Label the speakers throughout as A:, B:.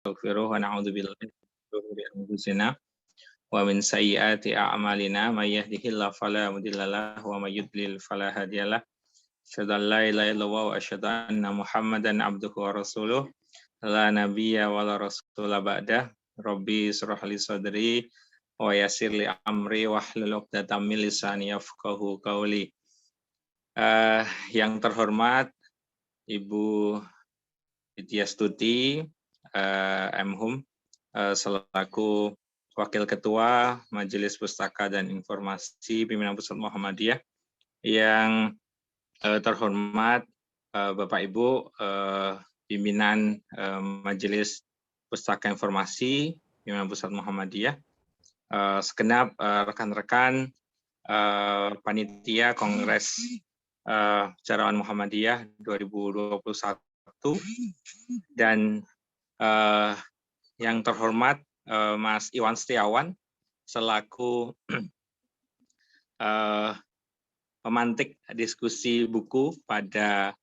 A: nastaghfiruh wa na'udzu billahi min shururi anfusina wa min sayyiati a'malina may yahdihillahu fala mudilla lahu wa may yudlil fala hadiyalah. Asyhadu an la ilaha illallah wa asyhadu anna Muhammadan abduhu wa rasuluh. La nabiyya wa la rasula ba'dah. Rabbi israh li sadri wa yassir li amri wahlul 'uqdatam min lisani yafqahu qawli. Yang terhormat Ibu Widya Stuti M.Hum selaku Wakil Ketua Majelis Pustaka dan Informasi Pimpinan Pusat Muhammadiyah, yang terhormat Bapak Ibu pimpinan Majelis Pustaka Informasi Pimpinan Pusat Muhammadiyah, segenap rekan-rekan panitia Kongres Sejarawan Muhammadiyah 2021, dan yang terhormat Mas Iwan Setiawan selaku pemantik diskusi buku pada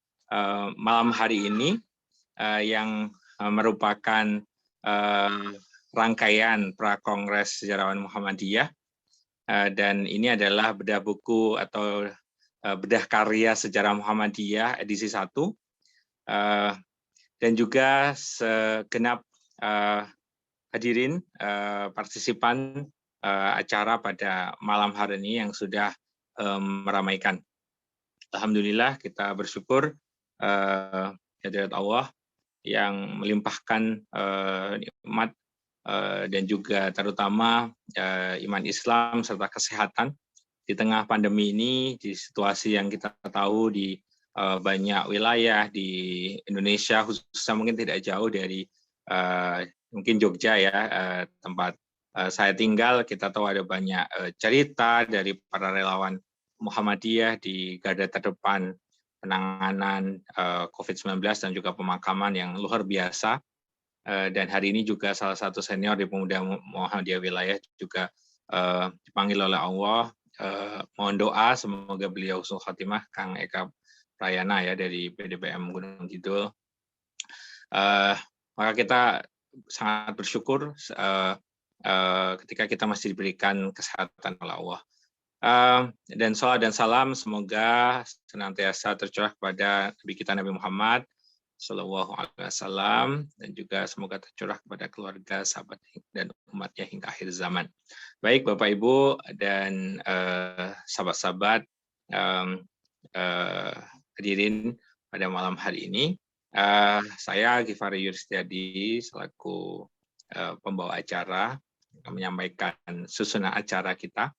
A: malam hari ini, yang merupakan rangkaian Prakongres Sejarawan Muhammadiyah, dan ini adalah bedah buku atau bedah karya Sejarah Muhammadiyah edisi 1, dan juga segenap hadirin partisipan acara pada malam hari ini yang sudah meramaikan. Alhamdulillah, kita bersyukur hadirat Allah yang melimpahkan nikmat dan juga terutama iman Islam serta kesehatan di tengah pandemi ini, di situasi yang kita tahu di banyak wilayah di Indonesia, khususnya mungkin tidak jauh dari mungkin Jogja ya, tempat saya tinggal. Kita tahu ada banyak cerita dari para relawan Muhammadiyah di garda terdepan penanganan COVID-19 dan juga pemakaman yang luar biasa. Dan hari ini juga salah satu senior di Pemuda Muhammadiyah wilayah juga dipanggil oleh Allah. Mohon doa semoga beliau husnul khotimah, Kang Eka Prayana ya dari PDPM Gunung Kidul. Maka kita sangat bersyukur ketika kita masih diberikan kesehatan oleh Allah. Dan salat dan salam semoga senantiasa tercurah kepada Nabi kita Nabi Muhammad Sallallahu Alaihi Wasallam, dan juga semoga tercurah kepada keluarga, sahabat dan umatnya hingga akhir zaman. Baik Bapak Ibu dan sahabat-sahabat hadirin pada malam hari ini, saya Gifari Yuristiadi selaku pembawa acara menyampaikan susunan acara kita.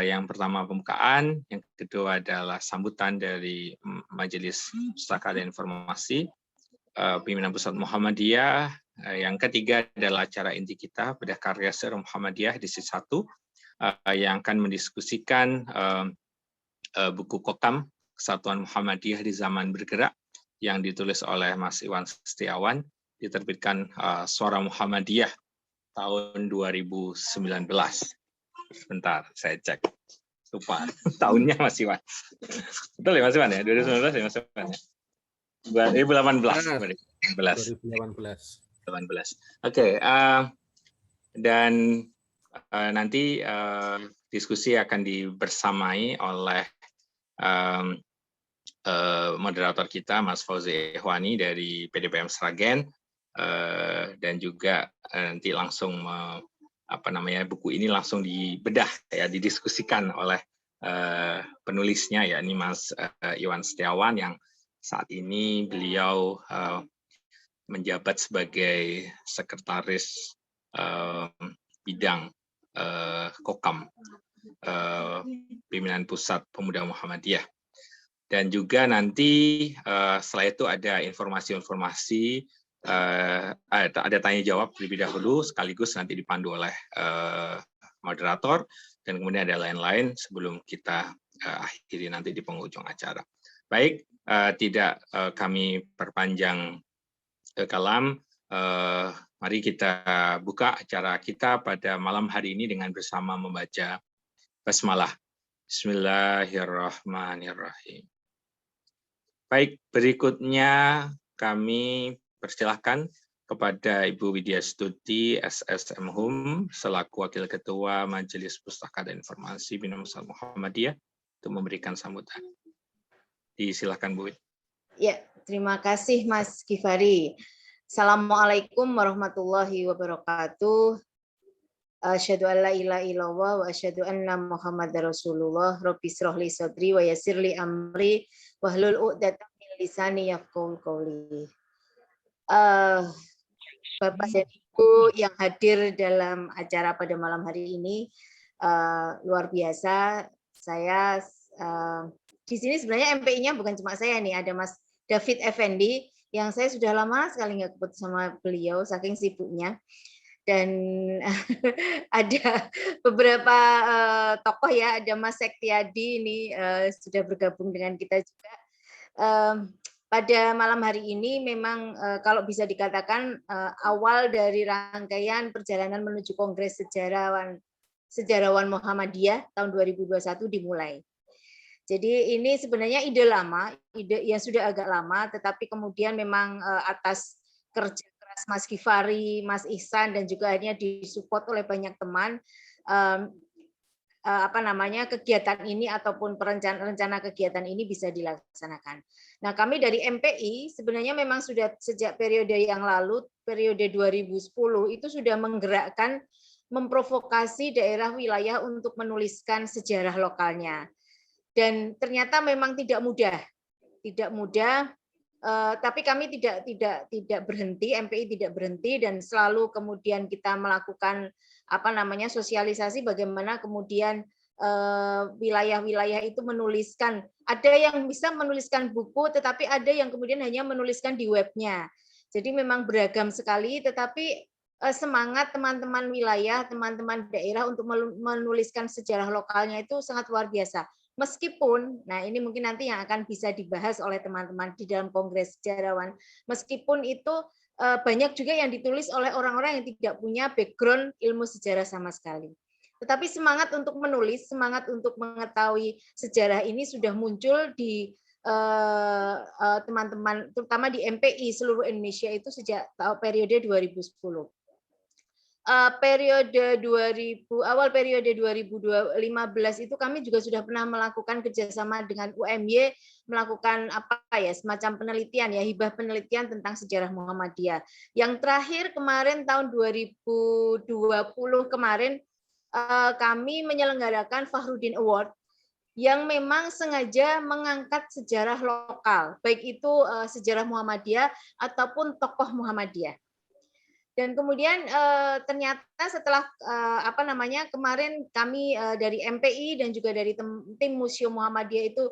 A: Yang pertama pembukaan, yang kedua adalah sambutan dari Majelis Pustaka dan Informasi Pimpinan Pusat Muhammadiyah, yang ketiga adalah acara inti kita bedah karya Sejarah Muhammadiyah edisi 1, yang akan mendiskusikan buku Kokam Kesatuan Muhammadiyah di Zaman Bergerak yang ditulis oleh Mas Iwan Setiawan, diterbitkan Suara Muhammadiyah tahun 2019. Sebentar, saya cek. Lupa tahunnya Mas Iwan. Betul ya Mas Iwan ya? 2019 ya Mas Iwan ya? 2018. Oke, dan nanti diskusi akan dibersamai oleh moderator kita Mas Fauzi Ihwani dari PDPM Sragen, dan juga nanti langsung buku ini langsung dibedah ya, didiskusikan oleh penulisnya yakni Mas Iwan Setiawan, yang saat ini beliau menjabat sebagai sekretaris bidang Kokam Pimpinan Pusat Pemuda Muhammadiyah. Dan juga nanti setelah itu ada informasi-informasi, ada tanya jawab terlebih dahulu, sekaligus nanti dipandu oleh moderator, dan kemudian ada lain-lain sebelum kita akhiri nanti di penghujung acara. Baik, tidak kami perpanjang kalam, mari kita buka acara kita pada malam hari ini dengan bersama membaca basmalah. Bismillahirrahmanirrahim. Baik, berikutnya kami persilahkan kepada Ibu Widya Stuti, SSM Hum, selaku Wakil Ketua Majelis Pustaka dan Informasi Bina Masyarakat Muhammadiyah, untuk memberikan sambutan. Disilahkan Bu.
B: Ya, terima kasih Mas Gifari. Assalamualaikum warahmatullahi wabarakatuh. Asyhadu an la ilaha illallah wa asyhadu anna Muhammadar Rasulullah. Rabbi shrah li sadri wa yassir li amri wahlul 'uqdatam min lisani yafqahu qawli. Bapak dan Ibu yang hadir dalam acara pada malam hari ini, luar biasa. Saya di sini sebenarnya MPI-nya bukan cuma saya nih, ada Mas David Effendi yang saya sudah lama sekali nggak ketemu sama beliau saking sibuknya, dan ada beberapa tokoh ya, ada Mas Sektiadi ini sudah bergabung dengan kita juga. Pada malam hari ini memang kalau bisa dikatakan awal dari rangkaian perjalanan menuju Kongres Sejarawan Muhammadiyah tahun 2021 dimulai. Jadi ini sebenarnya ide lama, ide yang sudah agak lama, tetapi kemudian memang atas kerja keras Mas Gifari, Mas Ihsan, dan juga akhirnya disupport oleh banyak teman, kegiatan ini ataupun rencana kegiatan ini bisa dilaksanakan. Nah, kami dari MPI sebenarnya memang sudah sejak periode yang lalu, periode 2010 itu sudah menggerakkan, memprovokasi daerah wilayah untuk menuliskan sejarah lokalnya. Dan ternyata memang tidak mudah, tapi kami tidak berhenti, MPI tidak berhenti, dan selalu kemudian kita melakukan sosialisasi bagaimana kemudian wilayah-wilayah itu menuliskan. Ada yang bisa menuliskan buku, tetapi ada yang kemudian hanya menuliskan di webnya. Jadi memang beragam sekali, tetapi semangat teman-teman wilayah, teman-teman daerah untuk menuliskan sejarah lokalnya itu sangat luar biasa. Meskipun, nah ini mungkin nanti yang akan bisa dibahas oleh teman-teman di dalam Kongres Sejarawan, meskipun itu banyak juga yang ditulis oleh orang-orang yang tidak punya background ilmu sejarah sama sekali. Tetapi semangat untuk menulis, semangat untuk mengetahui sejarah ini sudah muncul di teman-teman, terutama di MPI seluruh Indonesia itu sejak periode 2010. Awal periode 2015 itu kami juga sudah pernah melakukan kerjasama dengan UMY, melakukan semacam penelitian ya, hibah penelitian tentang sejarah Muhammadiyah. Yang terakhir kemarin tahun 2020 kemarin kami menyelenggarakan Fahrudin Award yang memang sengaja mengangkat sejarah lokal, baik itu sejarah Muhammadiyah ataupun tokoh Muhammadiyah. Dan kemudian ternyata setelah kemarin kami dari MPI dan juga dari tim Museum Muhammadiyah itu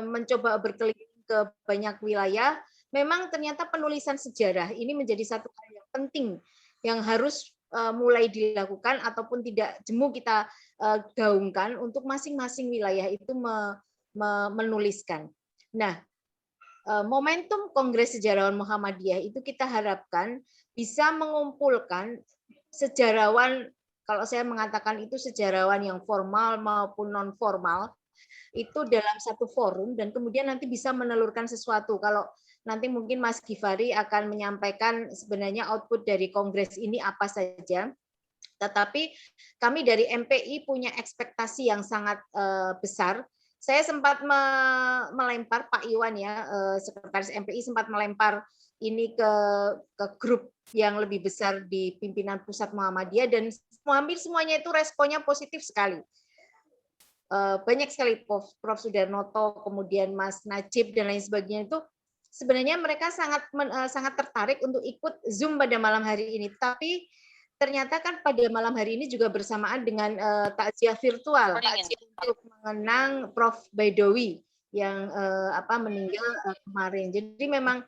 B: mencoba berkeliling ke banyak wilayah, memang ternyata penulisan sejarah ini menjadi satu hal yang penting yang harus mulai dilakukan ataupun tidak jemu kita gaungkan untuk masing-masing wilayah itu menuliskan. Nah, momentum Kongres Sejarawan Muhammadiyah itu kita harapkan bisa mengumpulkan sejarawan, kalau saya mengatakan itu sejarawan yang formal maupun non formal, itu dalam satu forum, dan kemudian nanti bisa menelurkan sesuatu. Kalau nanti mungkin Mas Gifari akan menyampaikan sebenarnya output dari kongres ini apa saja. Tetapi kami dari MPI punya ekspektasi yang sangat besar. Saya sempat melempar, Pak Iwan ya, Sekretaris MPI sempat melempar ini ke grup yang lebih besar di pimpinan pusat Muhammadiyah, dan hampir semuanya itu responnya positif sekali. Banyak sekali Prof. Sudarnoto, kemudian Mas Najib dan lain sebagainya itu sebenarnya mereka sangat tertarik untuk ikut Zoom pada malam hari ini. Tapi ternyata kan pada malam hari ini juga bersamaan dengan takziah virtual untuk mengenang Prof. Baidowi yang meninggal kemarin. Jadi memang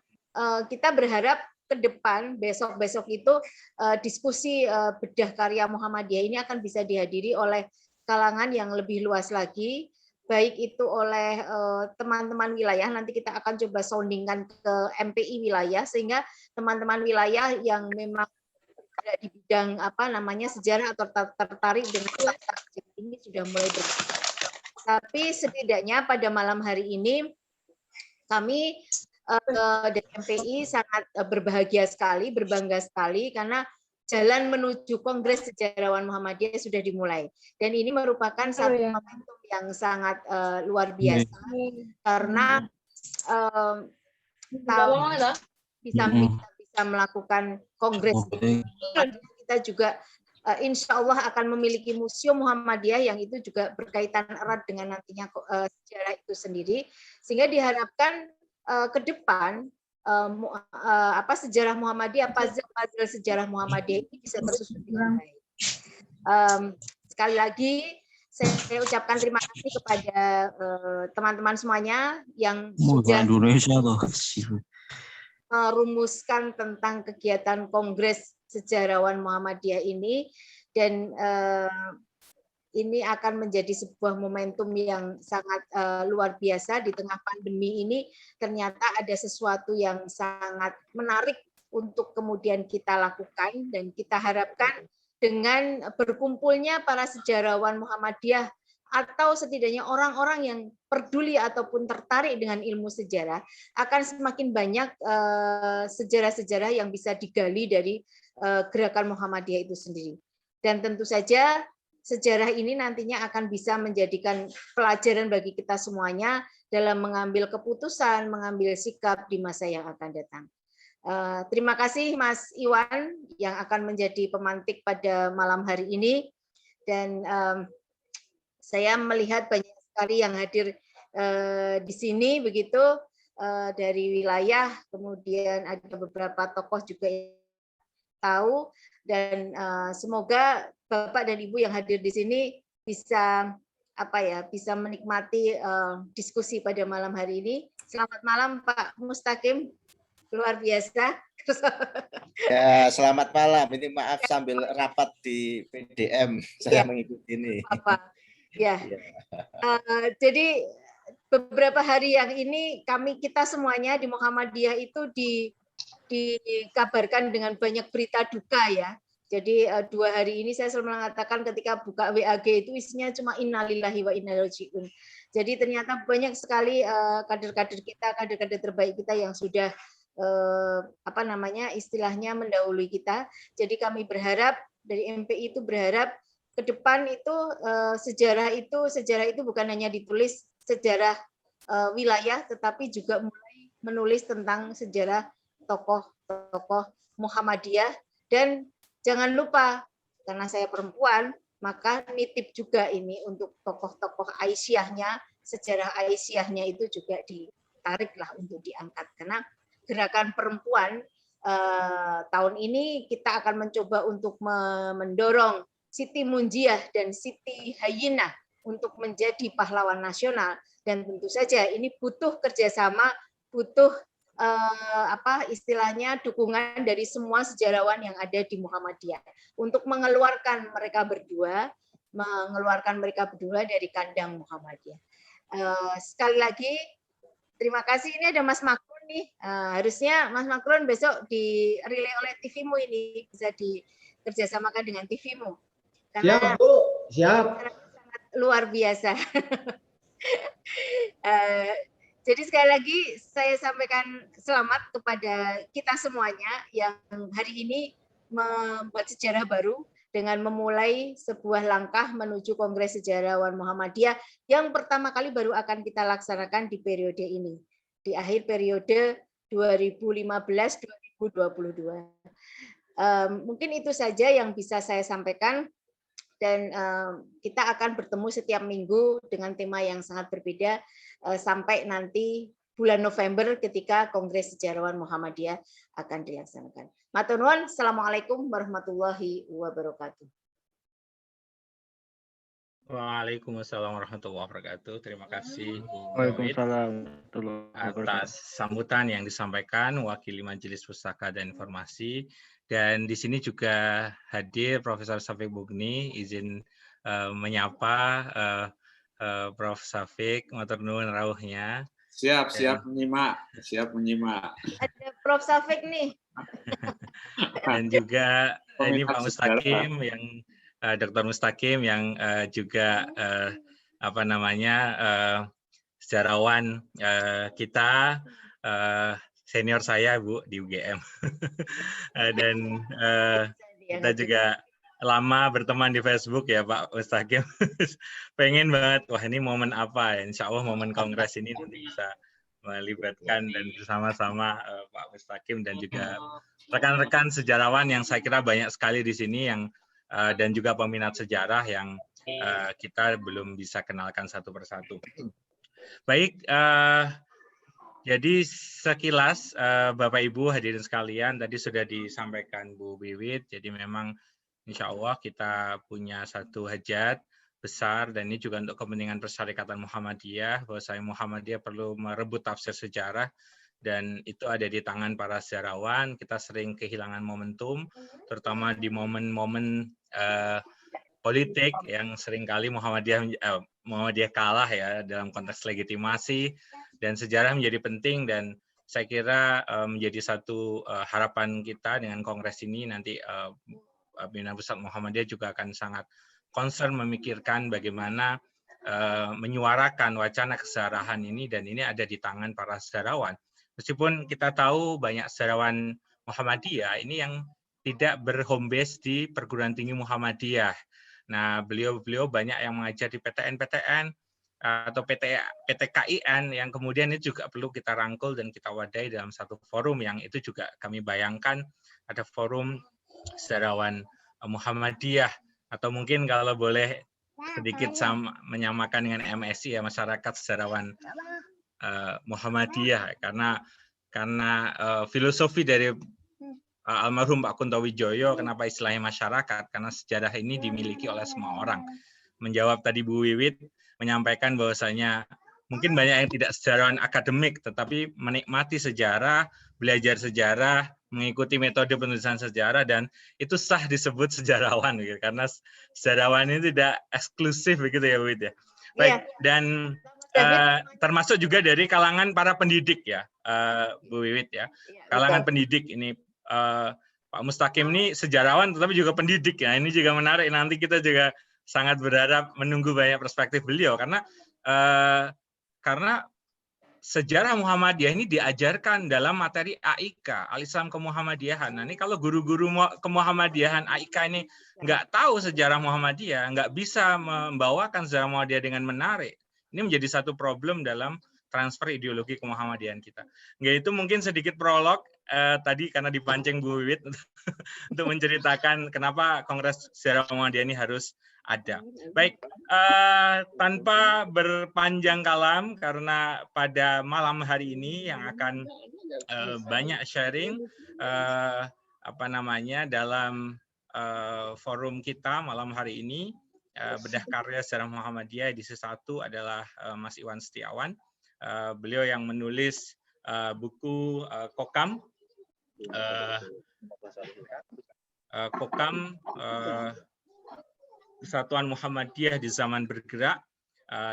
B: kita berharap ke depan besok-besok itu diskusi bedah karya Muhammadiyah ini akan bisa dihadiri oleh kalangan yang lebih luas lagi, baik itu oleh teman-teman wilayah. Nanti kita akan coba soundingkan ke MPI wilayah, sehingga teman-teman wilayah yang memang ada di bidang sejarah atau tertarik dengan ini sudah mulai berkembang. Tapi setidaknya pada malam hari ini kami dari MPI sangat berbahagia sekali, berbangga sekali karena jalan menuju Kongres Sejarawan Muhammadiyah sudah dimulai. Dan ini merupakan satu momentum yang sangat luar biasa karena di samping kita bisa melakukan Kongres ini, kita juga insya Allah akan memiliki Museum Muhammadiyah yang itu juga berkaitan erat dengan nantinya sejarah itu sendiri, sehingga diharapkan ke depan sejarah Muhammadiyah, puzzle sejarah Muhammadiyah ini bisa tersusun dengan baik. Sekali lagi saya ucapkan terima kasih kepada teman-teman semuanya yang sudah merumuskan tentang kegiatan Kongres Sejarawan Muhammadiyah ini, dan ini akan menjadi sebuah momentum yang sangat luar biasa di tengah pandemi ini. Ternyata ada sesuatu yang sangat menarik untuk kemudian kita lakukan, dan kita harapkan dengan berkumpulnya para sejarawan Muhammadiyah atau setidaknya orang-orang yang peduli ataupun tertarik dengan ilmu sejarah, akan semakin banyak sejarah-sejarah yang bisa digali dari gerakan Muhammadiyah itu sendiri. Dan tentu saja sejarah ini nantinya akan bisa menjadikan pelajaran bagi kita semuanya dalam mengambil keputusan, mengambil sikap di masa yang akan datang. Terima kasih Mas Iwan yang akan menjadi pemantik pada malam hari ini, dan saya melihat banyak sekali yang hadir di sini begitu dari wilayah, kemudian ada beberapa tokoh juga yang tahu, dan semoga Bapak dan Ibu yang hadir di sini bisa bisa menikmati diskusi pada malam hari ini. Selamat malam Pak Mustaqim, luar biasa.
C: Ya, selamat malam. Ini maaf sambil rapat di PDM saya mengikuti ini.
B: Ya. Jadi beberapa hari yang ini kita semuanya di Muhammadiyah itu dikabarkan dengan banyak berita duka ya. Jadi 2 hari ini saya selalu mengatakan ketika buka WAG itu isinya cuma innalillahi wa inna ilaihi raji'un. Jadi ternyata banyak sekali kader-kader kita, kader-kader terbaik kita yang sudah istilahnya mendahului kita. Jadi kami berharap dari MPI itu berharap ke depan itu sejarah itu bukan hanya ditulis sejarah wilayah, tetapi juga mulai menulis tentang sejarah tokoh-tokoh Muhammadiyah. Dan jangan lupa, karena saya perempuan, maka nitip juga ini untuk tokoh-tokoh Aisyahnya, sejarah Aisyahnya itu juga ditariklah untuk diangkat, karena gerakan perempuan tahun ini kita akan mencoba untuk mendorong Siti Munjiah dan Siti Hayyinah untuk menjadi pahlawan nasional, dan tentu saja ini butuh kerjasama, butuh istilahnya dukungan dari semua sejarawan yang ada di Muhammadiyah untuk mengeluarkan mereka berdua dari kandang Muhammadiyah. Sekali lagi terima kasih. Ini ada Mas Makrun nih. Harusnya Mas Makrun besok di relay oleh TV-mu ini, bisa dikerjasamakan dengan TV-mu. Karena
D: siap Bu, siap.
B: Sangat luar biasa. Jadi sekali lagi saya sampaikan selamat kepada kita semuanya yang hari ini membuat sejarah baru dengan memulai sebuah langkah menuju Kongres Sejarawan Muhammadiyah yang pertama kali baru akan kita laksanakan di periode ini, di akhir periode 2015-2022. Mungkin itu saja yang bisa saya sampaikan, dan kita akan bertemu setiap minggu dengan tema yang sangat berbeda sampai nanti bulan November ketika Kongres Sejarawan Muhammadiyah akan dilaksanakan. Matur nuwun, assalamualaikum warahmatullahi wabarakatuh.
A: Waalaikumsalam warahmatullahi wabarakatuh. Terima kasih Bu
E: Waalaikumsalam
A: atas sambutan yang disampaikan wakili Majelis Pustaka dan Informasi. Dan di sini juga hadir Profesor Syafiq Bugni, izin menyapa Prof. Syafiq, matur nuwun rawuhnya.
F: Siap menyimak.
B: Ada Prof. Syafiq nih.
A: Dan juga ini Pak Mustaqim yang Dr. Mustaqim yang juga sejarawan kita, senior saya Bu di UGM. Dan kita juga lama berteman di Facebook ya Pak Mustaqim. Pengen banget, wah ini momen apa ya? Insya Allah momen kongres ini nanti bisa melibatkan dan bersama-sama Pak Mustaqim dan juga rekan-rekan sejarawan yang saya kira banyak sekali di sini yang dan juga peminat sejarah yang kita belum bisa kenalkan satu persatu. Baik, jadi sekilas Bapak Ibu hadirin sekalian tadi sudah disampaikan Bu Wiwit. Jadi memang Insya Allah kita punya satu hajat besar dan ini juga untuk kepentingan Persyarikatan Muhammadiyah bahwa saya Muhammadiyah perlu merebut tafsir sejarah dan itu ada di tangan para sejarawan. Kita sering kehilangan momentum, terutama di momen-momen politik yang seringkali Muhammadiyah kalah ya dalam konteks legitimasi dan sejarah menjadi penting dan saya kira menjadi satu harapan kita dengan kongres ini nanti Pimpinan Pusat Muhammadiyah juga akan sangat concern memikirkan bagaimana menyuarakan wacana kesejarahan ini dan ini ada di tangan para sejarawan. Meskipun kita tahu banyak sejarawan Muhammadiyah ini yang tidak berhome base di perguruan tinggi Muhammadiyah. Nah, beliau banyak yang mengajar di PTN-PTN atau PTKIN yang kemudian itu juga perlu kita rangkul dan kita wadai dalam satu forum yang itu juga kami bayangkan ada forum sejarawan Muhammadiyah atau mungkin kalau boleh sedikit menyamakan dengan MSI ya masyarakat sejarawan Muhammadiyah karena filosofi dari almarhum Pak Kunto Wijoyo kenapa istilahnya masyarakat karena sejarah ini dimiliki oleh semua orang. Menjawab tadi Bu Wiwit menyampaikan bahwasanya mungkin banyak yang tidak sejarawan akademik tetapi menikmati sejarah, belajar sejarah, mengikuti metode penulisan sejarah dan itu sah disebut sejarawan gitu. Karena sejarawan ini tidak eksklusif begitu ya Bu Wiwit ya. Baik, dan termasuk juga dari kalangan para pendidik ya Bu Wiwit ya. Kalangan pendidik ini Pak Mustaqim ini sejarawan tetapi juga pendidik ya. Ini juga menarik nanti kita juga sangat berharap menunggu banyak perspektif beliau karena sejarah Muhammadiyah ini diajarkan dalam materi AIK, Al-Islam Kemuhammadiyahan. Nah, ini kalau guru-guru Kemuhammadiyahan AIK ini nggak tahu sejarah Muhammadiyah, nggak bisa membawakan sejarah Muhammadiyah dengan menarik. Ini menjadi satu problem dalam transfer ideologi kemuhammadiyahan kita. Nggak itu mungkin sedikit prolog tadi karena dipancing Bu Wiwit untuk menceritakan kenapa Kongres Sejarah Muhammadiyah ini harus ada. Baik, tanpa berpanjang kalam karena pada malam hari ini yang akan banyak sharing dalam forum kita malam hari ini bedah karya sejarah Muhammadiyah edisi 1 adalah Mas Iwan Setiawan. Beliau yang menulis buku Kokam Persatuan Muhammadiyah di Zaman Bergerak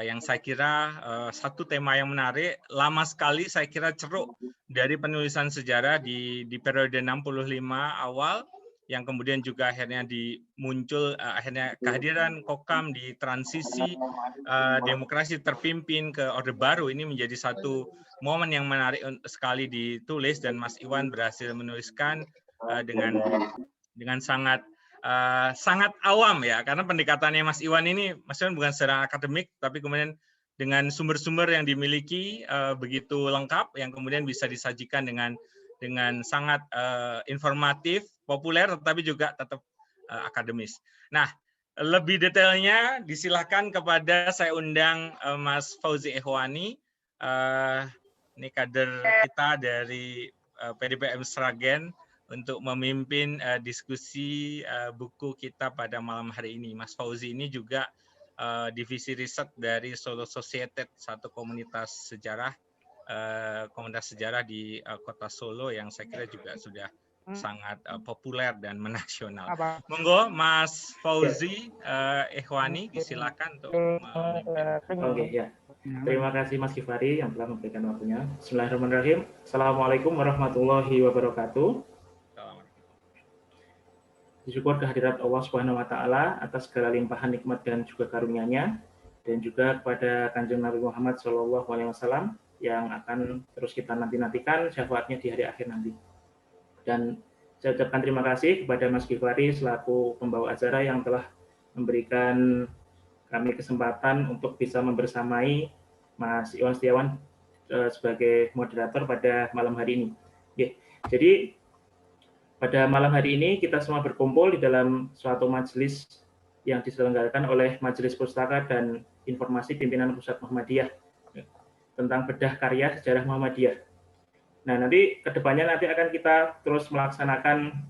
A: yang saya kira satu tema yang menarik, lama sekali saya kira ceruk dari penulisan sejarah di periode 65 awal yang kemudian juga akhirnya akhirnya kehadiran Kokam di transisi demokrasi terpimpin ke Orde Baru ini menjadi satu momen yang menarik sekali ditulis dan Mas Iwan berhasil menuliskan dengan sangat awam ya karena pendekatannya Mas Iwan ini Mas Iwan bukan secara akademik tapi kemudian dengan sumber-sumber yang dimiliki begitu lengkap yang kemudian bisa disajikan dengan sangat informatif, populer tetapi juga tetap akademis. Nah, lebih detailnya disilahkan kepada saya undang Mas Fauzi Ikhwani. Ini kader kita dari PDPM Sragen untuk memimpin diskusi buku kita pada malam hari ini. Mas Fauzi ini juga divisi riset dari Solo Society, satu komunitas sejarah di kota Solo yang saya kira juga sudah sangat populer dan menasional. Monggo Mas Fauzi Ikhwani, silakan untuk memimpin.
D: Oke, ya. Terima kasih Mas Kifari yang telah memberikan waktunya. Bismillahirrahmanirrahim. Assalamualaikum warahmatullahi wabarakatuh. Bersyukur kehadirat Allah Subhanahu wa taala atas segala limpahan nikmat dan juga karunia-Nya dan juga kepada Kanjeng Nabi Muhammad sallallahu alaihi wasallam yang akan terus kita nantikan syafaatnya di hari akhir nanti. Dan saya ucapkan terima kasih kepada Mas Givari selaku pembawa acara yang telah memberikan kami kesempatan untuk bisa membersamai Mas Iwan Setiawan sebagai moderator pada malam hari ini. Jadi pada malam hari ini kita semua berkumpul di dalam suatu majelis yang diselenggarakan oleh Majelis Pustaka dan Informasi Pimpinan Pusat Muhammadiyah tentang bedah karya sejarah Muhammadiyah. Nah, nanti kedepannya nanti akan kita terus melaksanakan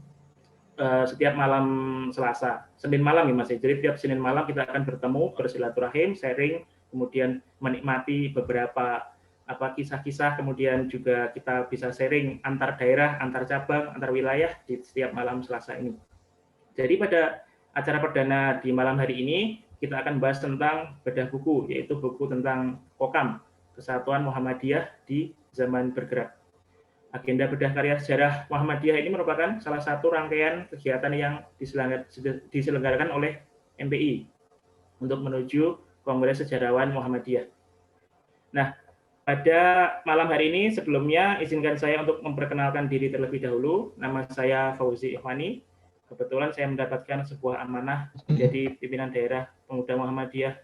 D: setiap malam Selasa, Senin malam ya Mas. Jadi tiap Senin malam kita akan bertemu, bersilaturahim, sharing, kemudian menikmati beberapa kisah-kisah, kemudian juga kita bisa sharing antar daerah, antar cabang, antar wilayah di setiap malam Selasa ini. Jadi pada acara perdana di malam hari ini kita akan bahas tentang bedah buku, yaitu buku tentang Kokam, Kesatuan Muhammadiyah di Zaman Bergerak. Agenda bedah karya sejarah Muhammadiyah ini merupakan salah satu rangkaian kegiatan yang diselenggarakan oleh MPI untuk menuju Kongres Sejarawan Muhammadiyah. Nah, pada malam hari ini sebelumnya izinkan saya untuk memperkenalkan diri terlebih dahulu. Nama saya Fauzi Ikhwani. Kebetulan saya mendapatkan sebuah amanah menjadi pimpinan daerah Pemuda Muhammadiyah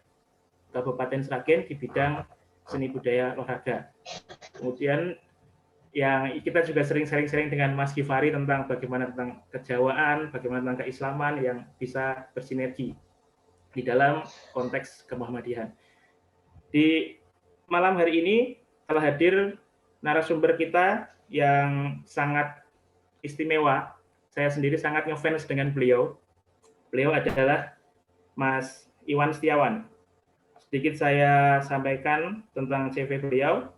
D: Kabupaten Sragen di bidang seni budaya olahraga. Kemudian yang kita juga sering sharing dengan Mas Givari tentang bagaimana tentang kejawaan, bagaimana tentang keislaman yang bisa bersinergi di dalam konteks kemuhammadiyahan. Di malam hari ini telah hadir narasumber kita yang sangat istimewa. Saya sendiri sangat ngefans dengan beliau. Beliau adalah Mas Iwan Setiawan. Sedikit saya sampaikan tentang CV beliau.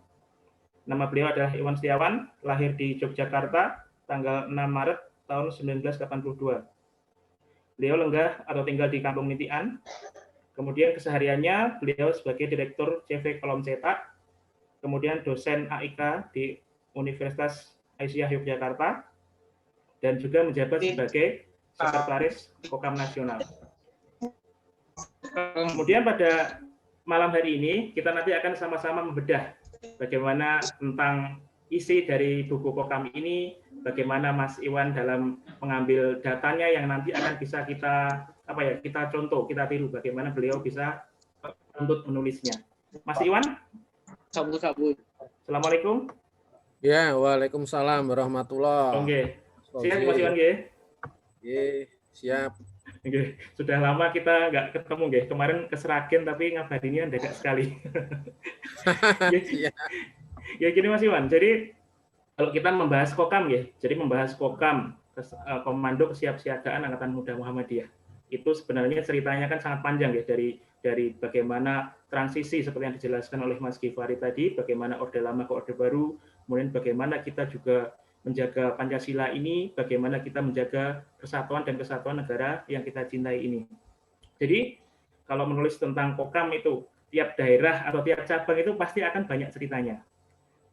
D: Nama beliau adalah Iwan Setiawan, lahir di Yogyakarta, tanggal 6 Maret tahun 1982. Beliau lenggah atau tinggal di Kampung Nitian. Kemudian kesehariannya beliau sebagai Direktur CV Kolom Cetak, kemudian dosen AIK di Universitas Aisyah Yogyakarta, dan juga menjabat sebagai Sekretaris Kokam Nasional. Kemudian pada malam hari ini kita nanti akan sama-sama membedah bagaimana tentang isi dari buku Kokam ini, bagaimana Mas Iwan dalam mengambil datanya yang nanti akan bisa kita contoh, kita tiru bagaimana beliau bisa untuk menulisnya. Mas Iwan? Assalamualaikum.
E: Ya, waalaikumsalam warahmatullahi.
D: Oke. Siap Mas Iwan nggih?
E: Nggih, siap.
D: Oke. Sudah lama kita nggak ketemu nggih. Kemarin ke Sragen tapi ngabarinnya dekat sekali. Ya gini Mas Iwan, jadi kalau kita membahas Kokam ya, jadi membahas Kokam, Komando Kesiapsiagaan Angkatan Muda Muhammadiyah. Itu sebenarnya ceritanya kan sangat panjang ya, dari bagaimana transisi seperti yang dijelaskan oleh Mas Givari tadi, bagaimana Orde Lama ke Orde Baru, kemudian bagaimana kita juga menjaga Pancasila ini, bagaimana kita menjaga persatuan dan kesatuan negara yang kita cintai ini. Jadi kalau menulis tentang Kokam itu, tiap daerah atau tiap cabang itu pasti akan banyak ceritanya,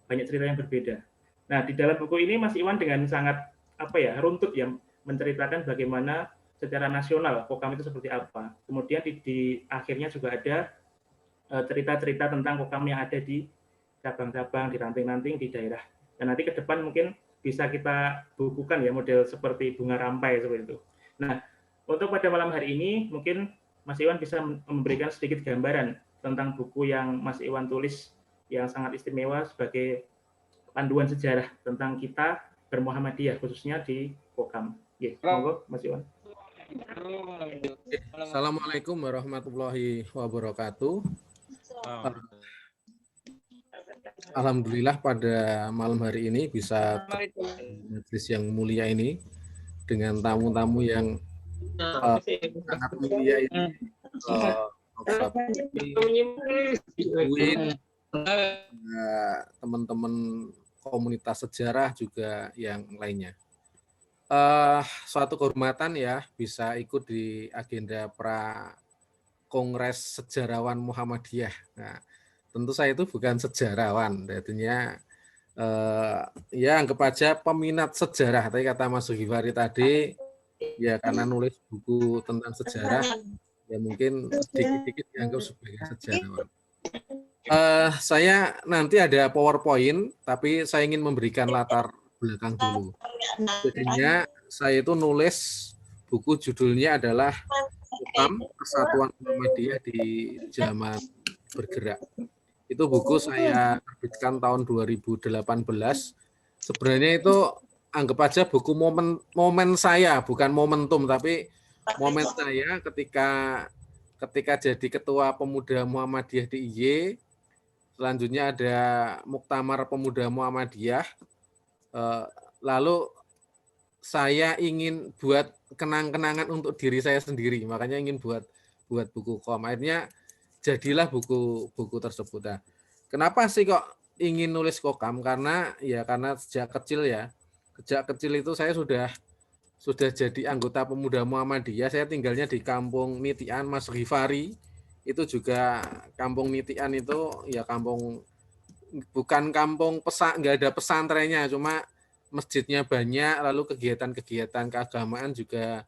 D: banyak cerita yang berbeda. Nah, di dalam buku ini Mas Iwan dengan sangat runtut ya menceritakan bagaimana secara nasional Kokam itu seperti apa. Kemudian di akhirnya juga ada cerita-cerita tentang Kokam yang ada di cabang-cabang, di ranting-ranting di daerah. Dan nanti ke depan mungkin bisa kita bukukan ya model seperti bunga rampai seperti itu. Nah, untuk pada malam hari ini mungkin Mas Iwan bisa memberikan sedikit gambaran tentang buku yang Mas Iwan tulis yang sangat istimewa sebagai panduan sejarah tentang kita bermuhammadiyah khususnya di Kokam. Ya, monggo Mas Iwan.
E: Assalamualaikum warahmatullahi wabarakatuh. Alhamdulillah pada malam hari ini bisa majelis yang mulia ini dengan tamu-tamu yang sangat mulia ini, teman-teman komunitas sejarah juga yang lainnya. Suatu kehormatan ya bisa ikut di agenda Kongres Sejarawan Muhammadiyah. Nah, tentu saya itu bukan sejarawan, artinya ya anggap aja peminat sejarah. Tadi kata Mas Givari tadi, ya karena nulis buku tentang sejarah, ya mungkin sedikit-sedikit dianggap sebagai sejarawan. Saya nanti ada PowerPoint, tapi saya ingin memberikan latar belakang dulu. Jadinya saya itu nulis buku judulnya adalah Kokam Kesatuan Muhammadiyah di Zaman Bergerak. Itu buku saya terbitkan tahun 2018. Sebenarnya itu anggap aja buku momen saya, bukan momentum, tapi momen saya ketika jadi Ketua Pemuda Muhammadiyah di IY. Selanjutnya ada Muktamar Pemuda Muhammadiyah. Lalu saya ingin buat kenang-kenangan untuk diri saya sendiri, makanya ingin buat buku kom. Akhirnya jadilah buku tersebut. Nah, kenapa sih kok ingin nulis kokam? Karena sejak kecil itu saya sudah jadi anggota Pemuda Muhammadiyah. Saya tinggalnya di Kampung Nitian, Mas Ghifari. Itu juga Kampung Nitian itu ya bukan kampung nggak ada pesantrennya, cuma masjidnya banyak, lalu kegiatan-kegiatan keagamaan juga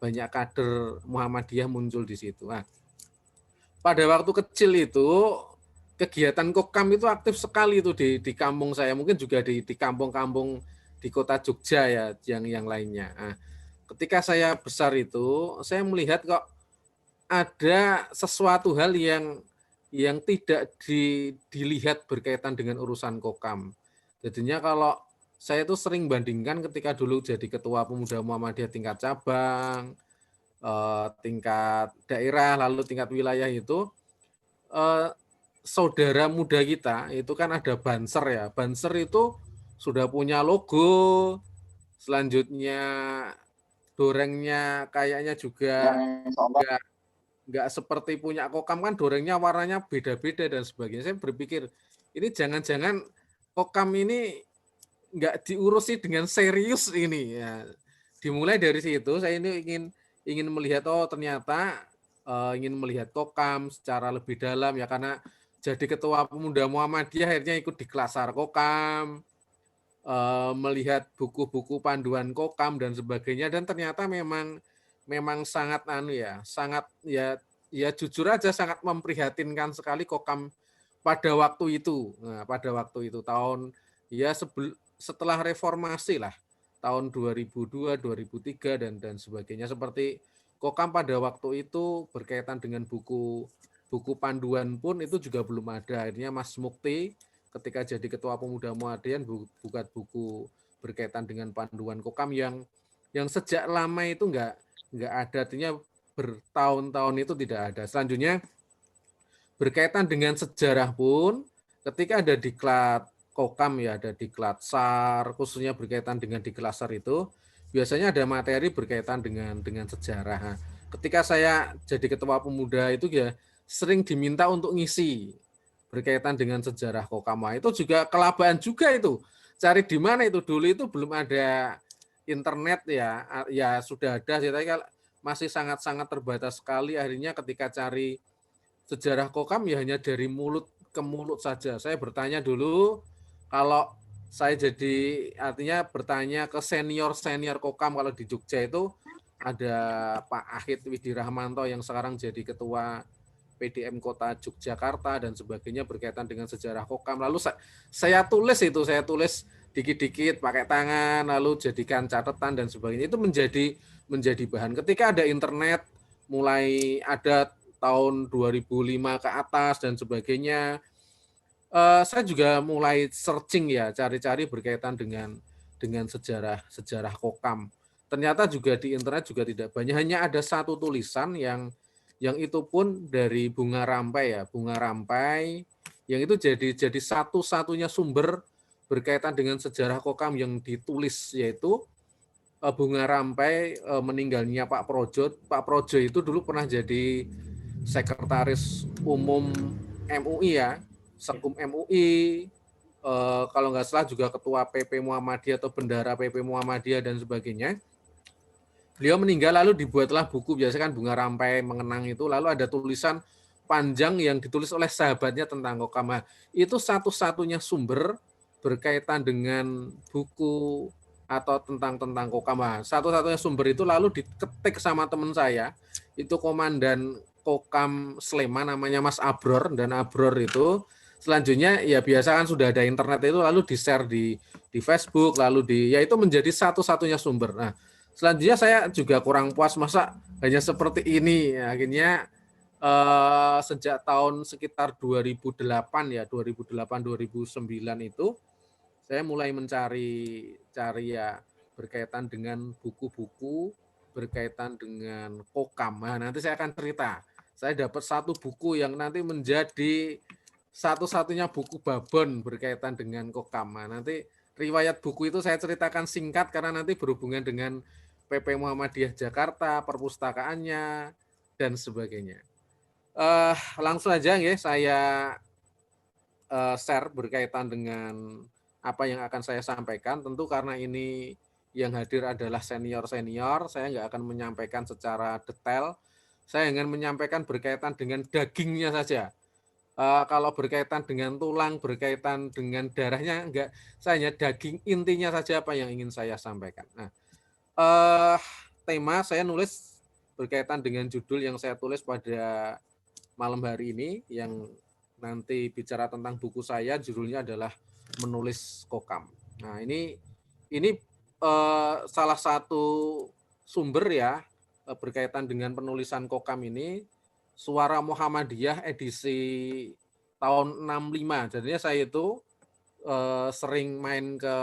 E: banyak kader Muhammadiyah muncul di situ. Nah, pada waktu kecil itu kegiatan kokam itu aktif sekali itu di kampung saya, mungkin juga di kampung-kampung di kota Jogja ya yang lainnya. Nah, ketika saya besar itu saya melihat kok ada sesuatu hal yang tidak dilihat berkaitan dengan urusan kokam. Jadinya kalau saya itu sering bandingkan ketika dulu jadi Ketua Pemuda Muhammadiyah tingkat cabang, tingkat daerah, lalu tingkat wilayah itu, saudara muda kita itu kan ada Banser ya. Banser itu sudah punya logo, selanjutnya dorengnya kayaknya juga nggak seperti punya kokam, kan dorengnya warnanya beda-beda dan sebagainya. Saya berpikir ini jangan-jangan kokam ini nggak diurusi dengan serius ini ya. Dimulai dari situ saya ini ingin melihat ternyata ingin melihat kokam secara lebih dalam ya, karena jadi Ketua Pemuda Muhammadiyah akhirnya ikut di Klasar Kokam, melihat buku-buku panduan kokam dan sebagainya, dan ternyata memang sangat sangat jujur aja sangat memprihatinkan sekali kokam pada waktu itu. Nah, pada waktu itu tahun setelah reformasi lah, tahun 2002, 2003 dan sebagainya, seperti kokam pada waktu itu berkaitan dengan buku panduan pun itu juga belum ada. Akhirnya Mas Mukti ketika jadi Ketua Pemuda Muhammadiyah buat buku berkaitan dengan panduan kokam yang sejak lama itu enggak ada, artinya bertahun-tahun itu tidak ada. Selanjutnya berkaitan dengan sejarah pun ketika ada diklat kokam ya, ada diklat SAR, khususnya berkaitan dengan diklat SAR itu biasanya ada materi berkaitan dengan sejarah. Nah, ketika saya jadi Ketua Pemuda itu ya sering diminta untuk ngisi berkaitan dengan sejarah kokam. Itu juga kelabaan juga itu. Cari di mana itu, dulu itu belum ada internet ya sudah ada sih, tapi masih sangat-sangat terbatas sekali. Akhirnya ketika cari sejarah kokam ya hanya dari mulut ke mulut saja. Saya bertanya dulu, kalau saya jadi artinya bertanya ke senior kokam, kalau di Jogja itu ada Pak Ahid Widirahmanto yang sekarang jadi Ketua PDM Kota Yogyakarta dan sebagainya berkaitan dengan sejarah kokam. Lalu saya tulis dikit-dikit pakai tangan, lalu jadikan catatan dan sebagainya. Itu menjadi bahan. Ketika ada internet, mulai ada tahun 2005 ke atas dan sebagainya, saya juga mulai searching ya, cari-cari berkaitan dengan sejarah kokam. Ternyata juga di internet juga tidak banyak, hanya ada satu tulisan yang itu pun dari Bunga Rampai ya, Bunga Rampai yang itu jadi satu-satunya sumber berkaitan dengan sejarah kokam yang ditulis, yaitu Bunga Rampai meninggalnya Pak Projo. Pak Projo itu dulu pernah jadi sekretaris umum MUI ya, Sekum MUI, kalau nggak salah juga ketua PP Muhammadiyah atau bendara PP Muhammadiyah dan sebagainya. Beliau meninggal, lalu dibuatlah buku, biasanya kan Bunga Rampai Mengenang itu, lalu ada tulisan panjang yang ditulis oleh sahabatnya tentang kokam. Itu satu-satunya sumber berkaitan dengan buku atau tentang kokam. Satu-satunya sumber itu lalu diketik sama teman saya, itu komandan Kokam Sleman namanya Mas Abror, dan Abror itu selanjutnya ya biasa kan sudah ada internet itu lalu di-share di Facebook, lalu ya itu menjadi satu-satunya sumber. Nah, selanjutnya saya juga kurang puas masa hanya seperti ini. Akhirnya sejak tahun sekitar 2008 ya, 2008-2009 itu saya mulai cari ya berkaitan dengan buku-buku, berkaitan dengan kokam. Nah, nanti saya akan cerita. Saya dapat satu buku yang nanti menjadi satu-satunya buku babon berkaitan dengan kokam. Nah, nanti riwayat buku itu saya ceritakan singkat karena nanti berhubungan dengan PP Muhammadiyah Jakarta, perpustakaannya, dan sebagainya. Langsung aja ya, saya share berkaitan dengan apa yang akan saya sampaikan. Tentu karena ini yang hadir adalah senior-senior, saya nggak akan menyampaikan secara detail. Saya ingin menyampaikan berkaitan dengan dagingnya saja. Kalau berkaitan dengan tulang, berkaitan dengan darahnya, enggak. Saya hanya daging intinya saja apa yang ingin saya sampaikan. Nah, tema saya nulis berkaitan dengan judul yang saya tulis pada malam hari ini, yang nanti bicara tentang buku saya, judulnya adalah Menulis Kokam. Nah, ini salah satu sumber ya berkaitan dengan penulisan kokam ini, Suara Muhammadiyah edisi tahun 65. Jadinya saya itu sering main ke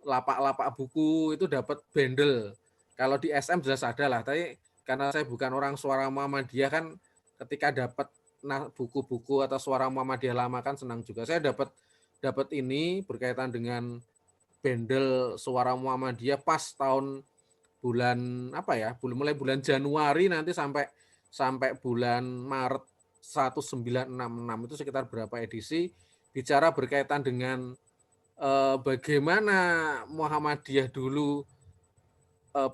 E: lapak-lapak buku itu dapat bendel. Kalau di SM jelas ada lah, tapi karena saya bukan orang Suara Muhammadiyah kan, ketika dapat buku-buku atau Suara Muhammadiyah lama kan senang juga. Saya dapat ini berkaitan dengan bendel Suara Muhammadiyah pas tahun bulan apa ya, mulai bulan Januari nanti sampai bulan Maret 1966 itu sekitar berapa edisi, bicara berkaitan dengan bagaimana Muhammadiyah dulu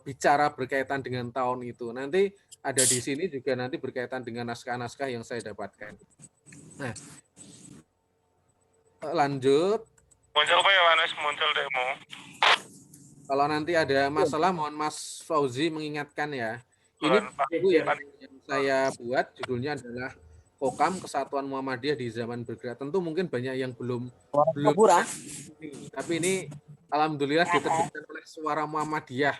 E: bicara berkaitan dengan tahun itu. Nanti ada di sini juga nanti berkaitan dengan naskah-naskah yang saya dapatkan. Nah, lanjut.
G: Muncul apa ya, Wanes? Muncul demo.
E: Kalau nanti ada masalah, mohon Mas Fauzi mengingatkan ya. Ini buku yang saya buat, judulnya adalah Kokam Kesatuan Muhammadiyah di Zaman Bergerak. Tentu mungkin banyak yang belum. Tapi ini alhamdulillah diterbitkan oleh Suara Muhammadiyah.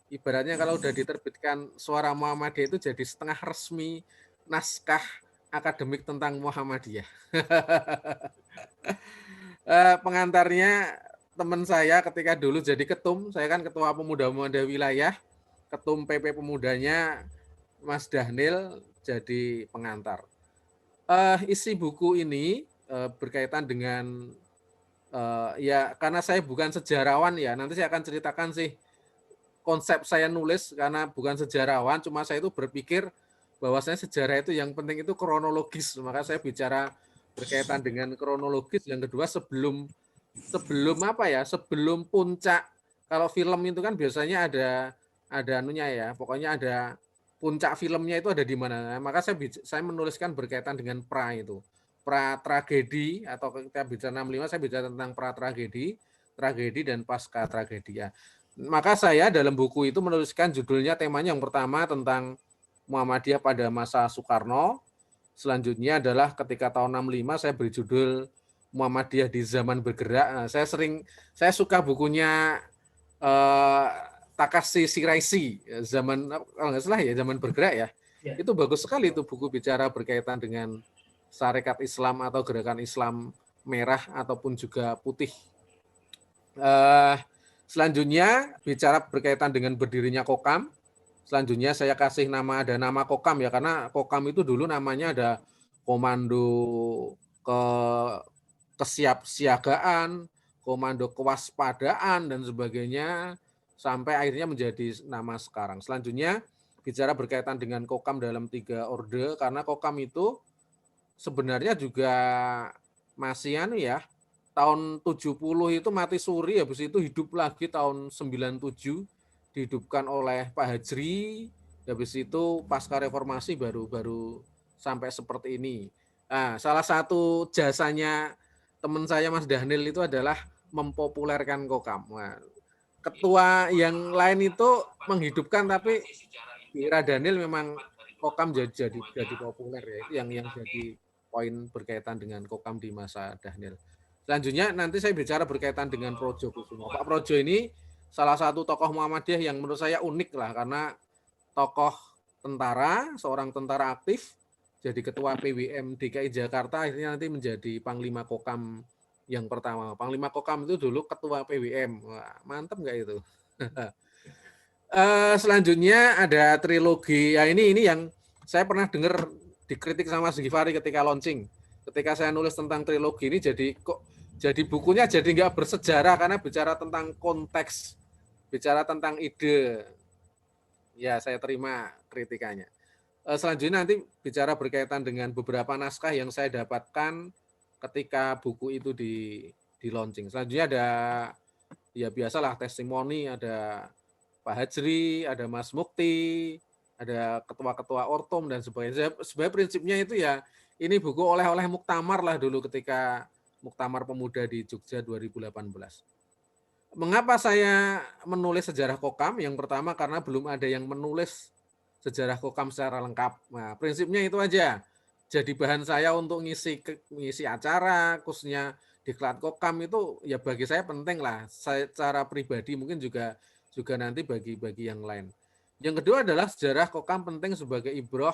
E: Ibaratnya kalau udah diterbitkan Suara Muhammadiyah itu jadi setengah resmi naskah akademik tentang Muhammadiyah. Pengantarnya teman saya ketika dulu jadi ketum, saya kan ketua pemuda-pemuda wilayah, ketum PP Pemudanya Mas Dahnil jadi pengantar. Isi buku ini berkaitan dengan ya karena saya bukan sejarawan ya, nanti saya akan ceritakan sih konsep saya nulis karena bukan sejarawan, cuma saya itu berpikir bahwasanya sejarah itu yang penting itu kronologis, maka saya bicara berkaitan dengan kronologis. Yang kedua sebelum apa ya, sebelum puncak. Kalau film itu kan biasanya ada anunya ya, pokoknya ada puncak filmnya itu ada di mana. Nah, maka saya menuliskan berkaitan dengan pra tragedi, atau kita bicara 65 saya bicara tentang pra tragedi dan pasca tragedi ya. Maka saya dalam buku itu menuliskan judulnya, temanya yang pertama tentang Muhammadiyah pada masa Soekarno. Selanjutnya adalah ketika tahun 65 saya beri judul Muhammadiyah di Zaman Bergerak. Nah, saya suka bukunya Takashi Shiraishi, kalau nggak salah ya, Zaman Bergerak ya. Itu bagus sekali itu buku, bicara berkaitan dengan Sarekat Islam atau gerakan Islam merah ataupun juga putih. Selanjutnya bicara berkaitan dengan berdirinya Kokam. Selanjutnya saya kasih ada nama Kokam ya, karena Kokam itu dulu namanya ada Komando Kesiapsiagaan, Komando Kewaspadaan dan sebagainya, sampai akhirnya menjadi nama sekarang. Selanjutnya bicara berkaitan dengan Kokam dalam 3 orde, karena Kokam itu sebenarnya juga masih tahun 70 itu mati suri, habis itu hidup lagi tahun 97, dihidupkan oleh Pak Hajri, habis itu pasca reformasi baru sampai seperti ini. Nah, salah satu jasanya teman saya Mas Dahnil itu adalah mempopulerkan Kokam. Nah, ketua yang lain itu menghidupkan, tapi di era Dahnil memang Kokam jadi populer ya, itu yang jadi poin berkaitan dengan Kokam di masa Dhanil. Selanjutnya nanti saya bicara berkaitan dengan Projo Kusumo. Pak Projo ini salah satu tokoh Muhammadiyah yang menurut saya unik lah, karena tokoh tentara, seorang tentara aktif, jadi ketua PWM DKI Jakarta, akhirnya nanti menjadi Panglima Kokam yang pertama. Panglima Kokam itu dulu ketua PWM. Wah, mantap nggak itu? Selanjutnya ada trilogi. Ya, ini yang saya pernah dengar dikritik sama Mas Givari ketika launching. Ketika saya nulis tentang trilogi ini, jadi bukunya jadi nggak bersejarah karena bicara tentang konteks, bicara tentang ide. Ya, saya terima kritikannya. Selanjutnya nanti bicara berkaitan dengan beberapa naskah yang saya dapatkan ketika buku itu di launching. Selanjutnya ada ya biasalah testimoni, ada Pak Hajri, ada Mas Mukti, ada ketua-ketua Ortom dan sebagainya. Sebenarnya prinsipnya itu ya ini buku oleh-oleh muktamar lah dulu ketika Muktamar Pemuda di Jogja 2018. Mengapa saya menulis sejarah Kokam? Yang pertama karena belum ada yang menulis sejarah Kokam secara lengkap. Nah, prinsipnya itu aja. Jadi bahan saya untuk ngisi acara, khususnya Diklat Kokam itu ya bagi saya penting lah. Secara pribadi mungkin juga nanti bagi yang lain. Yang kedua adalah sejarah Kokam penting sebagai ibroh,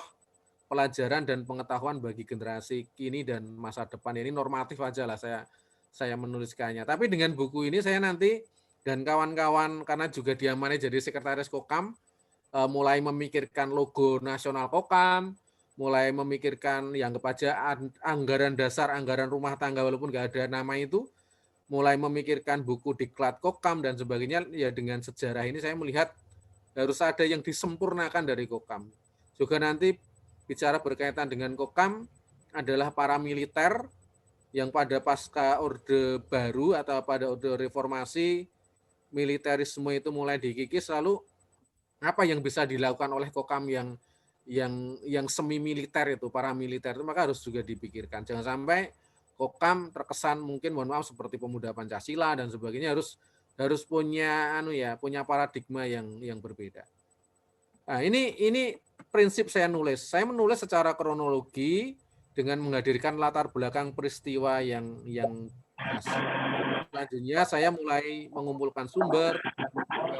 E: pelajaran dan pengetahuan bagi generasi kini dan masa depan. Ini normatif aja lah saya menuliskannya. Tapi dengan buku ini saya nanti dan kawan-kawan karena juga diamani jadi sekretaris Kokam, mulai memikirkan logo nasional Kokam, mulai memikirkan yang kepada anggaran dasar, anggaran rumah tangga walaupun nggak ada nama itu, mulai memikirkan buku Diklat Kokam dan sebagainya. Ya dengan sejarah ini saya melihat harus ada yang disempurnakan dari Kokam. Juga nanti bicara berkaitan dengan Kokam adalah para militer yang pada pasca Orde Baru atau pada Orde Reformasi, militerisme itu mulai dikikis, lalu apa yang bisa dilakukan oleh Kokam yang semi militer itu, para militer itu, maka harus juga dipikirkan. Jangan sampai Kokam terkesan mungkin mohon maaf seperti pemuda Pancasila dan sebagainya, harus punya punya paradigma yang berbeda. Nah, ini prinsip saya nulis. Saya menulis secara kronologi dengan menghadirkan latar belakang peristiwa yang pas. Selanjutnya saya mulai mengumpulkan sumber,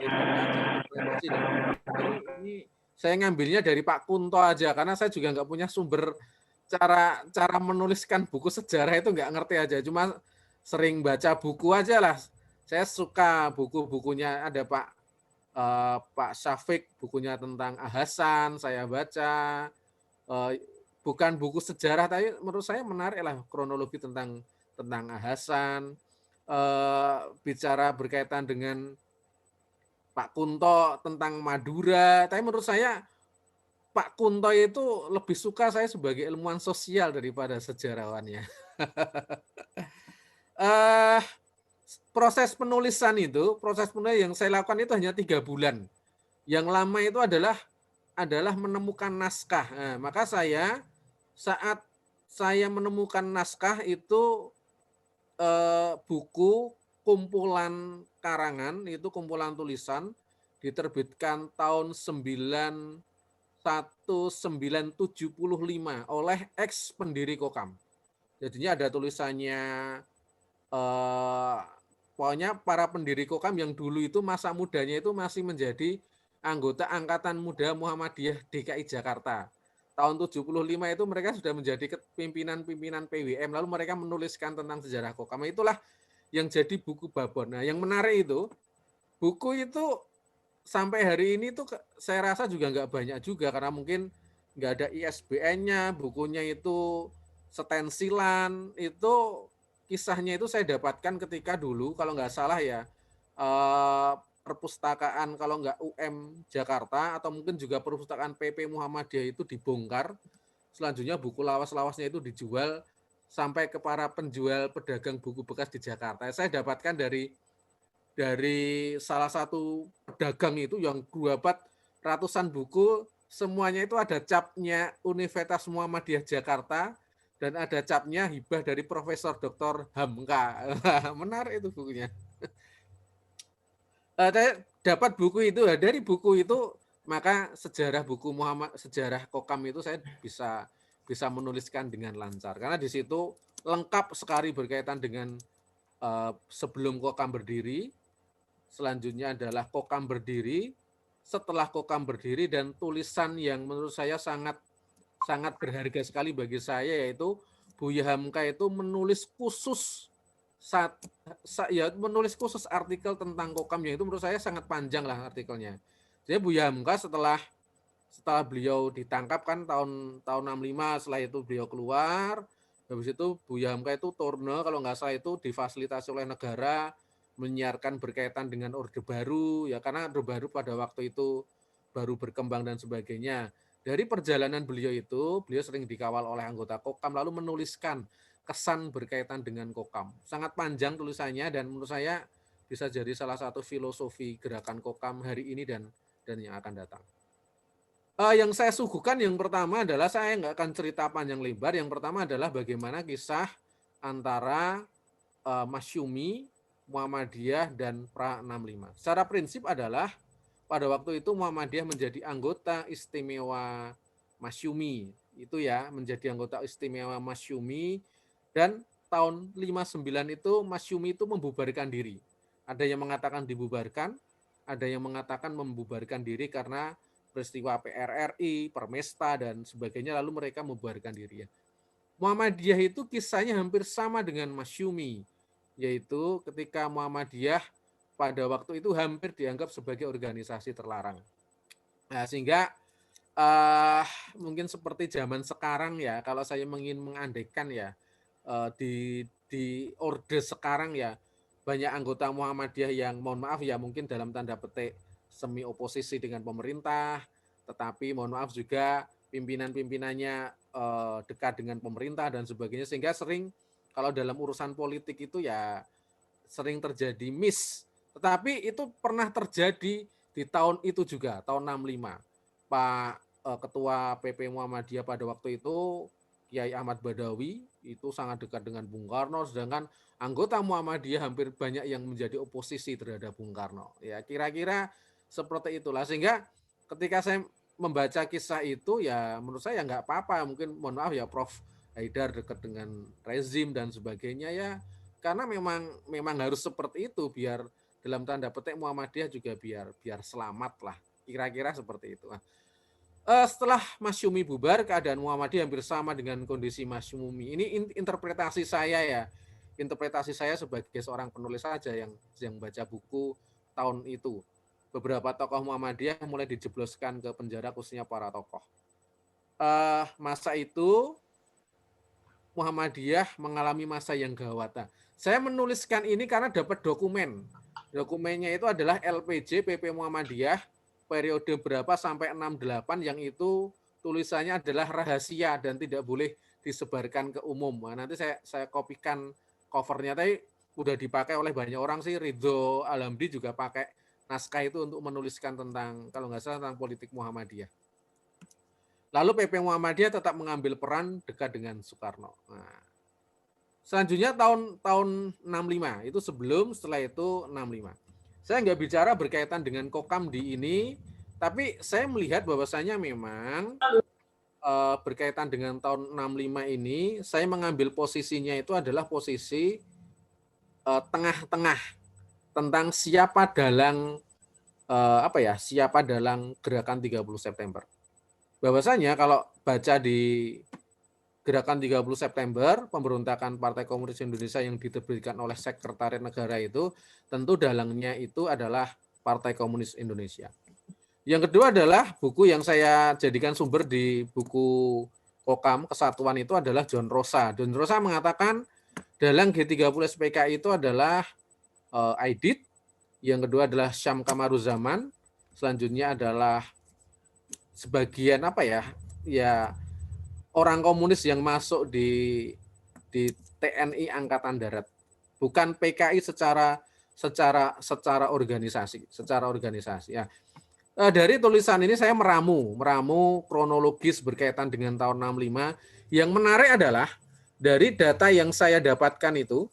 E: informasi, dan ini saya ngambilnya dari Pak Kunto aja karena saya juga nggak punya sumber cara menuliskan buku sejarah itu nggak ngerti aja, cuma sering baca buku aja lah. Saya suka buku-bukunya, ada Pak Syafiq, bukunya tentang Hasan saya baca, bukan buku sejarah tapi menurut saya menarik lah kronologi tentang Hasan, bicara berkaitan dengan Pak Kunto tentang Madura, tapi menurut saya Pak Kunto itu lebih suka saya sebagai ilmuwan sosial daripada sejarawannya. Proses penulisan yang saya lakukan itu hanya 3 bulan. Yang lama itu adalah menemukan naskah. Nah, maka saat saya menemukan naskah itu buku kumpulan karangan, itu kumpulan tulisan diterbitkan tahun 1975 oleh ex pendiri Kokam. Jadinya ada tulisannya, pokoknya para pendiri Kokam yang dulu itu masa mudanya itu masih menjadi anggota Angkatan Muda Muhammadiyah DKI Jakarta. Tahun 75 itu mereka sudah menjadi pimpinan PWM, lalu mereka menuliskan tentang sejarah Kokam. Itulah yang jadi buku Babon. Nah, yang menarik itu, buku itu sampai hari ini tuh saya rasa juga nggak banyak juga, karena mungkin nggak ada ISBN-nya, bukunya itu stensilan, itu kisahnya itu saya dapatkan ketika dulu, kalau nggak salah ya, perpustakaan kalau nggak UM Jakarta, atau mungkin juga perpustakaan PP Muhammadiyah itu dibongkar, selanjutnya buku lawas-lawasnya itu dijual sampai ke para penjual pedagang buku bekas di Jakarta. Saya dapatkan dari salah satu pedagang itu yang buat ratusan buku, semuanya itu ada capnya Universitas Muhammadiyah Jakarta dan ada capnya hibah dari Profesor Dr. Hamka. Menarik itu bukunya. Saya dapat buku itu, dari buku itu maka sejarah Kokam itu saya bisa menuliskan dengan lancar. Karena di situ lengkap sekali berkaitan dengan sebelum Kokam berdiri, selanjutnya adalah Kokam berdiri, setelah Kokam berdiri, dan tulisan yang menurut saya sangat berharga sekali bagi saya, yaitu Buya Hamka itu menulis khusus menulis khusus artikel tentang Kokam, yang itu menurut saya sangat panjang lah artikelnya. Jadi Buya Hamka setelah beliau ditangkap kan tahun 65, setelah itu beliau keluar, habis itu Buya Hamka itu turne kalau nggak salah itu difasilitasi oleh negara menyiarkan berkaitan dengan Orde Baru, ya karena Orde Baru pada waktu itu baru berkembang dan sebagainya. Dari perjalanan beliau itu, beliau sering dikawal oleh anggota Kokam lalu menuliskan kesan berkaitan dengan Kokam. Sangat panjang tulisannya dan menurut saya bisa jadi salah satu filosofi gerakan Kokam hari ini dan yang akan datang. Yang saya suguhkan yang pertama adalah, saya nggak akan cerita panjang lebar. Yang pertama adalah bagaimana kisah antara Masyumi, Muhammadiyah, dan Pra 65. Secara prinsip adalah pada waktu itu Muhammadiyah menjadi anggota istimewa Masyumi. Itu ya, menjadi anggota istimewa Masyumi, dan tahun 59 itu Masyumi itu membubarkan diri. Ada yang mengatakan dibubarkan, ada yang mengatakan membubarkan diri karena peristiwa PRRI, Permesta, dan sebagainya, lalu mereka membubarkan diri. Muhammadiyah itu kisahnya hampir sama dengan Masyumi, yaitu ketika Muhammadiyah pada waktu itu hampir dianggap sebagai organisasi terlarang. Nah, sehingga mungkin seperti zaman sekarang ya, kalau saya ingin mengandaikan ya, di orde sekarang ya, banyak anggota Muhammadiyah yang mohon maaf ya mungkin dalam tanda petik semi oposisi dengan pemerintah, tetapi mohon maaf juga pimpinan-pimpinannya dekat dengan pemerintah dan sebagainya, sehingga sering kalau dalam urusan politik itu ya sering terjadi miss. Tetapi itu pernah terjadi di tahun itu juga, tahun 65. Pak Ketua PP Muhammadiyah pada waktu itu, Kiai Ahmad Badawi, itu sangat dekat dengan Bung Karno, sedangkan anggota Muhammadiyah hampir banyak yang menjadi oposisi terhadap Bung Karno. Ya, kira-kira seperti itulah. Sehingga ketika saya membaca kisah itu ya menurut saya nggak apa-apa, mungkin mohon maaf ya Prof Haidar dekat dengan rezim dan sebagainya ya, karena memang harus seperti itu biar dalam tanda petik Muhammadiyah juga biar selamat lah, kira-kira seperti itu. Setelah Masyumi bubar, keadaan Muhammadiyah hampir sama dengan kondisi Masyumi. Ini interpretasi saya ya, interpretasi saya sebagai seorang penulis saja yang baca buku tahun itu. Beberapa tokoh Muhammadiyah mulai dijebloskan ke penjara, khususnya para tokoh. Masa itu Muhammadiyah mengalami masa yang gawat. Saya menuliskan ini karena dapat dokumen. Dokumennya itu adalah LPJ PP Muhammadiyah periode berapa sampai 68, yang itu tulisannya adalah rahasia dan tidak boleh disebarkan ke umum. Nah, nanti saya kopikan covernya, tapi udah dipakai oleh banyak orang sih. Ridho Alhamdi juga pakai naskah itu untuk menuliskan tentang, kalau nggak salah, tentang politik Muhammadiyah. Lalu PP Muhammadiyah tetap mengambil peran dekat dengan Soekarno. Nah, selanjutnya tahun 65, itu sebelum, setelah itu 65. Saya nggak bicara berkaitan dengan Kokam di ini, tapi saya melihat bahwasanya memang berkaitan dengan tahun 65 ini, saya mengambil posisinya itu adalah posisi tengah-tengah tentang siapa dalang siapa dalang gerakan 30 September. Bahwasanya kalau baca di Gerakan 30 September, pemberontakan Partai Komunis Indonesia yang diterbitkan oleh Sekretariat Negara itu, tentu dalangnya itu adalah Partai Komunis Indonesia. Yang kedua adalah buku yang saya jadikan sumber di buku Kokam Kesatuan itu adalah John Rosa. John Rosa mengatakan dalang G30 SPKI itu adalah Aidit, yang kedua adalah Syam Kamaruzaman, selanjutnya adalah sebagian orang komunis yang masuk di TNI Angkatan Darat, bukan PKI secara organisasi, ya. Dari tulisan ini saya meramu kronologis berkaitan dengan tahun 65. Yang menarik adalah dari data yang saya dapatkan itu,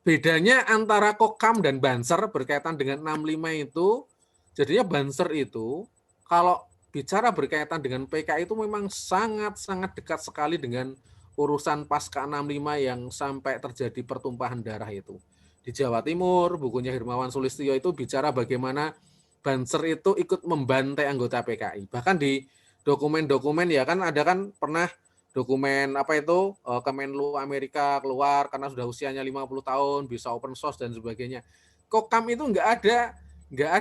E: bedanya antara Kokam dan Banser berkaitan dengan 65 itu, jadinya Banser itu kalau bicara berkaitan dengan PKI itu memang sangat-sangat dekat sekali dengan urusan Pasca 65 yang sampai terjadi pertumpahan darah itu. Di Jawa Timur, bukunya Hermawan Sulistyo itu bicara bagaimana Banser itu ikut membantai anggota PKI. Bahkan di dokumen-dokumen ya kan ada kan pernah dokumen apa itu Kemenlu Amerika keluar karena sudah usianya 50 tahun, bisa open source dan sebagainya. Kokam itu nggak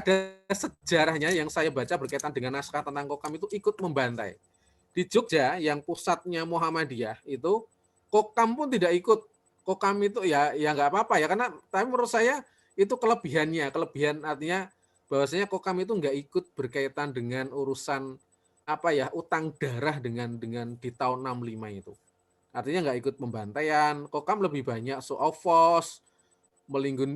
E: ada sejarahnya yang saya baca berkaitan dengan naskah tentang Kokam itu ikut membantai. Di Jogja yang pusatnya Muhammadiyah itu Kokam pun tidak ikut. Kokam itu ya nggak apa-apa ya karena tapi menurut saya itu kelebihan artinya bahwasanya Kokam itu nggak ikut berkaitan dengan urusan apa ya utang darah dengan di tahun 65 itu. Artinya nggak ikut pembantaian. Kokam lebih banyak show of force,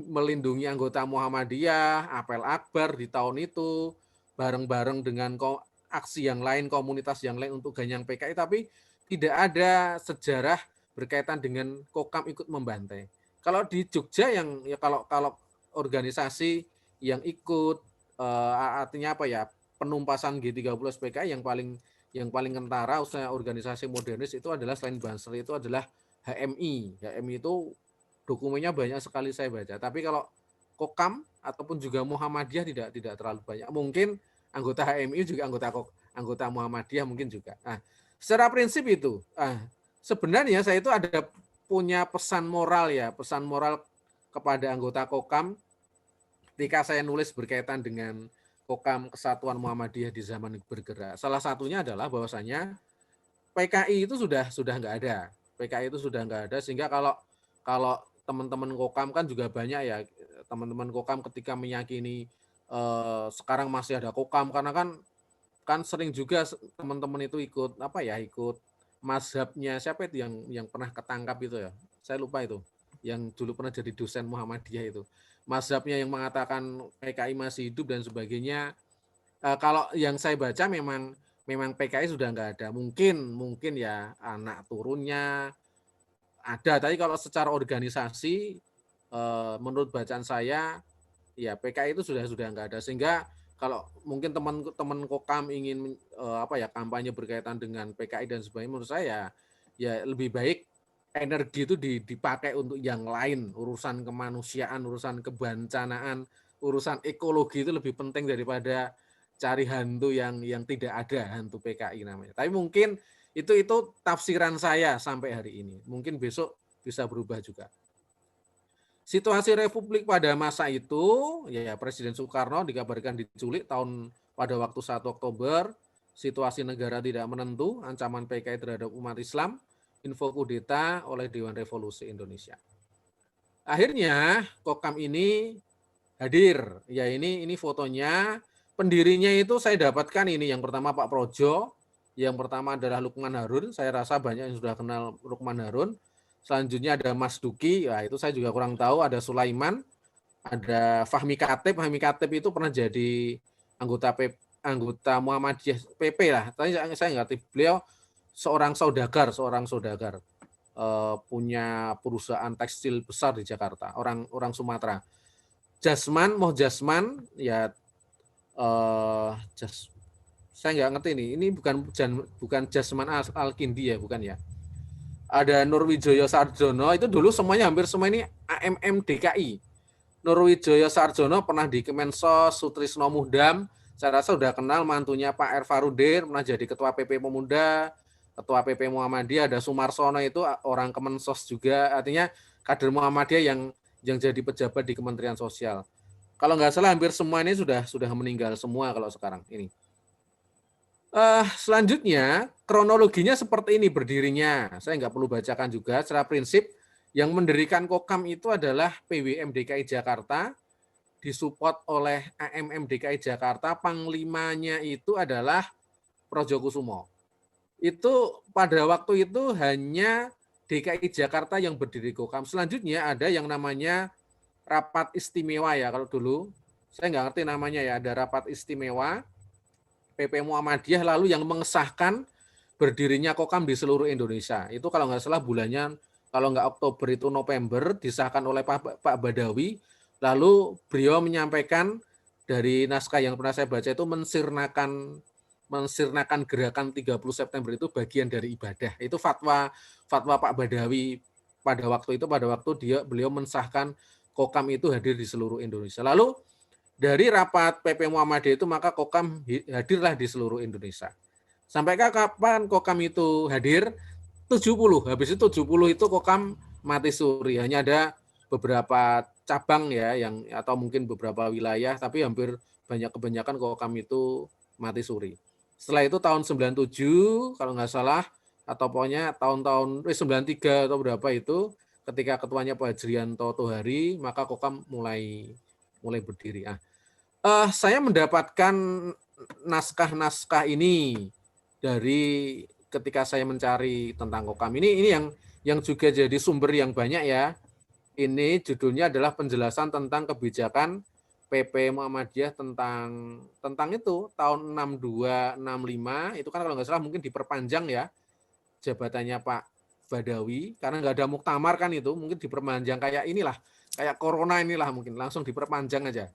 E: melindungi anggota Muhammadiyah, apel akbar di tahun itu, bareng-bareng dengan aksi yang lain, komunitas yang lain untuk ganyang PKI, tapi tidak ada sejarah berkaitan dengan Kokam ikut membantai. Kalau di Jogja yang ya kalau organisasi yang ikut artinya apa ya penumpasan G30 SPKI yang paling kentara usaha organisasi modernis itu adalah selain Banser itu adalah HMI. HMI itu dokumennya banyak sekali saya baca. Tapi kalau Kokam ataupun juga Muhammadiyah tidak terlalu banyak. Mungkin anggota HMI juga anggota Muhammadiyah mungkin juga. Nah, secara prinsip itu, sebenarnya saya itu ada punya pesan moral kepada anggota Kokam ketika saya nulis berkaitan dengan Kokam Kesatuan Muhammadiyah di zaman bergerak. Salah satunya adalah bahwasanya PKI itu sudah nggak ada. PKI itu sudah nggak ada sehingga kalau teman-teman Kokam kan juga banyak ya teman-teman Kokam ketika meyakini sekarang masih ada Kokam karena kan sering juga teman-teman itu ikut mazhabnya siapa itu yang pernah ketangkap itu ya. Saya lupa itu. Yang dulu pernah jadi dosen Muhammadiyah itu. Mazhabnya yang mengatakan PKI masih hidup dan sebagainya. Kalau yang saya baca memang PKI sudah nggak ada. Mungkin ya anak turunnya ada. Tapi kalau secara organisasi, menurut bacaan saya, ya PKI itu sudah nggak ada. Sehingga kalau mungkin teman-teman Kokam ingin kampanye berkaitan dengan PKI dan sebagainya, menurut saya ya lebih baik energi itu dipakai untuk yang lain, urusan kemanusiaan, urusan kebencanaan, urusan ekologi itu lebih penting daripada cari hantu yang tidak ada, hantu PKI namanya. Tapi mungkin itu tafsiran saya sampai hari ini. Mungkin besok bisa berubah juga. Situasi Republik pada masa itu, ya Presiden Soekarno dikabarkan diculik pada waktu 1 Oktober, situasi negara tidak menentu, ancaman PKI terhadap umat Islam, info kudeta oleh Dewan Revolusi Indonesia. Akhirnya Kokam ini hadir. Ya ini fotonya. Pendirinya itu saya dapatkan ini. Yang pertama Pak Projo, yang pertama adalah Lukman Harun. Saya rasa banyak yang sudah kenal Lukman Harun. Selanjutnya ada Mas Duki. Ya itu saya juga kurang tahu. Ada Sulaiman, ada Fahmi Katib. Fahmi Katib itu pernah jadi anggota Muhammadiyah PP lah. Tapi saya nggak tahu. Beliau seorang saudagar, punya perusahaan tekstil besar di Jakarta, orang Sumatera. Moh Jasman, ya saya nggak ngerti ini bukan Jasman Al-Kindi ya, bukan ya. Ada Nurwijoyo Sarjono, itu dulu hampir semua ini AMM DKI. Nurwijoyo Sarjono pernah di Kemensos, Sutrisno Muhdam, saya rasa sudah kenal mantunya Pak Erfarudin, pernah jadi Ketua PP Pemuda, Ketua PP Muhammadiyah, ada Sumarsono itu orang Kemensos juga, artinya kader Muhammadiyah yang jadi pejabat di Kementerian Sosial. Kalau nggak salah hampir semua ini sudah meninggal semua kalau sekarang ini. Selanjutnya kronologinya seperti ini berdirinya. Saya nggak perlu bacakan juga. Secara prinsip yang mendirikan Kokam itu adalah PWM DKI Jakarta, disupport oleh AMM DKI Jakarta. Panglimanya itu adalah Projokusumo. Itu pada waktu itu hanya DKI Jakarta yang berdiri Kokam. Selanjutnya ada yang namanya rapat istimewa ya, kalau dulu saya nggak ngerti namanya ya, ada rapat istimewa PP Muhammadiyah lalu yang mengesahkan berdirinya Kokam di seluruh Indonesia. Itu kalau nggak salah bulannya, kalau nggak Oktober itu November, disahkan oleh Pak Badawi, lalu beliau menyampaikan dari naskah yang pernah saya baca itu mensirnakan mensirnakan gerakan 30 September itu bagian dari ibadah. Itu fatwa Pak Badawi pada waktu beliau mensahkan Kokam itu hadir di seluruh Indonesia. Lalu dari rapat PP Muhammadiyah itu maka Kokam hadirlah di seluruh Indonesia. Sampai kapan Kokam itu hadir? 70. Habis itu 70 itu Kokam mati suri. Hanya ada beberapa cabang ya yang atau mungkin beberapa wilayah, tapi hampir kebanyakan Kokam itu mati suri. Setelah itu tahun 97 kalau nggak salah, atau pokoknya tahun-tahun 93 atau berapa itu, ketika ketuanya Pak Hajrianto Tohari, maka Kokam mulai berdiri. Saya mendapatkan naskah-naskah ini dari ketika saya mencari tentang Kokam. Ini yang juga jadi sumber yang banyak ya. Ini judulnya adalah penjelasan tentang kebijakan PP Muhammadiyah tentang itu tahun 62 65 itu kan kalau nggak salah mungkin diperpanjang ya jabatannya Pak Badawi karena nggak ada muktamar kan itu mungkin diperpanjang kayak kayak corona inilah mungkin langsung diperpanjang aja.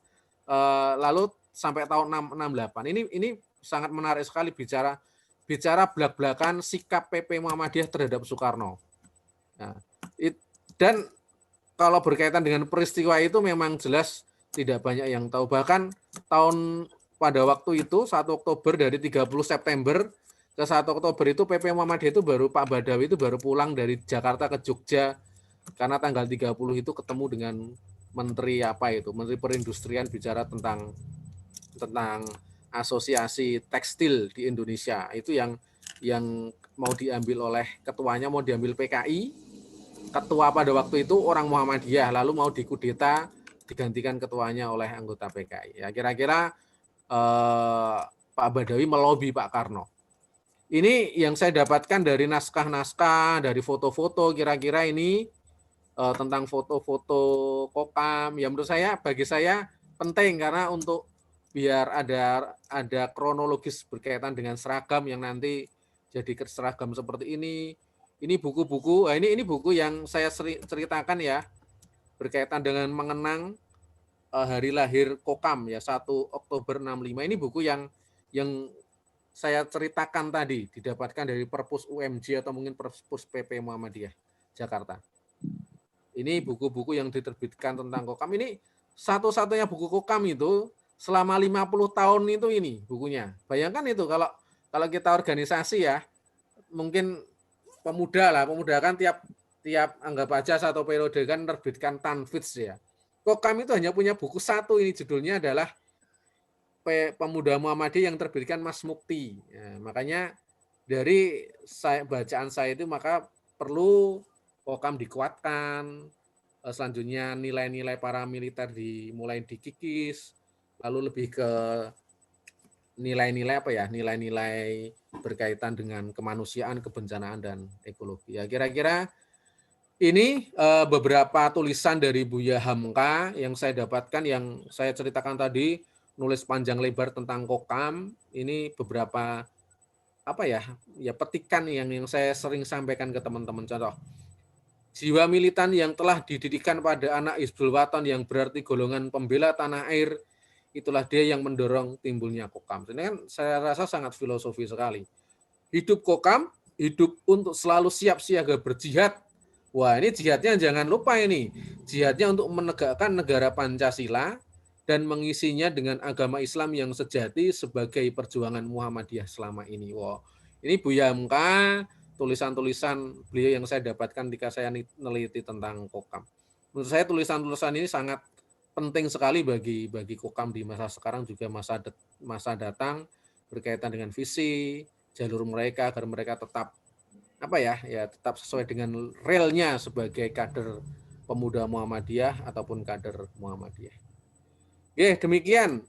E: Lalu sampai tahun 68 ini sangat menarik sekali bicara belak-belakan sikap PP Muhammadiyah terhadap Soekarno. Nah, dan kalau berkaitan dengan peristiwa itu memang jelas tidak banyak yang tahu. Bahkan pada waktu itu 1 Oktober dari 30 September ke 1 Oktober itu PP Muhammadiyah itu Pak Badawi itu baru pulang dari Jakarta ke Jogja karena tanggal 30 itu ketemu dengan Menteri Perindustrian bicara tentang asosiasi tekstil di Indonesia. Itu yang mau diambil oleh ketuanya, mau diambil PKI. Ketua pada waktu itu orang Muhammadiyah, lalu mau dikudeta digantikan ketuanya oleh anggota PKI. Ya kira-kira Pak Badawi melobi Pak Karno. Ini yang saya dapatkan dari naskah-naskah, dari foto-foto kira-kira ini tentang foto-foto Kokam. Ya menurut saya, bagi saya penting karena untuk biar ada kronologis berkaitan dengan seragam yang nanti jadi seragam seperti ini. Ini buku-buku, ini buku yang saya ceritakan ya, berkaitan dengan mengenang hari lahir Kokam ya 1 Oktober 65. Ini buku yang saya ceritakan tadi didapatkan dari Perpus UMJ atau mungkin Perpus PP Muhammadiyah Jakarta. Ini buku-buku yang diterbitkan tentang Kokam. Ini satu-satunya buku Kokam itu selama 50 tahun itu ini bukunya. Bayangkan itu kalau kita organisasi ya, mungkin pemuda kan tiap anggap aja satu periode kan terbitkan tanfidz ya. Kokam itu hanya punya buku satu, ini judulnya adalah Pemuda Muhammadiyah yang terbitkan Mas Mukti. Ya, makanya dari bacaan saya itu maka perlu Kokam dikuatkan, selanjutnya nilai-nilai paramiliter mulai dikikis, lalu lebih ke nilai-nilai nilai-nilai berkaitan dengan kemanusiaan, kebencanaan, dan ekologi. Ya, kira-kira ini beberapa tulisan dari Buya Hamka yang saya dapatkan, yang saya ceritakan tadi, nulis panjang lebar tentang Kokam. Ini beberapa petikan yang saya sering sampaikan ke teman-teman. Contoh, jiwa militan yang telah didirikan pada anak Hizbul Wathan yang berarti golongan pembela tanah air, itulah dia yang mendorong timbulnya Kokam. Ini kan saya rasa sangat filosofi sekali. Hidup Kokam, hidup untuk selalu siap siaga berjihad. Wah, ini jihadnya jangan lupa ini. Jihadnya untuk menegakkan negara Pancasila dan mengisinya dengan agama Islam yang sejati sebagai perjuangan Muhammadiyah selama ini. Wah, ini Buya Hamka, tulisan-tulisan beliau yang saya dapatkan ketika saya meneliti tentang Kokam. Menurut saya tulisan-tulisan ini sangat penting sekali bagi Kokam di masa sekarang juga masa datang berkaitan dengan visi jalur mereka agar mereka tetap tetap sesuai dengan relnya sebagai kader pemuda Muhammadiyah ataupun kader Muhammadiyah. Oke, demikian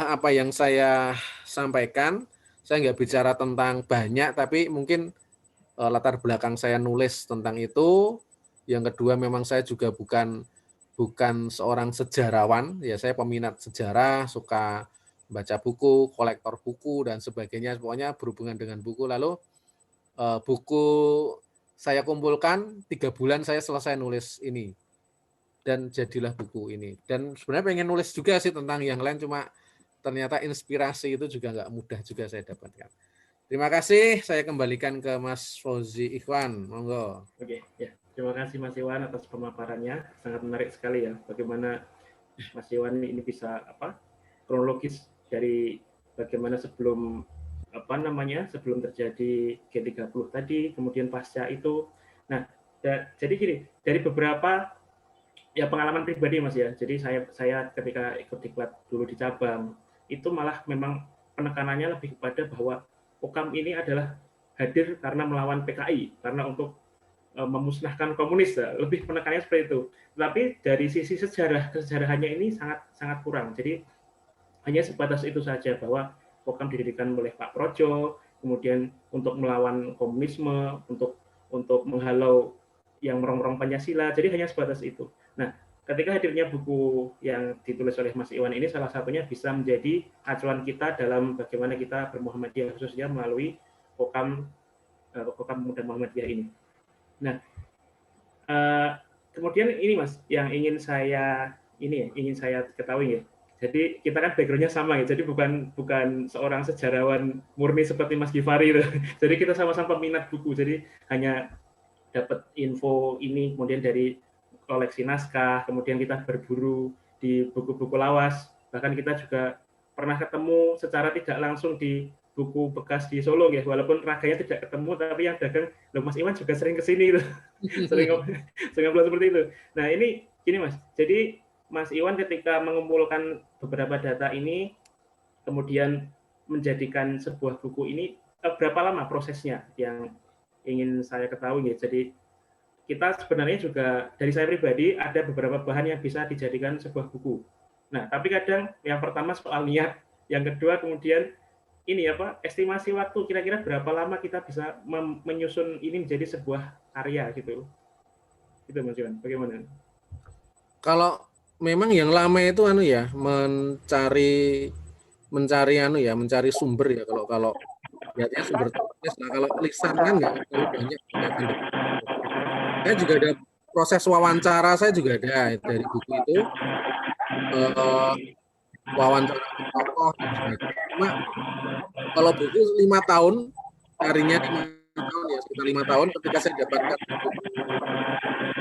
E: apa yang saya sampaikan. Saya nggak bicara tentang banyak, tapi mungkin latar belakang saya nulis tentang itu. Yang kedua, memang saya juga bukan seorang sejarawan, ya saya peminat sejarah, suka baca buku, kolektor buku dan sebagainya, pokoknya berhubungan dengan buku. Lalu buku saya kumpulkan 3 bulan saya selesai nulis ini dan jadilah buku ini. Dan sebenarnya pengen nulis juga sih tentang yang lain, cuma ternyata inspirasi itu juga nggak mudah juga saya dapatkan. Terima kasih, saya kembalikan ke Mas Fauzi Ikhwan, monggo.
D: Oke, ya. Terima kasih Mas Iwan atas pemaparannya, sangat menarik sekali ya bagaimana Mas Iwan ini bisa kronologis dari bagaimana sebelum sebelum terjadi G30 tadi, kemudian pasca itu. Nah, jadi gini, dari beberapa ya pengalaman pribadi Mas ya. Jadi saya ketika ikut diklat dulu di cabang, itu malah memang penekanannya lebih kepada bahwa Kokam ini adalah hadir karena melawan PKI, karena untuk memusnahkan komunis, lebih penekanannya seperti itu. Tapi dari sisi kesejarahannya ini sangat kurang. Jadi hanya sebatas itu saja bahwa Kokam didirikan oleh Pak Projo, kemudian untuk melawan komunisme, untuk menghalau yang merongrong Pancasila. Jadi hanya sebatas itu. Nah, ketika hadirnya buku yang ditulis oleh Mas Iwan ini salah satunya bisa menjadi acuan kita dalam bagaimana kita bermuhammadiyah khususnya melalui Kokam Pemuda Muhammadiyah ini. Nah, kemudian ini Mas yang ingin saya ketahui ya. Jadi kita kan background-nya sama ya. Jadi bukan seorang sejarawan murni seperti Mas Gifari gitu. Jadi kita sama-sama peminat buku. Jadi hanya dapat info ini kemudian dari koleksi naskah, kemudian kita berburu di buku-buku lawas, bahkan kita juga pernah ketemu secara tidak langsung di buku bekas di Solo ya, walaupun raganya tidak ketemu, tapi yang dagang, Mas Iwan juga sering kesini gitu. sering ngobrol seperti itu. Nah ini gini Mas, jadi Mas Iwan ketika mengumpulkan beberapa data ini, kemudian menjadikan sebuah buku ini, berapa lama prosesnya yang ingin saya ketahui ya. Jadi kita sebenarnya juga dari saya pribadi ada beberapa bahan yang bisa dijadikan sebuah buku. Nah, tapi kadang yang pertama soal niat, yang kedua kemudian ini estimasi waktu kira-kira berapa lama kita bisa menyusun ini menjadi sebuah karya gitu. Itu Mas Iwan, bagaimana?
E: Kalau memang yang lama itu mencari sumber ya, kalau lihatnya sumber tulis. Nah, kalau lisan kan nggak terlalu banyak. Saya juga ada proses wawancara, saya juga ada dari buku itu wawancara tokoh dan sebagainya. Cuma kalau buku 5 tahun, carinya 5 tahun ya, sekitar 5 tahun ketika saya dapatkan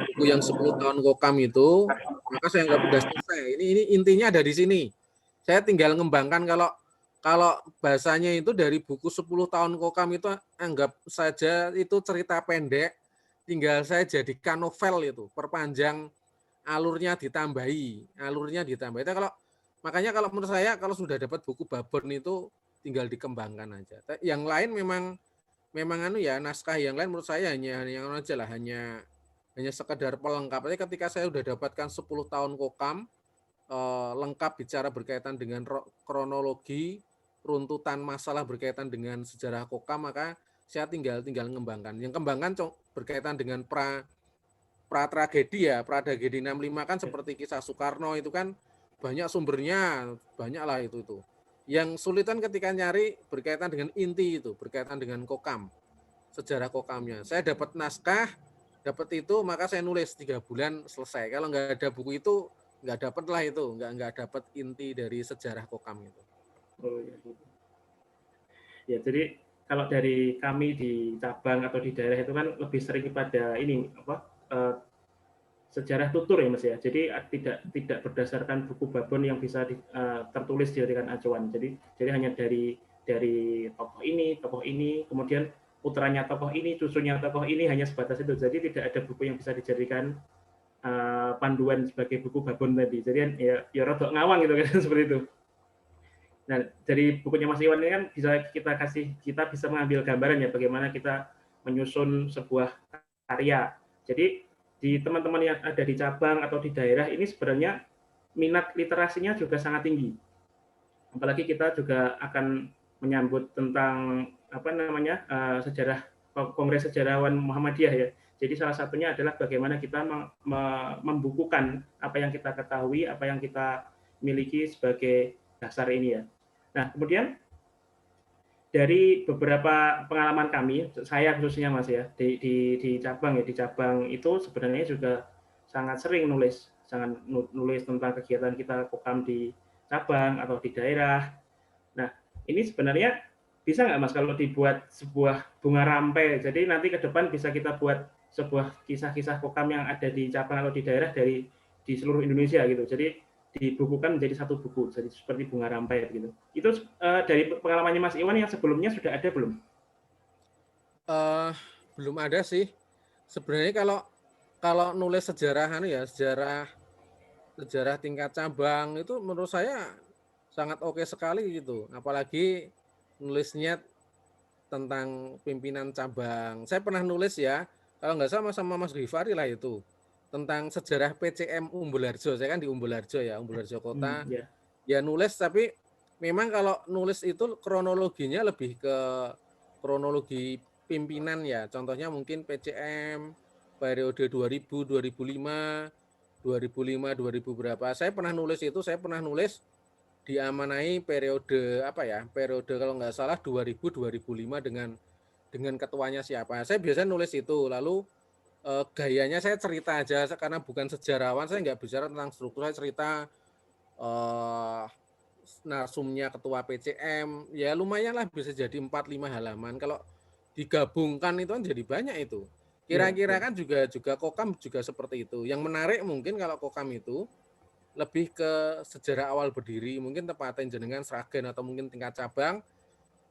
E: buku yang 10 tahun Kokam itu, maka saya anggap sudah selesai. Ini intinya ada di sini. Saya tinggal mengembangkan kalau bahasanya itu dari buku 10 tahun Kokam itu anggap saja itu cerita pendek, tinggal saya jadikan novel itu, perpanjang alurnya ditambahi. Makanya kalau menurut saya kalau sudah dapat buku Babon itu tinggal dikembangkan aja. Yang lain memang naskah yang lain menurut saya hanya sekedar pelengkap. Tapi ketika saya sudah dapatkan 10 tahun Kokam lengkap bicara berkaitan dengan kronologi, runtutan masalah berkaitan dengan sejarah Kokam, maka saya tinggal mengembangkan. Yang kembangkan berkaitan dengan pra tragedi ya, pra tragedi 65 kan seperti kisah Soekarno itu kan banyak sumbernya, banyaklah itu. Yang sulitan ketika nyari berkaitan dengan inti itu, berkaitan dengan Kokam, sejarah Kokamnya. Saya dapat naskah, dapat itu, maka saya nulis 3 bulan selesai. Kalau nggak ada buku itu, nggak dapat lah itu, nggak dapat inti dari sejarah Kokam itu.
D: Oh ya. Ya jadi kalau dari kami di cabang atau di daerah itu kan lebih sering pada ini sejarah tutur ya Mas ya. Jadi tidak berdasarkan buku Babon yang bisa tertulis dijadikan acuan. Jadi hanya dari tokoh ini, kemudian putranya tokoh ini, cucunya tokoh ini, hanya sebatas itu. Jadi tidak ada buku yang bisa dijadikan panduan sebagai buku Babon tadi. Jadi ya rodok ngawang gitu kan seperti itu. Nah, dari bukunya Mas Iwan ini kan kita bisa mengambil gambaran ya bagaimana kita menyusun sebuah karya. Jadi di teman-teman yang ada di cabang atau di daerah ini sebenarnya minat literasinya juga sangat tinggi. Apalagi kita juga akan menyambut tentang sejarah Kongres Sejarawan Muhammadiyah ya. Jadi salah satunya adalah bagaimana kita membukukan apa yang kita ketahui, apa yang kita miliki sebagai dasar ini ya. Nah, kemudian dari beberapa pengalaman kami, saya khususnya Mas ya, di cabang itu sebenarnya juga sangat sering nulis tentang kegiatan kita Kokam di cabang atau di daerah. Nah, ini sebenarnya bisa nggak Mas kalau dibuat sebuah bunga rampai? Jadi nanti ke depan bisa kita buat sebuah kisah-kisah kokam yang ada di cabang atau di daerah di seluruh Indonesia gitu. Jadi dibukukan menjadi satu buku, jadi seperti bunga rampai gitu. Itu dari pengalamannya Mas Iwan yang sebelumnya sudah ada belum?
E: Belum ada sih. Sebenarnya kalau nulis sejarah sejarah tingkat cabang itu menurut saya sangat oke sekali gitu. Apalagi nulisnya tentang pimpinan cabang. Saya pernah nulis ya, kalau nggak sama Mas Ghifari lah itu, tentang sejarah PCM Umbul Harjo. Saya kan di Umbul Harjo ya, Umbul Harjo Kota.
D: Ya.
E: Ya nulis, tapi memang kalau nulis itu kronologinya lebih ke kronologi pimpinan ya. Contohnya mungkin PCM periode 2000, 2005, 2005, 2000 berapa. Saya pernah nulis diamanai periode periode kalau nggak salah 2000-2005 dengan ketuanya siapa. Saya biasanya nulis itu, lalu gayanya saya cerita aja karena bukan sejarawan, saya nggak bicara tentang struktur, saya cerita narsumnya ketua PCM, ya lumayan lah bisa jadi 4-5 halaman. Kalau digabungkan itu kan jadi banyak itu. Kira-kira kan juga kokam juga seperti itu. Yang menarik mungkin kalau kokam itu lebih ke sejarah awal berdiri, mungkin tepatnya jenengan Sragen atau mungkin tingkat cabang.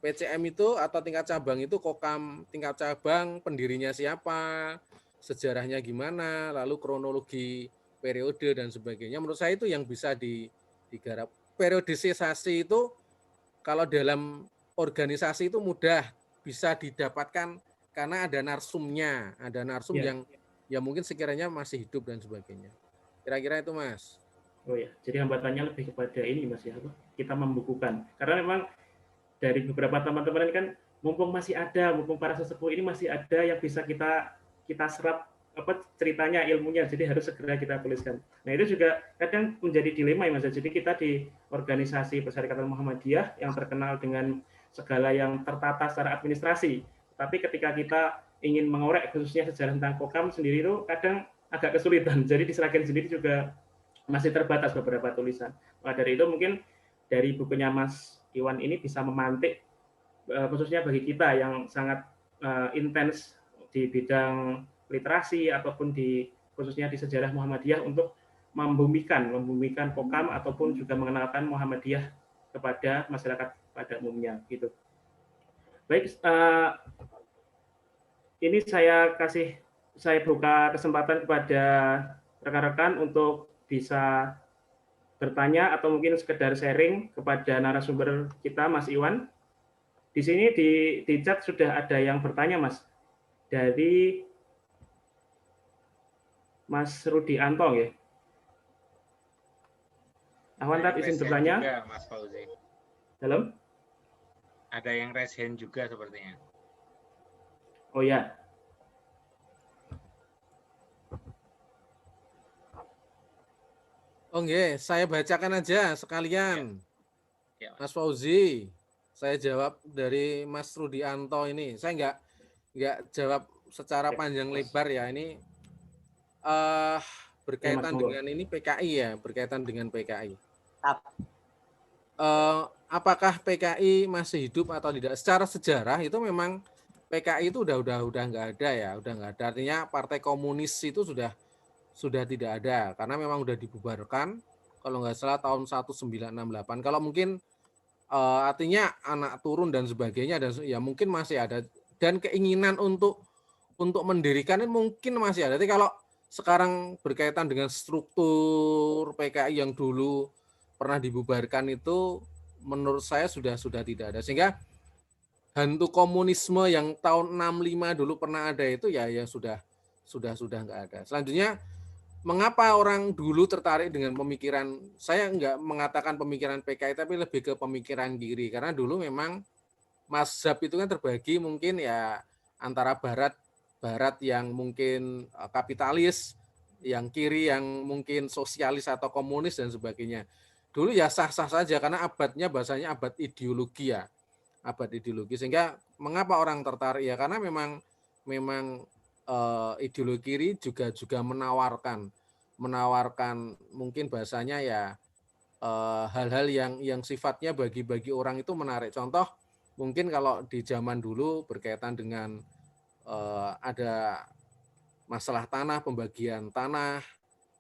E: PCM itu atau tingkat cabang itu kokam tingkat cabang, pendirinya siapa, sejarahnya gimana, lalu kronologi periode dan sebagainya. Menurut saya itu yang bisa digarap. Periodisasi itu kalau dalam organisasi itu mudah bisa didapatkan karena ada narsumnya, ada narsum yang ya mungkin sekiranya masih hidup dan sebagainya. Kira-kira itu Mas.
D: Oh ya, jadi hambatannya lebih kepada ini Mas ya, kita membukukan. Karena memang dari beberapa teman-teman ini kan mumpung para sesepuh ini masih ada yang bisa kita serap ceritanya, ilmunya, jadi harus segera kita tuliskan. Nah itu juga kadang menjadi dilema ya Mas. Jadi kita di organisasi Persyarikatan Muhammadiyah yang terkenal dengan segala yang tertata secara administrasi, tapi ketika kita ingin mengorek khususnya sejarah tentang kokam sendiri itu kadang agak kesulitan. Jadi di Sragen sendiri juga masih terbatas beberapa tulisan. Maka dari itu mungkin dari bukunya Mas Iwan ini bisa memantik khususnya bagi kita yang sangat intens di bidang literasi ataupun khususnya di sejarah Muhammadiyah untuk membumikan kokam ataupun juga mengenalkan Muhammadiyah kepada masyarakat pada umumnya gitu. Baik, ini saya buka kesempatan kepada rekan-rekan untuk bisa bertanya atau mungkin sekedar sharing kepada narasumber kita, Mas Iwan. Di sini di chat sudah ada yang bertanya, Mas. Dari Mas Rudi Antong ya. Ahwan izin bertanya.
A: Juga, Mas Fauzi.
D: Dalam?
A: Ada yang raise hand juga sepertinya.
D: Oh ya.
E: Oke, saya bacakan aja sekalian.
A: Ya,
E: Mas Fauzi, saya jawab dari Mas Rudi Anto ini. Saya nggak jawab secara panjang lebar ya. Ini berkaitan dengan ini PKI ya, berkaitan dengan PKI. Apakah PKI masih hidup atau tidak? Secara sejarah itu memang PKI itu udah nggak ada ya, udah nggak ada. Artinya Partai Komunis itu sudah tidak ada karena memang udah dibubarkan kalau nggak salah tahun 1968. Kalau mungkin artinya anak turun dan sebagainya dan ya mungkin masih ada dan keinginan untuk mendirikan mungkin masih ada. Tapi kalau sekarang berkaitan dengan struktur PKI yang dulu pernah dibubarkan itu menurut saya sudah tidak ada, sehingga hantu komunisme yang tahun 65 dulu pernah ada itu ya sudah nggak ada. Selanjutnya mengapa orang dulu tertarik dengan pemikiran, saya nggak mengatakan pemikiran PKI tapi lebih ke pemikiran kiri, karena dulu memang mazhab itu kan terbagi mungkin ya antara barat yang mungkin kapitalis, yang kiri yang mungkin sosialis atau komunis dan sebagainya. Dulu ya sah-sah saja karena abadnya bahasanya abad ideologi ya. Abad ideologi, sehingga mengapa orang tertarik ya karena memang ideologi kiri juga menawarkan mungkin bahasanya ya hal-hal yang sifatnya bagi orang itu menarik. Contoh mungkin kalau di zaman dulu berkaitan dengan ada masalah tanah, pembagian tanah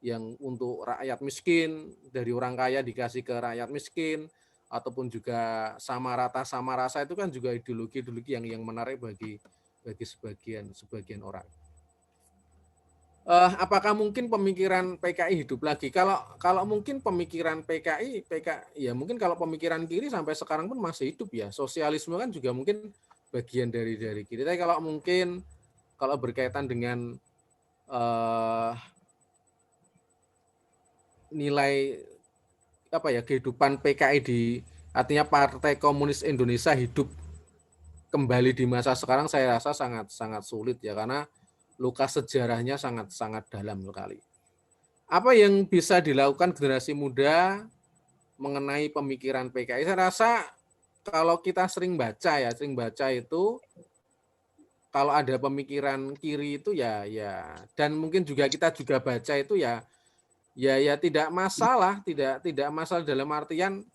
E: yang untuk rakyat miskin, dari orang kaya dikasih ke rakyat miskin, ataupun juga sama rata sama rasa, itu kan juga ideologi yang menarik bagi sebagian orang. Apakah mungkin pemikiran PKI hidup lagi? Kalau mungkin pemikiran PKI ya mungkin kalau pemikiran kiri sampai sekarang pun masih hidup ya. Sosialisme kan juga mungkin bagian dari kiri. Tapi kalau berkaitan dengan nilai kehidupan PKI artinya Partai Komunis Indonesia hidup kembali di masa sekarang, saya rasa sangat sulit ya, karena luka sejarahnya sangat dalam sekali. Apa yang bisa dilakukan generasi muda mengenai pemikiran PKI? Saya rasa kalau kita sering baca itu, kalau ada pemikiran kiri itu ya dan mungkin kita juga baca itu ya tidak masalah, tidak masalah dalam artian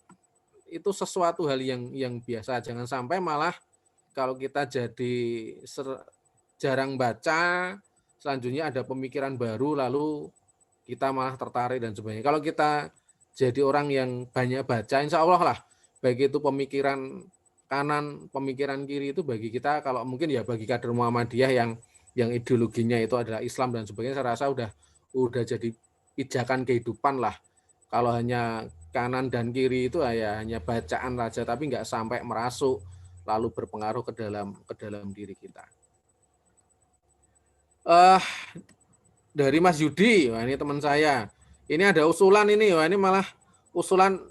E: itu sesuatu hal yang biasa. Jangan sampai malah kalau kita jadi jarang baca, selanjutnya ada pemikiran baru lalu kita malah tertarik dan sebagainya. Kalau kita jadi orang yang banyak baca, insya Allah lah, baik itu pemikiran kanan, pemikiran kiri, itu bagi kita, kalau mungkin ya bagi kader Muhammadiyah yang ideologinya itu adalah Islam dan sebagainya, saya rasa udah jadi pijakan kehidupan lah. Kalau hanya kanan dan kiri itu ya hanya bacaan saja, tapi nggak sampai merasuk lalu berpengaruh ke dalam diri kita. Dari Mas Yudi, wah ini teman saya. Ini ada usulan ini, wah ini malah usulan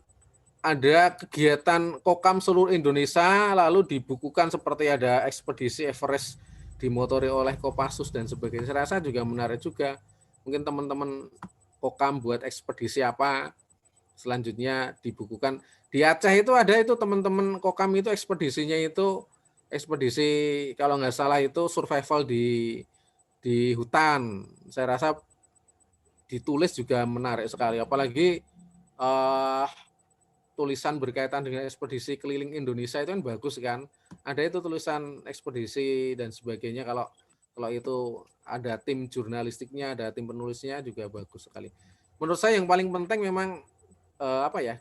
E: ada kegiatan Kokam seluruh Indonesia lalu dibukukan seperti ada ekspedisi Everest dimotori oleh Kopassus dan sebagainya. Saya rasa juga menarik juga. Mungkin teman-teman Kokam buat ekspedisi apa, selanjutnya dibukukan. Di Aceh itu ada itu teman-teman Kokam itu ekspedisinya itu ekspedisi kalau nggak salah itu survival di hutan. Saya rasa ditulis juga menarik sekali, apalagi tulisan berkaitan dengan ekspedisi keliling Indonesia itu kan bagus kan. Ada itu tulisan ekspedisi dan sebagainya, kalau itu ada tim jurnalistiknya, ada tim penulisnya juga bagus sekali. Menurut saya yang paling penting memang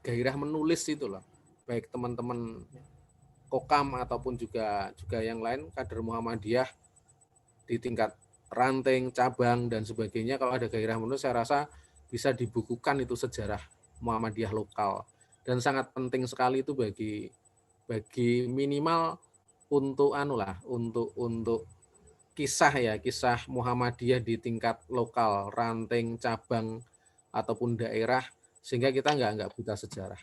E: gairah menulis itu loh. Baik teman-teman Kokam ataupun juga yang lain kader Muhammadiyah di tingkat ranting, cabang dan sebagainya, kalau ada gairah menulis saya rasa bisa dibukukan itu sejarah Muhammadiyah lokal. Dan sangat penting sekali itu bagi minimal untuk untuk kisah Muhammadiyah di tingkat lokal, ranting, cabang ataupun daerah, sehingga kita nggak buta sejarah.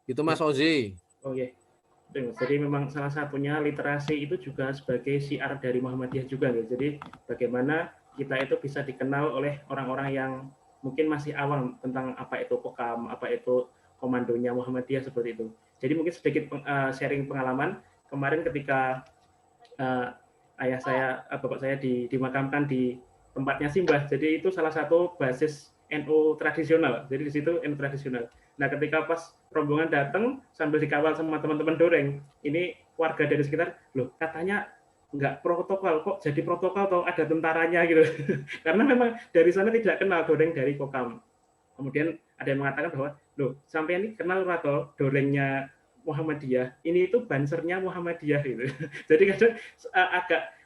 E: Itu Mas Ozi.
D: Oh iya. Jadi memang salah satunya literasi itu juga sebagai syiar dari Muhammadiyah juga ya. Jadi bagaimana kita itu bisa dikenal oleh orang-orang yang mungkin masih awam tentang apa itu Kokam, apa itu komandonya Muhammadiyah seperti itu. Jadi mungkin sedikit sharing pengalaman kemarin ketika bapak saya dimakamkan di tempatnya Simbah. Jadi itu salah satu basis NU tradisional. Jadi di situ NU tradisional. Nah, ketika pas rombongan datang sambil dikawal sama teman-teman Doreng, ini warga dari sekitar, loh katanya nggak protokol, kok jadi protokol atau ada tentaranya gitu. Karena memang dari sana tidak kenal Doreng dari Kokam. Kemudian ada yang mengatakan bahwa, loh sampai ini kenal atau Dorengnya Muhammadiyah, ini itu bansernya Muhammadiyah gitu. Jadi kadang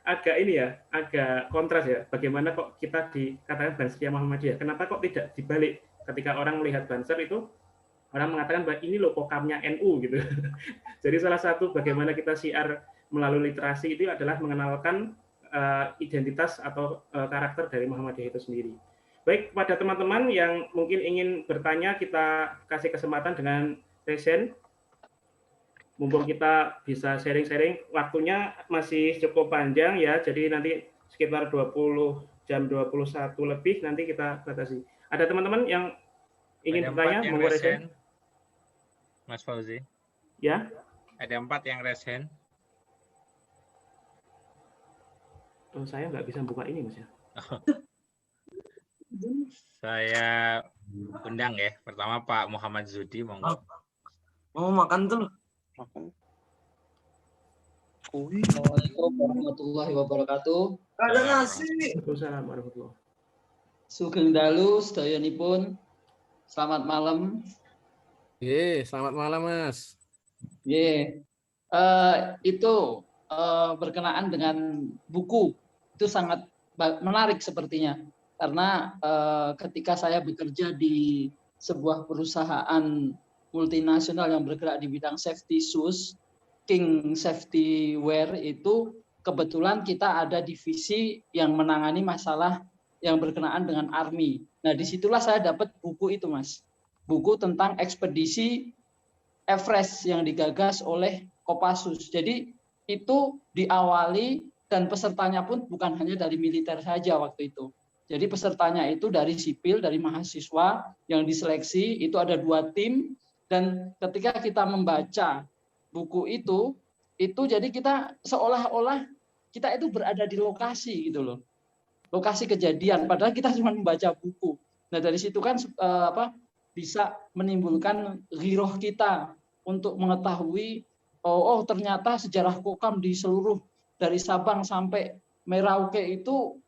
D: agak kontras ya. Bagaimana kok kita dikatakan bansernya Muhammadiyah? Kenapa kok tidak dibalik? Ketika orang melihat banser itu, orang mengatakan bahwa ini loh Kokamnya NU gitu. Jadi salah satu bagaimana kita syiar melalui literasi itu adalah mengenalkan identitas atau karakter dari Muhammadiyah itu sendiri. Baik, kepada teman-teman yang mungkin ingin bertanya, kita kasih kesempatan dengan Resen. Mumpung kita bisa sharing-sharing, waktunya masih cukup panjang ya, jadi nanti sekitar jam 21 lebih nanti kita batasi. Ada teman-teman yang ingin bertanya,
A: mau Resen? Mas Fauzi.
D: Ya.
A: Ada 4 yang Resen.
D: Saya nggak bisa buka ini, Mas ya.
A: Saya undang ya. Pertama Pak Muhammad Zudi, monggo.
F: Mau makan tuh.
H: Assalamualaikum warahmatullahi wabarakatuh.
F: Ada nasi.
D: Waalaikumsalam warahmatullahi.
H: Sugeng dalu sedayanipun. Selamat malam.
E: Selamat malam Mas.
H: Itu berkenaan dengan buku itu sangat menarik sepertinya karena ketika saya bekerja di sebuah perusahaan multinasional yang bergerak di bidang safety shoes, King Safety Wear, itu kebetulan kita ada divisi yang menangani masalah yang berkenaan dengan Army. Nah, disitulah saya dapat buku itu, Mas. Buku tentang ekspedisi Everest yang digagas oleh Kopassus. Jadi itu diawali dan pesertanya pun bukan hanya dari militer saja waktu itu. Jadi pesertanya itu dari sipil, dari mahasiswa yang diseleksi, itu ada 2 tim, dan ketika kita membaca buku itu jadi kita seolah-olah kita itu berada di lokasi gitu loh. Lokasi kejadian, padahal kita cuma membaca buku. Nah, dari situ kan bisa menimbulkan ghiroh kita untuk mengetahui ternyata sejarah Kokam di seluruh dari Sabang sampai Merauke itu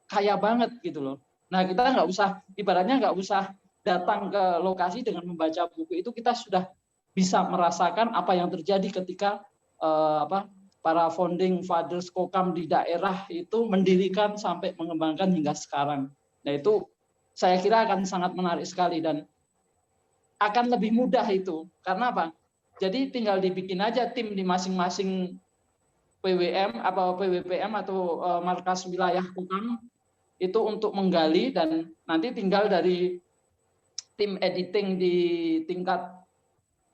H: kaya banget gitu loh. Nah, kita ibaratnya nggak usah datang ke lokasi dengan membaca buku itu, kita sudah bisa merasakan apa yang terjadi ketika para founding fathers Kokam di daerah itu mendirikan sampai mengembangkan hingga sekarang. Nah, itu saya kira akan sangat menarik sekali dan akan lebih mudah itu. Karena apa? Jadi tinggal dibikin aja tim di masing-masing PWM atau PWPM atau markas wilayah Kokam itu untuk menggali, dan nanti tinggal dari tim editing di tingkat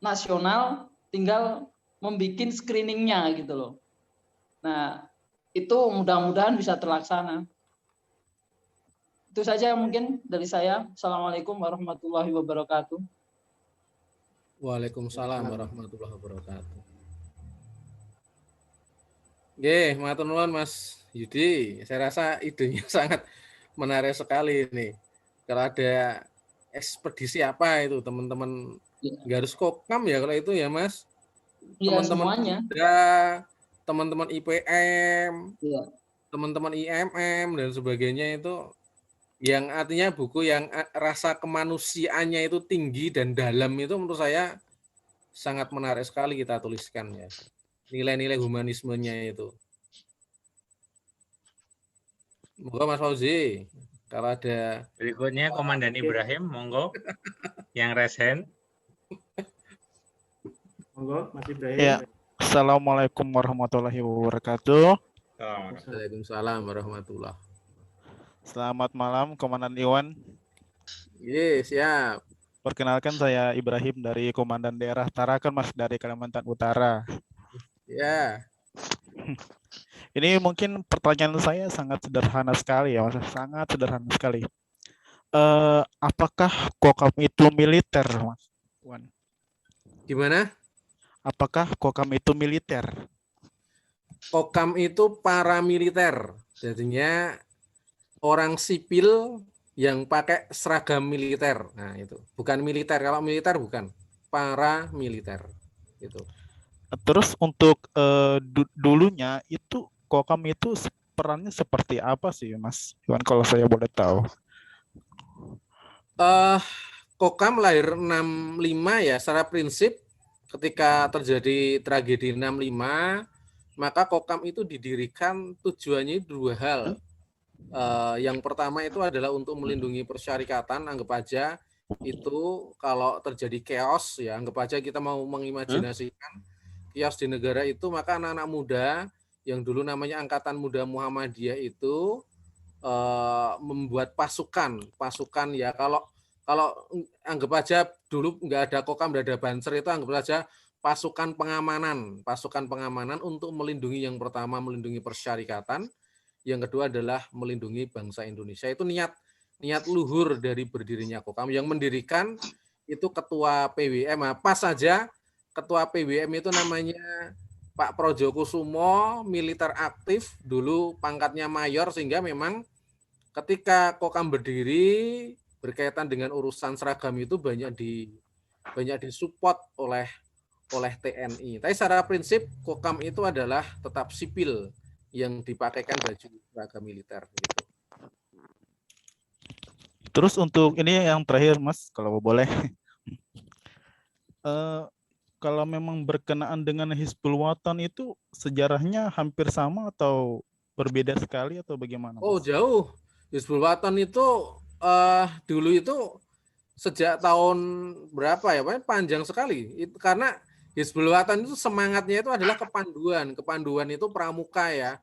H: nasional tinggal membuat screeningnya gitu loh. Nah, itu mudah-mudahan bisa terlaksana. Itu saja mungkin dari saya. Assalamualaikum warahmatullahi wabarakatuh.
E: Waalaikumsalam warahmatullahi wabarakatuh. Matur nuwun Mas Yudi. Saya rasa idenya sangat menarik sekali ini. Kalau ada ekspedisi apa itu teman-teman nggak harus Kokam ya kalau itu ya Mas.
H: Iya,
E: Teman-teman
H: semuanya.
E: Teman-teman IPM,
H: Iya.
E: teman-teman IMM dan sebagainya itu yang artinya buku yang rasa kemanusiaannya itu tinggi dan dalam itu menurut saya sangat menarik sekali kita tuliskan ya. Nilai-nilai humanismenya itu. Monggo Mas Fauzi, kalau ada
A: Berikutnya Komandan Ibrahim, monggo. Yang raise hand.
D: Monggo, Mas Ibrahim.
I: Ya. Assalamualaikum warahmatullahi wabarakatuh.
E: Waalaikumsalam warahmatullahi.
I: Selamat malam, Komandan Iwan.
E: Siap.
I: Perkenalkan saya Ibrahim dari Komandan Daerah Tarakan, Mas, dari Kalimantan Utara.
E: Ya.
I: Ini mungkin pertanyaan saya sangat sederhana sekali ya, Mas. Sangat sederhana sekali. Apakah Kokam itu militer, Mas Iwan?
E: Gimana?
I: Apakah Kokam itu militer?
E: Kokam itu paramiliter. Jadinya orang sipil yang pakai seragam militer. Nah, itu. Bukan militer. Kalau militer bukan. Paramiliter. Gitu.
I: Terus untuk dulunya itu Kokam itu perannya seperti apa sih, Mas Iwan, kalau saya boleh tahu?
E: Kokam lahir 65 ya, secara prinsip ketika terjadi tragedi 65, maka Kokam itu didirikan tujuannya 2 hal. Yang pertama itu adalah untuk melindungi persyarikatan, anggap aja itu kalau terjadi chaos ya, anggap aja kita mau mengimajinasikan chaos di negara itu, maka anak-anak muda yang dulu namanya Angkatan Muda Muhammadiyah itu membuat pasukan ya, kalau anggap aja dulu nggak ada Kokam, nggak ada Banser, itu anggap saja pasukan pengamanan untuk melindungi, yang pertama melindungi persyarikatan, yang kedua adalah melindungi bangsa Indonesia. Itu niat luhur dari berdirinya Kokam. Yang mendirikan itu ketua PWM. Pas saja ketua PWM itu namanya Pak Projokusumo, militer aktif, dulu pangkatnya mayor, sehingga memang ketika Kokam berdiri berkaitan dengan urusan seragam itu banyak disupport oleh TNI. Tapi secara prinsip Kokam itu adalah tetap sipil yang dipakaikan baju seragam militer gitu.
I: Terus untuk ini yang terakhir Mas, kalau boleh. Kalau memang berkenaan dengan Hizbul Wathan itu sejarahnya hampir sama atau berbeda sekali atau bagaimana?
E: Oh, jauh. Hizbul Wathan itu dulu itu sejak tahun berapa ya, Pak? Panjang sekali. Itu karena Hizbul Wathan itu semangatnya itu adalah kepanduan. Kepanduan itu pramuka ya.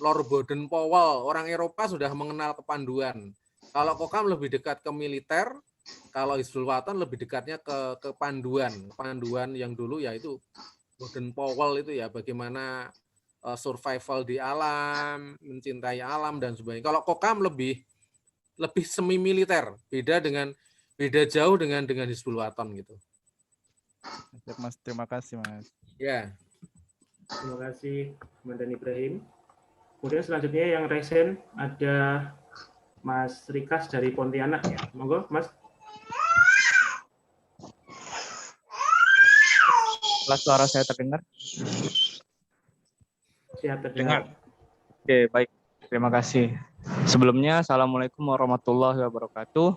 E: Lord Baden-Powell, orang Eropa sudah mengenal kepanduan. Kalau Kokam lebih dekat ke militer, kalau Hizbul Wathan lebih dekatnya ke kepanduan. Kepanduan yang dulu ya itu Baden-Powell itu ya, bagaimana survival di alam, mencintai alam dan sebagainya. Kalau Kokam lebih semi militer, beda jauh dengan Hizbul Wathan gitu.
I: Mas, terima kasih Mas.
E: Ya.
D: Terima kasih Komandan Ibrahim. Kemudian selanjutnya yang resen ada Mas Rikas dari Pontianak ya. Monggo Mas.
J: Suara saya terdengar?
D: Siap terdengar.
J: Oke, baik. Terima kasih. Sebelumnya, Assalamualaikum warahmatullahi wabarakatuh.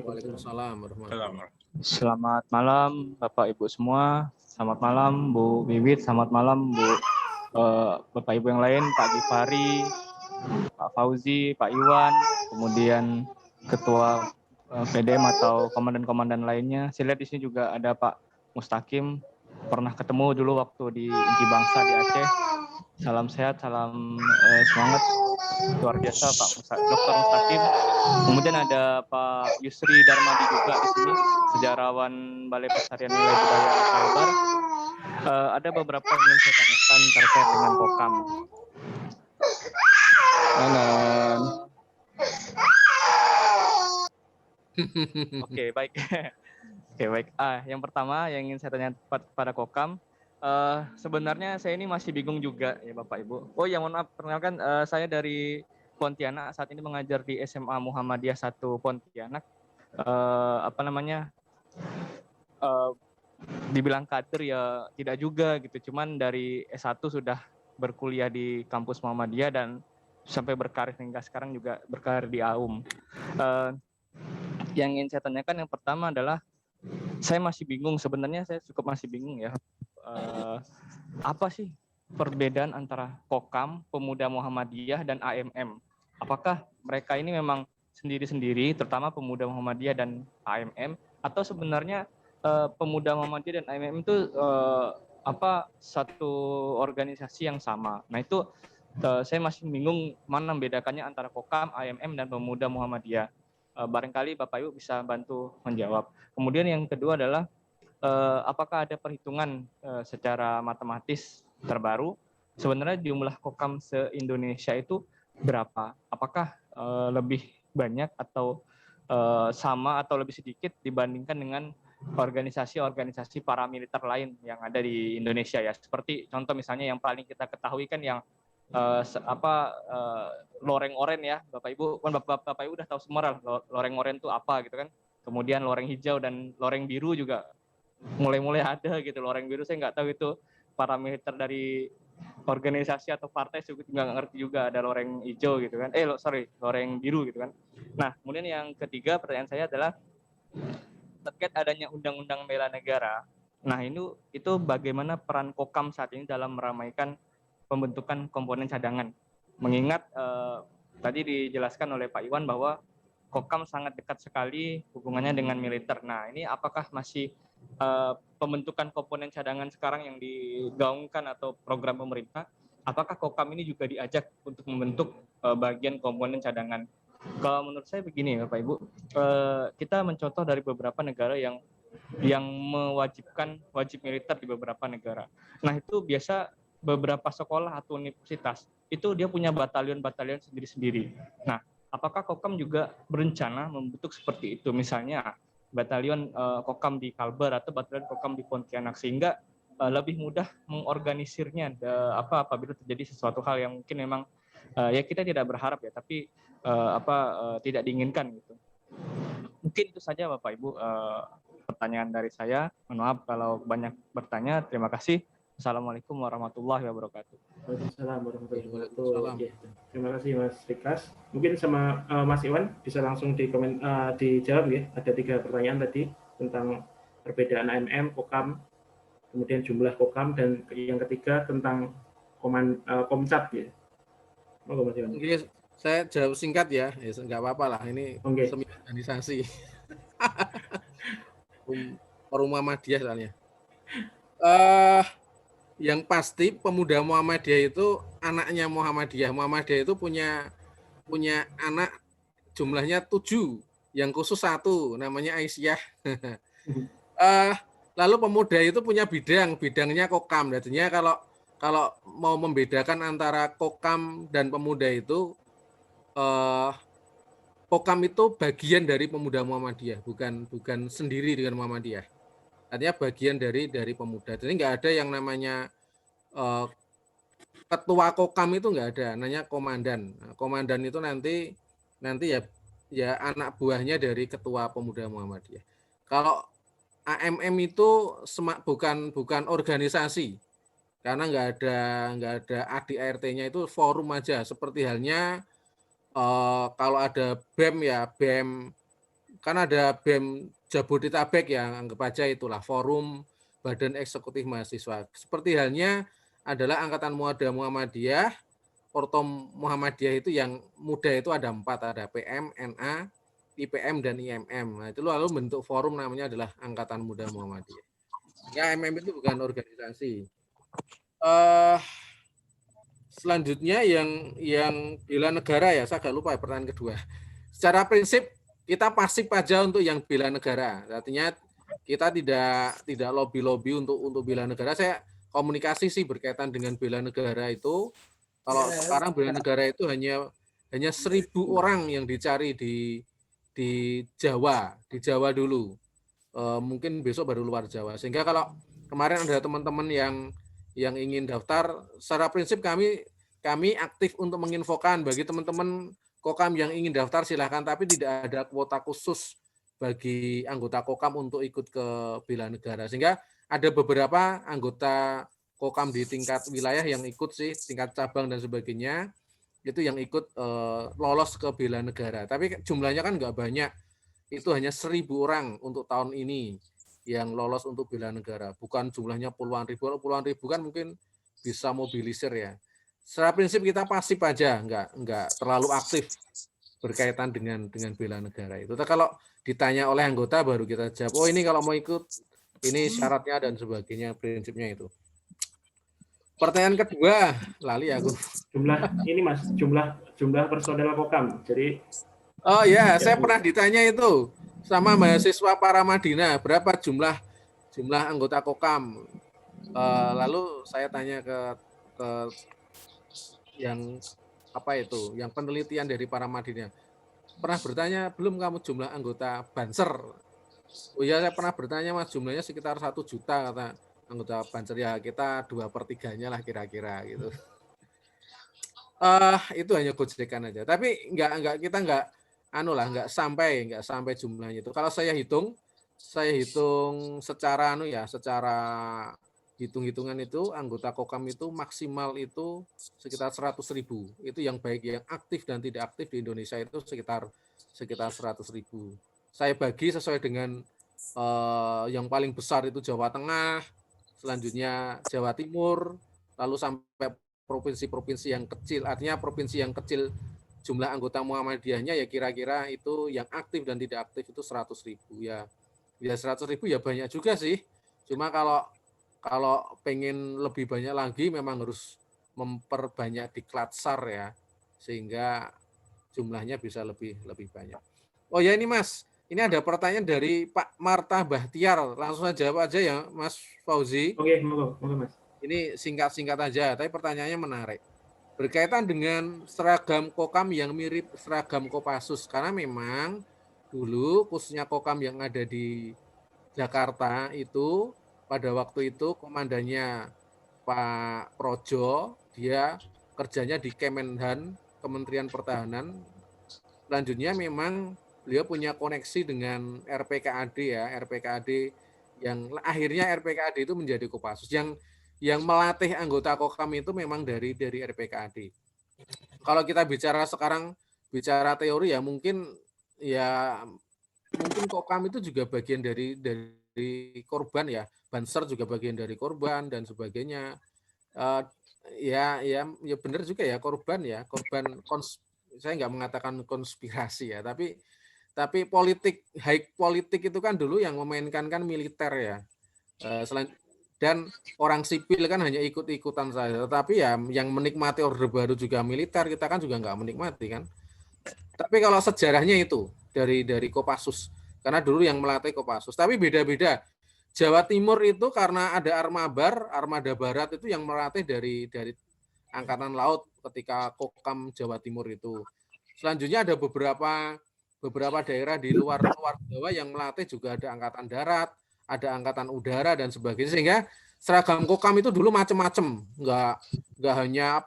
E: Waalaikumsalam warahmatullahi wabarakatuh.
J: Selamat malam Bapak Ibu semua. Selamat malam Bu Wiwit. Selamat malam Bu Bapak Ibu yang lain, Pak Gifari, Pak Fauzi, Pak Iwan, kemudian Ketua PDM atau komandan-komandan lainnya. Saya lihat di sini juga ada Pak Mustaqim. Pernah ketemu dulu waktu di Inti Bangsa di Aceh. Salam sehat, salam semangat. Luar biasa Pak Dr. Mustaqim. Kemudian ada Pak Yusri Darmadi juga di sini, sejarawan Balai Pelestarian Nilai Budaya Kalbar. Ada beberapa yang ingin saya tanyakan terkait dengan Kokam. Oke, baik. Oke, baik. Yang pertama yang ingin saya tanya pada Kokam, sebenarnya saya ini masih bingung juga ya Bapak Ibu. Oh ya, mohon maaf, perkenalkan saya dari Pontianak, saat ini mengajar di SMA Muhammadiyah 1 Pontianak. Dibilang kader ya tidak juga gitu, cuman dari S1 sudah berkuliah di kampus Muhammadiyah dan sampai berkarir hingga sekarang juga berkarir di AUM. Yang ingin saya tanyakan yang pertama adalah saya masih bingung, sebenarnya saya cukup masih bingung ya, apa sih perbedaan antara Kokam, Pemuda Muhammadiyah dan AMM? Apakah mereka ini memang sendiri-sendiri, terutama Pemuda Muhammadiyah dan AMM, atau sebenarnya Pemuda Muhammadiyah dan AMM itu satu organisasi yang sama? Nah itu saya masih bingung mana membedakannya antara Kokam, AMM dan Pemuda Muhammadiyah. Barangkali Bapak Ibu bisa bantu menjawab. Kemudian yang kedua adalah apakah ada perhitungan secara matematis terbaru sebenarnya jumlah Kokam se-Indonesia itu berapa? Apakah lebih banyak atau sama atau lebih sedikit dibandingkan dengan organisasi-organisasi paramiliter lain yang ada di Indonesia ya? Seperti contoh misalnya yang paling kita ketahui kan yang loreng oren ya, Bapak Ibu kan Bapak Ibu udah tahu semua lah loreng oren itu apa gitu kan. Kemudian loreng hijau dan loreng biru juga mulai ada gitu. Loreng biru saya nggak tahu itu paramiliter dari organisasi atau partai, saya juga nggak ngerti juga. Ada loreng hijau gitu kan. Loreng biru gitu kan. Nah, kemudian yang ketiga pertanyaan saya adalah terkait adanya undang-undang bela negara. Nah, itu bagaimana peran Kokam saat ini dalam meramaikan pembentukan komponen cadangan? Mengingat tadi dijelaskan oleh Pak Iwan bahwa Kokam sangat dekat sekali hubungannya dengan militer. Nah, ini apakah masih pembentukan komponen cadangan sekarang yang digaungkan atau program pemerintah, apakah Kokam ini juga diajak untuk membentuk bagian komponen cadangan? Kalau menurut saya begini Bapak Ibu, kita mencontoh dari beberapa negara yang mewajibkan wajib militer di beberapa negara. Nah, itu biasa beberapa sekolah atau universitas itu dia punya batalion-batalion sendiri-sendiri. Nah, apakah Kokam juga berencana membentuk seperti itu, misalnya batalion Kokam di Kalbar atau batalion Kokam di Pontianak, sehingga lebih mudah mengorganisirnya apabila terjadi sesuatu hal yang mungkin memang ya kita tidak berharap ya, tapi tidak diinginkan gitu. Mungkin itu saja Bapak Ibu pertanyaan dari saya. Mohon maaf kalau banyak bertanya. Terima kasih. Assalamualaikum warahmatullahi wabarakatuh.
D: Waalaikumsalam warahmatullahi wabarakatuh. Ya, terima kasih Mas Fikras. Mungkin sama Mas Iwan bisa langsung dijawab ya. Ada 3 pertanyaan tadi tentang perbedaan AMM, Kokam, kemudian jumlah Kokam, dan yang ketiga tentang Komcat ya. Monggo Mas Iwan.
E: Oke, saya jawab singkat ya, nggak apa-apa lah. Ini semi organisasi. Forum Muhammadiyah soalnya. Yang pasti pemuda Muhammadiyah itu anaknya Muhammadiyah. Muhammadiyah itu punya anak jumlahnya 7, yang khusus 1 namanya Aisyah. Lalu pemuda itu punya bidangnya Kokam. Jadinya kalau mau membedakan antara Kokam dan pemuda itu, Kokam itu bagian dari pemuda Muhammadiyah, bukan sendiri dengan Muhammadiyah. Artinya bagian dari pemuda. Jadi nggak ada yang namanya ketua Kokam, itu nggak ada, namanya komandan. Nah, komandan itu nanti ya anak buahnya dari ketua pemuda Muhammadiyah. Kalau AMM itu bukan organisasi, karena nggak ada ADART-nya, itu forum aja. Seperti halnya kalau ada BEM ya, BEM kan ada BEM Jabodetabek ya, anggap aja itulah forum Badan Eksekutif Mahasiswa. Seperti halnya adalah Angkatan Muda Muhammadiyah, Ortom Muhammadiyah itu yang muda itu ada 4, ada PM, NA, IPM, dan IMM. Nah, itu lalu bentuk forum namanya adalah Angkatan Muda Muhammadiyah. Ya, AMM itu bukan organisasi. Selanjutnya yang bela negara ya, saya agak lupa ya pertanyaan kedua. Secara prinsip kita pasif aja untuk yang bela negara. Artinya kita tidak lobby untuk bela negara. Saya komunikasi sih berkaitan dengan bela negara itu. Kalau sekarang bela negara itu hanya 1.000 orang yang dicari di Jawa dulu. Mungkin besok baru luar Jawa. Sehingga kalau kemarin ada teman-teman yang ingin daftar, secara prinsip kami aktif untuk menginfokan bagi teman-teman Kokam yang ingin daftar silahkan, tapi tidak ada kuota khusus bagi anggota Kokam untuk ikut ke bela negara. Sehingga ada beberapa anggota Kokam di tingkat wilayah yang ikut sih, tingkat cabang dan sebagainya, itu yang ikut lolos ke bela negara. Tapi jumlahnya kan nggak banyak, itu hanya 1.000 orang untuk tahun ini yang lolos untuk bela negara. Bukan jumlahnya puluhan ribu kan mungkin bisa mobilisir ya. Secara prinsip kita pasif aja, nggak terlalu aktif berkaitan dengan bela negara itu. Tapi kalau ditanya oleh anggota baru kita jawab, oh ini kalau mau ikut, ini syaratnya dan sebagainya, prinsipnya itu. Pertanyaan kedua, lali aku.
D: Jumlah personel Kokam. Jadi
E: oh ya, saya pernah ditanya itu sama mahasiswa Paramadina, berapa jumlah anggota Kokam. Lalu saya tanya ke yang yang penelitian dari Paramadina. Pernah bertanya belum kamu jumlah anggota Banser? Oh iya, saya pernah bertanya Mas, jumlahnya sekitar 1 juta kata anggota Banser. Ya kita 2/3-nya lah kira-kira gitu. Itu hanya gojekan aja. Tapi kita nggak sampai jumlahnya itu. Kalau saya hitung secara hitung-hitungan itu anggota Kokam itu maksimal itu sekitar 100.000. Itu yang baik yang aktif dan tidak aktif di Indonesia itu sekitar 100.000. Saya bagi sesuai dengan yang paling besar itu Jawa Tengah, selanjutnya Jawa Timur, lalu sampai provinsi-provinsi yang kecil. Artinya provinsi yang kecil jumlah anggota Muhammadiyahnya ya kira-kira itu yang aktif dan tidak aktif itu 100.000 ya. Ya 100.000 ya banyak juga sih. Cuma kalau pengen lebih banyak lagi memang harus memperbanyak diklat SAR ya, sehingga jumlahnya bisa lebih banyak. Oh ya ini Mas, ini ada pertanyaan dari Pak Marta Bahtiar, langsung saja jawab aja ya Mas Fauzi.
D: Oke, monggo Mas.
E: Ini singkat-singkat aja, tapi pertanyaannya menarik. Berkaitan dengan seragam Kokam yang mirip seragam Kopassus, karena memang dulu khususnya Kokam yang ada di Jakarta itu pada waktu itu komandannya Pak Projo, dia kerjanya di Kemenhan, Kementerian Pertahanan. Selanjutnya memang beliau punya koneksi dengan RPKAD ya, RPKAD yang akhirnya RPKAD itu menjadi Kopassus. Yang melatih anggota Kokam itu memang dari RPKAD. Kalau kita bicara sekarang bicara teori ya mungkin Kokam itu juga bagian dari korban ya, Banser juga bagian dari korban dan sebagainya. Ya benar juga ya korban saya nggak mengatakan konspirasi ya, tapi high politik itu kan dulu yang memainkan kan militer ya. Dan orang sipil kan hanya ikut-ikutan saja, tetapi ya yang menikmati Orde Baru juga militer, kita kan juga nggak menikmati kan. Tapi kalau sejarahnya itu dari Kopassus, karena dulu yang melatih Kopassus, tapi beda-beda. Jawa Timur itu karena ada Armada Barat itu yang melatih dari Angkatan Laut ketika Kokam Jawa Timur itu. Selanjutnya ada beberapa daerah di luar Jawa yang melatih juga ada Angkatan Darat, ada Angkatan Udara dan sebagainya, sehingga seragam Kokam itu dulu macam-macam, nggak hanya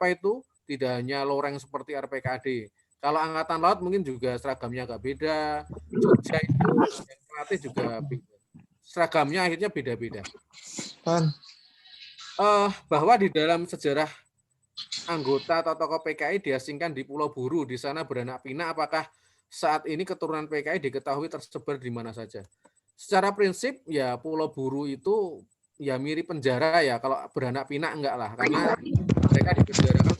E: tidak hanya loreng seperti RPKAD. Kalau Angkatan Laut mungkin juga seragamnya agak beda, Jogja itu yang melatih juga beda. Seragamnya akhirnya beda-beda. Bahwa di dalam sejarah anggota atau tokoh PKI diasingkan di Pulau Buru, di sana beranak pinak, apakah saat ini keturunan PKI diketahui tersebar di mana saja? Secara prinsip ya Pulau Buru itu ya mirip penjara ya, kalau beranak pinak enggak lah, karena mereka dipenjarakan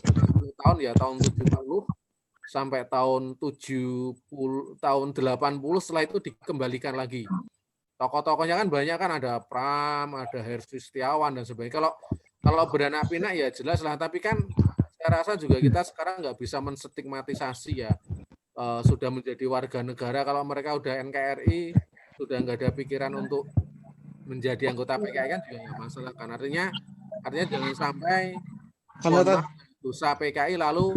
E: 60 tahun ya, tahun 70 sampai tahun 80, setelah itu dikembalikan lagi. Tokoh-tokohnya kan banyak kan, ada Pram, ada Hersi Setiawan dan sebagainya. Kalau beranak pinak ya jelas lah, tapi kan saya rasa juga kita sekarang nggak bisa menstigmatisasi ya, sudah menjadi warga negara, kalau mereka udah NKRI, sudah nggak ada pikiran untuk menjadi anggota PKI kan juga nggak masalah kan. Artinya jangan sampai dosa PKI lalu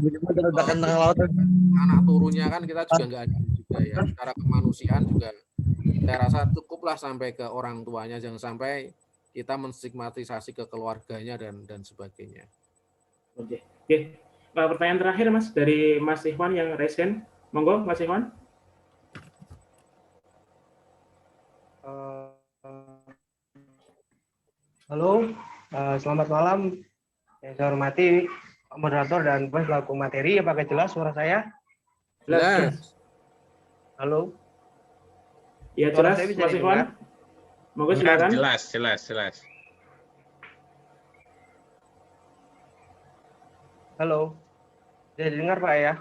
E: anak turunnya kan kita juga nggak ada juga ya. Secara kemanusiaan juga saya rasa cukuplah sampai ke orang tuanya, jangan sampai kita menstigmatisasi ke keluarganya dan sebagainya.
D: Oke. Pertanyaan terakhir Mas dari Mas Ikhwan yang raise hand. Monggo Mas Ikhwan.
K: Halo, selamat malam. Yang saya hormati moderator dan bos laku materi. Apakah jelas suara saya?
D: Jelas.
K: Halo.
D: Ya jelas, Mas Ikhwan. Monggo silakan.
A: Jelas.
K: Halo. Bisa didengar Pak ya?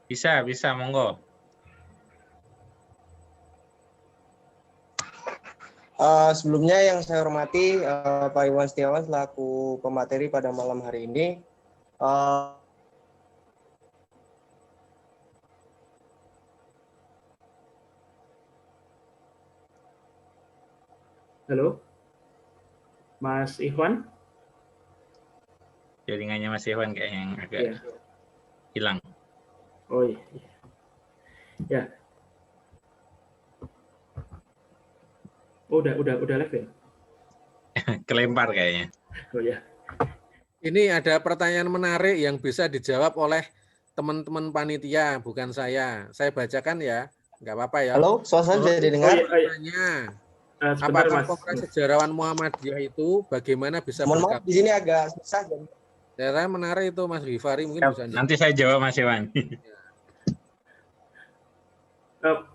A: Bisa, monggo.
K: Sebelumnya yang saya hormati Pak Iwan Setiawan selaku pemateri pada malam hari ini.
D: Halo, Mas Ikhwan.
A: Jaringannya Mas Ikhwan kayak yang agak hilang.
D: Oh iya. Ya. Oh, udah live ya?
A: Kelempar kayaknya.
D: Oh ya.
E: Ini ada pertanyaan menarik yang bisa dijawab oleh teman-teman panitia, bukan saya. Saya bacakan ya, nggak apa-apa ya.
K: Halo, suara bisa didengar?
E: Apakah Kongres Sejarawan Muhammadiyah itu bagaimana bisa
K: bergabung? Di sini agak susah.
E: Saya menarik itu Mas Ghifari mungkin bisa.
A: Nanti saya jawab Mas Iwan.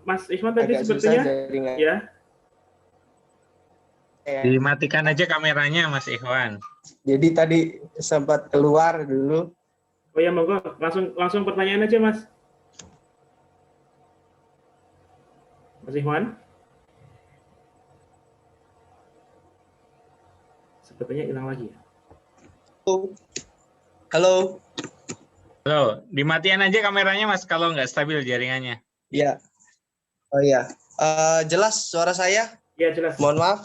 D: Mas Ikhwan tadi sepertinya ya.
A: Dimatikan aja kameranya Mas Ikhwan.
K: Jadi tadi sempat keluar dulu.
D: Oh ya, monggo langsung pertanyaan aja Mas. Mas Ikhwan. Sepertinya hilang lagi ya.
K: Halo.
A: Dimatikan aja kameranya Mas kalau nggak stabil jaringannya.
K: Iya. Oh iya. Jelas suara saya?
D: Iya, jelas.
K: Mohon maaf.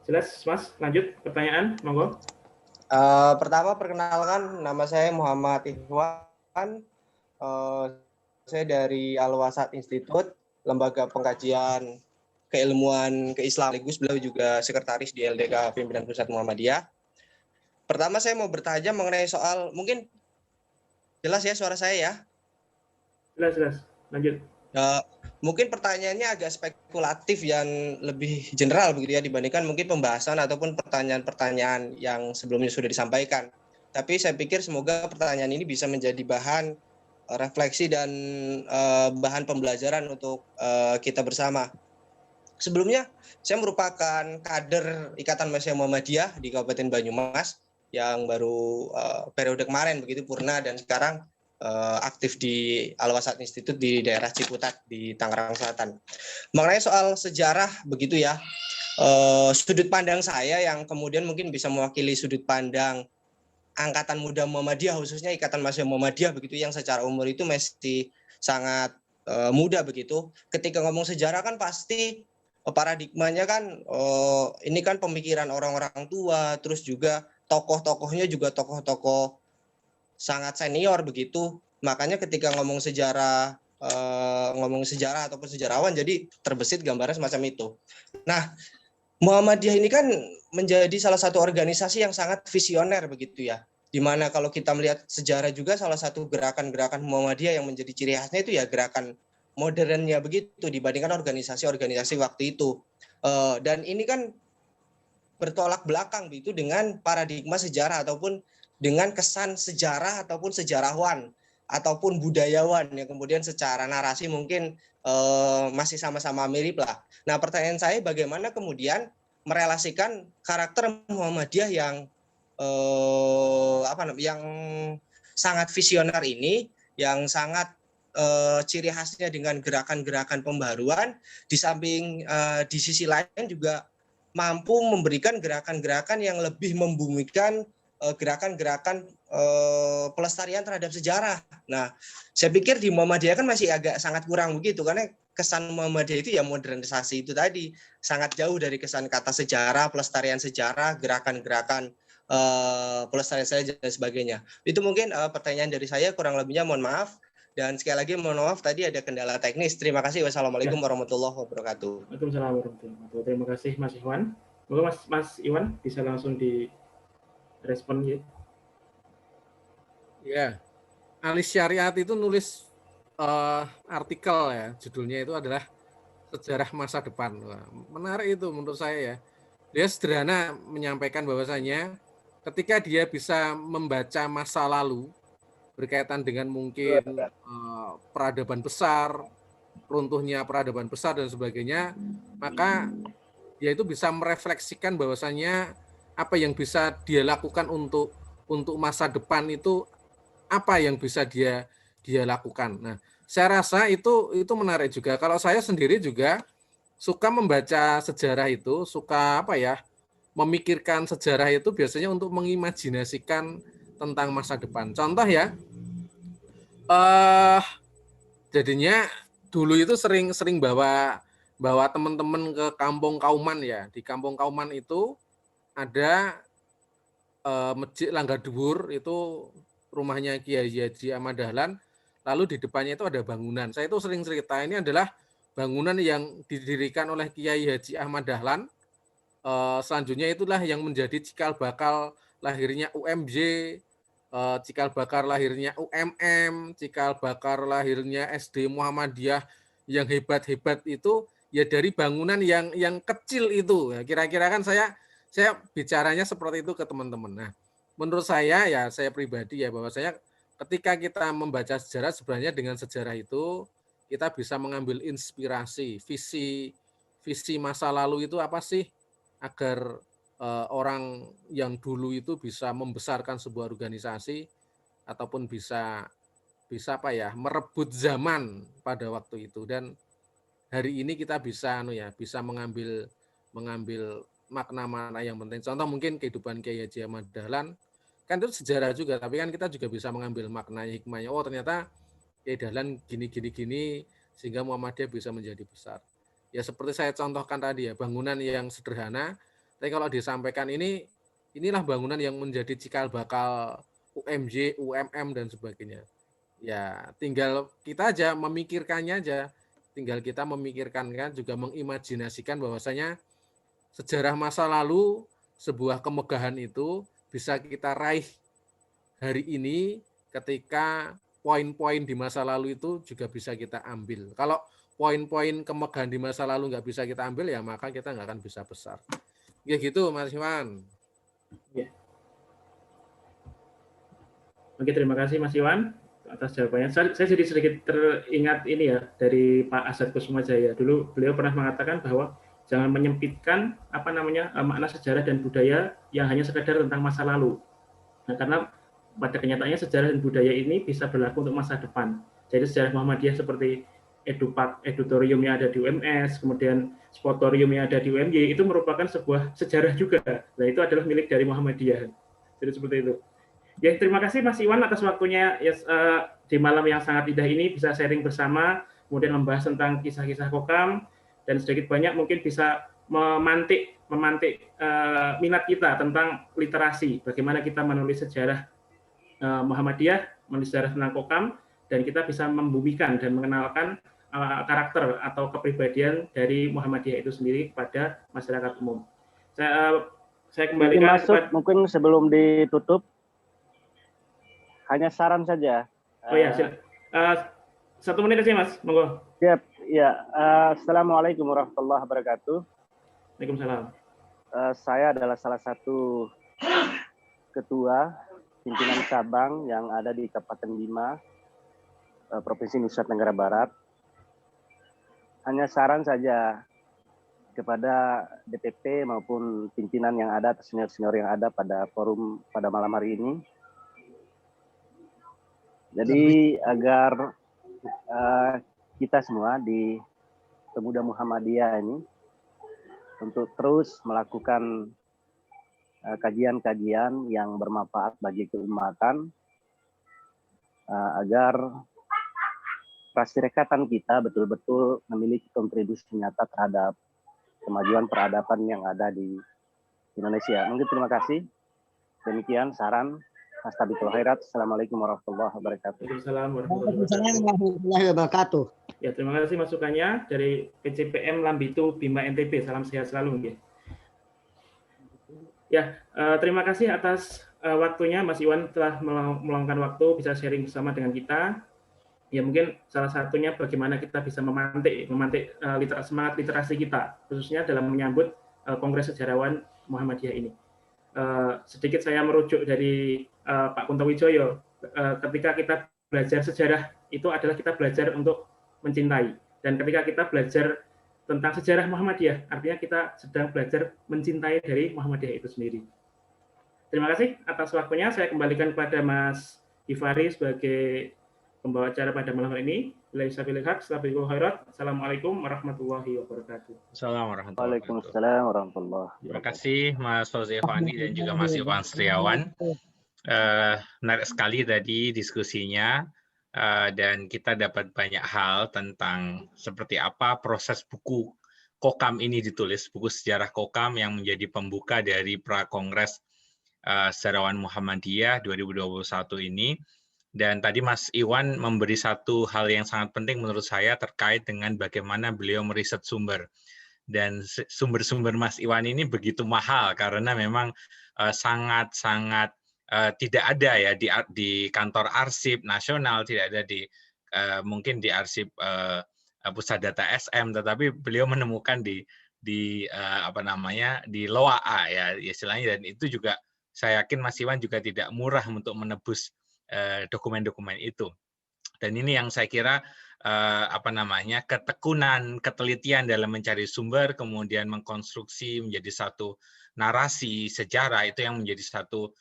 D: Jelas, Mas. Lanjut pertanyaan, monggo.
K: Pertama perkenalkan, nama saya Muhammad Ikhwan. Saya dari Al-Wasat Institute, lembaga pengkajian keilmuan keislaman. Beliau juga sekretaris di LDK Pimpinan Pusat Muhammadiyah. Pertama saya mau bertanya mengenai soal, mungkin jelas ya suara saya ya?
D: Jelas. Lanjut.
L: Mungkin pertanyaannya agak spekulatif yang lebih general begitu ya dibandingkan mungkin pembahasan ataupun pertanyaan-pertanyaan yang sebelumnya sudah disampaikan. Tapi saya pikir semoga pertanyaan ini bisa menjadi bahan refleksi dan bahan pembelajaran untuk kita bersama. Sebelumnya saya merupakan kader Ikatan Mahasiswa Muhammadiyah di Kabupaten Banyumas yang baru periode kemarin begitu purna dan sekarang aktif di Al-Wasat Institute di daerah Ciputat di Tangerang Selatan. Mengenai soal sejarah begitu ya, sudut pandang saya yang kemudian mungkin bisa mewakili sudut pandang Angkatan Muda Muhammadiyah khususnya Ikatan Mahasiswa Muhammadiyah begitu yang secara umur itu masih sangat muda begitu. Ketika ngomong sejarah kan pasti paradigmanya kan ini kan pemikiran orang-orang tua, terus juga tokoh-tokohnya juga tokoh-tokoh sangat senior begitu. Makanya ketika ngomong sejarah ataupun sejarawan jadi terbesit gambaran semacam itu. Nah, Muhammadiyah ini kan menjadi salah satu organisasi yang sangat visioner begitu ya. Dimana kalau kita melihat sejarah juga salah satu gerakan-gerakan Muhammadiyah yang menjadi ciri khasnya itu ya gerakan modernnya begitu dibandingkan organisasi-organisasi waktu itu. Dan ini kan bertolak belakang begitu dengan paradigma sejarah ataupun dengan kesan sejarah ataupun sejarawan ataupun budayawan yang kemudian secara narasi mungkin masih sama-sama mirip lah. Nah, pertanyaan saya bagaimana kemudian merelasikan karakter Muhammadiyah yang yang sangat visioner ini, yang sangat ciri khasnya dengan gerakan-gerakan pembaruan, di samping di sisi lain juga mampu memberikan gerakan-gerakan yang lebih membumikan gerakan-gerakan pelestarian terhadap sejarah. Nah, saya pikir di Muhammadiyah kan masih agak sangat kurang begitu karena kesan Muhammadiyah itu ya modernisasi itu tadi sangat jauh dari kesan kata sejarah, pelestarian sejarah, gerakan-gerakan pelestarian sejarah dan sebagainya. Itu mungkin pertanyaan dari saya, kurang lebihnya mohon maaf. Dan sekali lagi mohon maaf tadi ada kendala teknis. Terima kasih. Wassalamualaikum warahmatullahi wabarakatuh.
D: Waalaikumsalam warahmatullahi wabarakatuh. Terima kasih Mas Iwan. Moga Mas Iwan bisa langsung direspon ya.
E: Ya, Alis Syariat itu nulis artikel ya, judulnya itu adalah Sejarah Masa Depan. Wah, menarik itu menurut saya ya. Dia sederhana menyampaikan bahwasanya ketika dia bisa membaca masa lalu berkaitan dengan mungkin peradaban besar, runtuhnya peradaban besar dan sebagainya, maka dia itu bisa merefleksikan bahwasanya apa yang bisa dia lakukan untuk masa depan itu apa yang bisa dia lakukan. Nah, saya rasa itu menarik juga. Kalau saya sendiri juga suka membaca sejarah itu, suka memikirkan sejarah itu biasanya untuk mengimajinasikan tentang masa depan. Contoh ya, jadinya dulu itu sering bawa teman-teman ke Kampung Kauman ya. Di Kampung Kauman itu ada Masjid Langgar Dhuwur, itu rumahnya Kiai Haji Ahmad Dahlan. Lalu di depannya itu ada bangunan. Saya itu sering cerita, ini adalah bangunan yang didirikan oleh Kiai Haji Ahmad Dahlan. Selanjutnya itulah yang menjadi cikal bakal lahirnya UMJ, cikal bakal lahirnya UMM, cikal bakal lahirnya SD Muhammadiyah yang hebat-hebat itu ya dari bangunan yang kecil itu. Kira-kira kan saya bicaranya seperti itu ke teman-teman. Nah, menurut saya ya, saya pribadi ya, bahwa saya ketika kita membaca sejarah sebenarnya dengan sejarah itu kita bisa mengambil inspirasi, visi masa lalu itu apa sih agar orang yang dulu itu bisa membesarkan sebuah organisasi ataupun bisa merebut zaman pada waktu itu. Dan hari ini kita bisa mengambil makna-makna yang penting. Contoh mungkin kehidupan Kiai Haji Ahmad Dahlan kan itu sejarah juga, tapi kan kita juga bisa mengambil makna hikmahnya. Oh, ternyata Kiai Dahlan gini sehingga Muhammadiyah bisa menjadi besar. Ya seperti saya contohkan tadi ya, bangunan yang sederhana, tapi kalau disampaikan inilah bangunan yang menjadi cikal bakal UMJ, UMM dan sebagainya. Ya, tinggal kita aja memikirkannya aja. Tinggal kita memikirkan kan, juga mengimajinasikan bahwasanya sejarah masa lalu, sebuah kemegahan itu bisa kita raih hari ini ketika poin-poin di masa lalu itu juga bisa kita ambil. Kalau poin-poin kemegahan di masa lalu nggak bisa kita ambil, ya maka kita nggak akan bisa besar. Ya gitu, Mas Iwan.
D: Ya. Oke, terima kasih Mas Iwan atas jawabannya. Saya jadi sedikit teringat ini ya dari Pak Asad Kusumajaya. Dulu beliau pernah mengatakan bahwa jangan menyempitkan makna sejarah dan budaya yang hanya sekedar tentang masa lalu. Nah, karena pada kenyataannya sejarah dan budaya ini bisa berlaku untuk masa depan. Jadi sejarah Muhammadiyah seperti Edupak, Edutorium yang ada di UMS, kemudian Spotorium yang ada di UMY, itu merupakan sebuah sejarah juga. Nah, itu adalah milik dari Muhammadiyah. Jadi seperti itu. Ya, terima kasih Mas Iwan atas waktunya ya, di malam yang sangat indah ini bisa sharing bersama, kemudian membahas tentang kisah-kisah Kokam, dan sedikit banyak mungkin bisa memantik minat kita tentang literasi, bagaimana kita menulis sejarah Muhammadiyah, menulis sejarah tentang Kokam, dan kita bisa membumikan dan mengenalkan karakter atau kepribadian dari Muhammadiyah itu sendiri kepada masyarakat umum. Saya kembalikan
M: mungkin sebelum ditutup hanya saran saja.
D: Oh ya, 1 menit aja Mas, monggo.
M: Siap, ya. Assalamualaikum warahmatullahi wabarakatuh.
D: Waalaikumsalam.
M: Saya adalah salah satu ketua pimpinan cabang yang ada di Kabupaten Bima, Provinsi Nusa Tenggara Barat. Hanya saran saja kepada DPP maupun pimpinan yang ada, senior-senior yang ada pada forum pada malam hari ini. Jadi agar kita semua di Pemuda Muhammadiyah ini untuk terus melakukan kajian-kajian yang bermanfaat bagi keumatan agar perserikatan kita betul-betul memiliki kontribusi nyata terhadap kemajuan peradaban yang ada di Indonesia. Mungkin terima kasih. Demikian saran. Astaghfirullah khairat. Assalamualaikum warahmatullahi wabarakatuh.
D: Waalaikumsalam warahmatullahi wabarakatuh. Ya, terima kasih masukannya dari PCPM Lambitu Bima NTB. Salam sehat selalu. Ya, terima kasih atas waktunya Mas Iwan telah meluangkan waktu bisa sharing bersama dengan kita. Ya, mungkin salah satunya bagaimana kita bisa memantik semangat literasi kita, khususnya dalam menyambut Kongres Sejarawan Muhammadiyah ini. Sedikit saya merujuk dari Pak Kuntowijoyo, ketika kita belajar sejarah itu adalah kita belajar untuk mencintai, dan ketika kita belajar tentang sejarah Muhammadiyah, artinya kita sedang belajar mencintai dari Muhammadiyah itu sendiri. Terima kasih atas waktunya. Saya kembalikan kepada Mas Givari sebagai pembawa acara pada malam hari ini. Assalamualaikum warahmatullahi wabarakatuh.
A: Assalamualaikum
M: Waalaikumsalam warahmatullahi wabarakatuh.
A: Terima kasih Mas Fauzi Fani dan juga Mas Iwan Setiawan. Menarik sekali tadi diskusinya, dan kita dapat banyak hal tentang seperti apa proses buku Kokam ini ditulis, buku sejarah Kokam yang menjadi pembuka dari Prakongres Sejarawan Muhammadiyah 2021 ini. Dan tadi Mas Iwan memberi satu hal yang sangat penting menurut saya terkait dengan bagaimana beliau meriset sumber. Dan sumber-sumber Mas Iwan ini begitu mahal karena memang sangat-sangat tidak ada ya di kantor arsip nasional, tidak ada di mungkin di arsip pusat data SM, tetapi beliau menemukan di LOAA ya istilahnya, dan itu juga saya yakin Mas Iwan juga tidak murah untuk menebus dokumen-dokumen itu. Dan ini yang saya kira ketekunan, ketelitian dalam mencari sumber, kemudian mengkonstruksi menjadi satu narasi sejarah, itu yang menjadi satu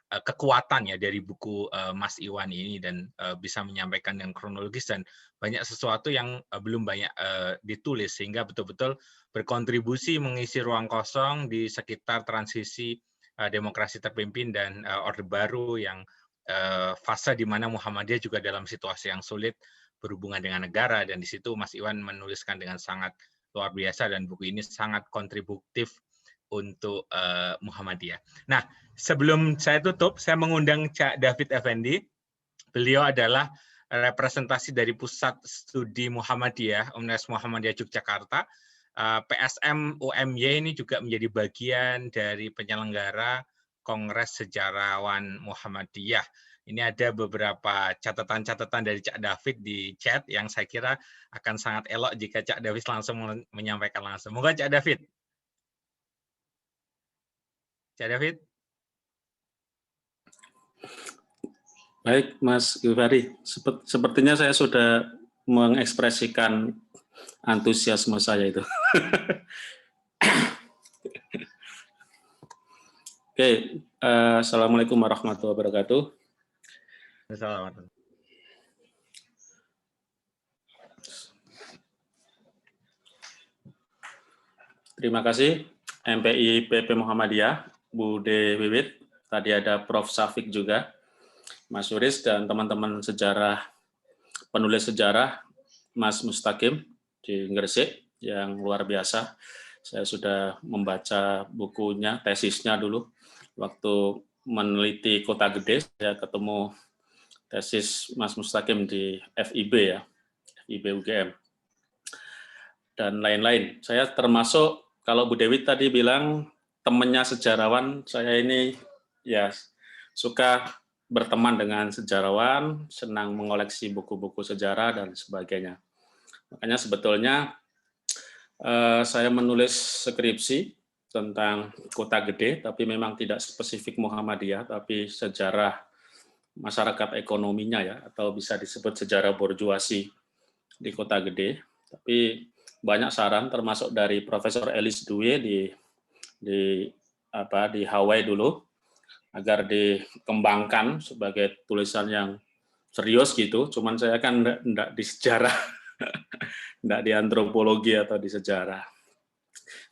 A: kekuatan ya dari buku Mas Iwan ini, dan bisa menyampaikan yang kronologis dan banyak sesuatu yang belum banyak ditulis, sehingga betul-betul berkontribusi mengisi ruang kosong di sekitar transisi demokrasi terpimpin dan Orde Baru yang fase di mana Muhammadiyah juga dalam situasi yang sulit berhubungan dengan negara, dan di situ Mas Iwan menuliskan dengan sangat luar biasa, dan buku ini sangat kontributif untuk Muhammadiyah. Nah, sebelum saya tutup, saya mengundang Cak David Effendi. Beliau adalah representasi dari Pusat Studi Muhammadiyah Universitas Muhammadiyah Yogyakarta. PSM UMY ini juga menjadi bagian dari penyelenggara Kongres Sejarawan Muhammadiyah. Ini ada beberapa catatan-catatan dari Cak David di chat yang saya kira akan sangat elok jika Cak David langsung menyampaikan langsung. Moga Cak David. Cak David.
N: Baik, Mas Givari. Sepertinya saya sudah mengekspresikan antusiasme saya itu. Oke, Assalamualaikum warahmatullahi wabarakatuh.
A: Assalamualaikum.
N: Terima kasih MPI PP Muhammadiyah, Bu De Wiwit, tadi ada Prof. Safik juga, Mas Yuris, dan teman-teman sejarah, penulis sejarah, Mas Mustaqim di Gresik, yang luar biasa. Saya sudah membaca bukunya, tesisnya dulu. Waktu meneliti Kota Gede, saya ketemu tesis Mas Mustaqim di FIB ya, FIB UGM. Dan lain-lain. Saya termasuk, kalau Bu Dewi tadi bilang temannya sejarawan, saya ini ya suka berteman dengan sejarawan, senang mengoleksi buku-buku sejarah dan sebagainya. Makanya sebetulnya saya menulis skripsi tentang Kota Gede, tapi memang tidak spesifik Muhammadiyah, tapi sejarah masyarakat ekonominya ya, atau bisa disebut sejarah borjuasi di Kota Gede. Tapi banyak saran, termasuk dari Profesor Elis Due di Hawaii dulu, agar dikembangkan sebagai tulisan yang serius gitu. Cuman saya kan enggak di sejarah, enggak di antropologi atau di sejarah.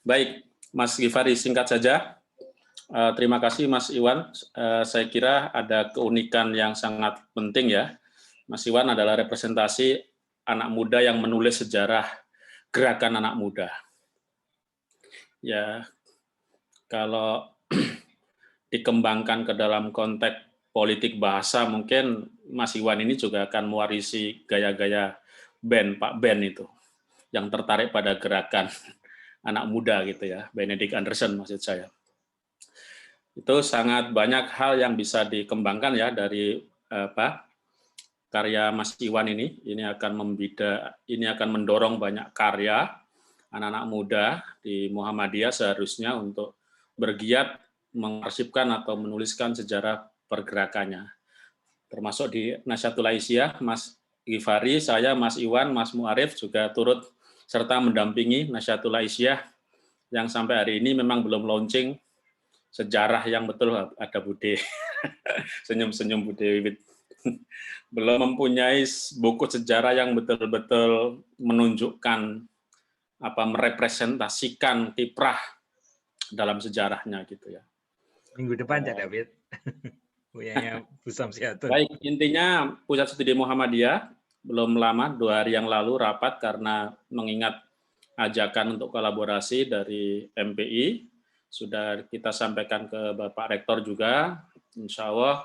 N: Baik, Mas Givari, singkat saja. Terima kasih Mas Iwan. Saya kira ada keunikan yang sangat penting ya. Mas Iwan adalah representasi anak muda yang menulis sejarah gerakan anak muda. Ya, kalau dikembangkan ke dalam konteks politik bahasa, mungkin Mas Iwan ini juga akan mewarisi gaya-gaya Pak Ben itu, yang tertarik pada gerakan anak muda gitu ya, Benedict Anderson maksud saya. Itu sangat banyak hal yang bisa dikembangkan ya dari karya Mas Iwan ini. Ini akan mendorong banyak karya anak-anak muda di Muhammadiyah seharusnya untuk bergiat mengarsipkan atau menuliskan sejarah pergerakannya. Termasuk di Nasyidul Aisyah, Mas Givari, saya, Mas Iwan, Mas Muarif juga turut serta mendampingi Nasyidul Aisyah yang sampai hari ini memang belum launching sejarah yang betul. Ada Bude, senyum-senyum Bude Wiwit. Belum mempunyai buku sejarah yang betul-betul menunjukkan merepresentasikan kiprah dalam sejarahnya gitu ya.
A: Minggu depan Cak David. Punyanya Bu Samsiatun.
N: Baik, intinya Pusat Studi Muhammadiyah belum lama, 2 hari yang lalu rapat karena mengingat ajakan untuk kolaborasi dari MPI. Sudah kita sampaikan ke Bapak Rektor juga, insya Allah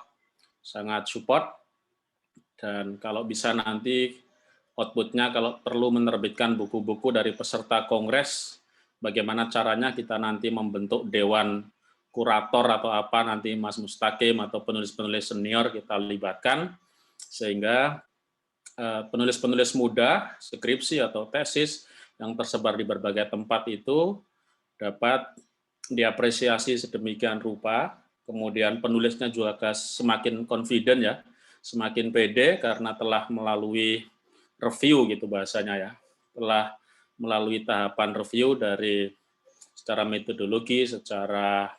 N: sangat support. Dan kalau bisa nanti outputnya kalau perlu menerbitkan buku-buku dari peserta kongres, bagaimana caranya kita nanti membentuk dewan kurator atau apa, nanti Mas Mustaqim atau penulis-penulis senior kita libatkan, sehingga penulis-penulis muda, skripsi atau tesis yang tersebar di berbagai tempat itu dapat diapresiasi sedemikian rupa, kemudian penulisnya juga semakin confident ya, semakin pede karena telah melalui review gitu bahasanya ya, telah melalui tahapan review dari secara metodologi, secara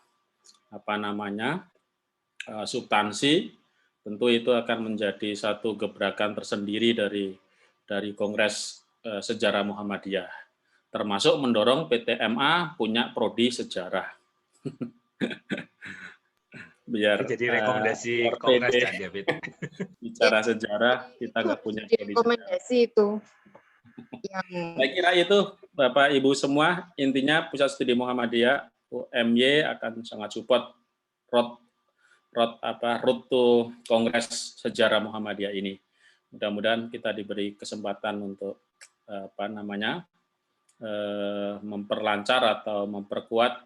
N: substansi, tentu itu akan menjadi satu gebrakan tersendiri dari Kongres Sejarah Muhammadiyah. Termasuk mendorong PTMA punya prodi sejarah. Biar
A: jadi rekomendasi kongres Cak David.
N: Bicara sejarah, kita nggak punya prodi
B: rekomendasi itu.
N: Saya kira itu Bapak Ibu semua, intinya Pusat Studi Muhammadiyah UMY akan sangat support road to Kongres Sejarah Muhammadiyah ini. Mudah-mudahan kita diberi kesempatan untuk memperlancar atau memperkuat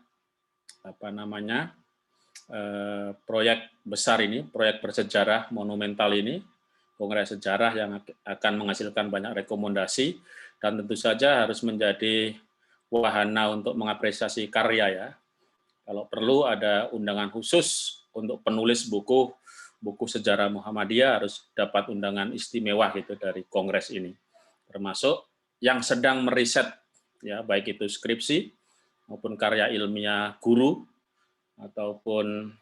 N: proyek besar ini, proyek bersejarah monumental ini, Kongres Sejarah yang akan menghasilkan banyak rekomendasi, dan tentu saja harus menjadi wahana untuk mengapresiasi karya ya. Kalau perlu ada undangan khusus untuk penulis buku sejarah Muhammadiyah, harus dapat undangan istimewa gitu dari kongres ini. Termasuk yang sedang meriset ya, baik itu skripsi maupun karya ilmiah guru ataupun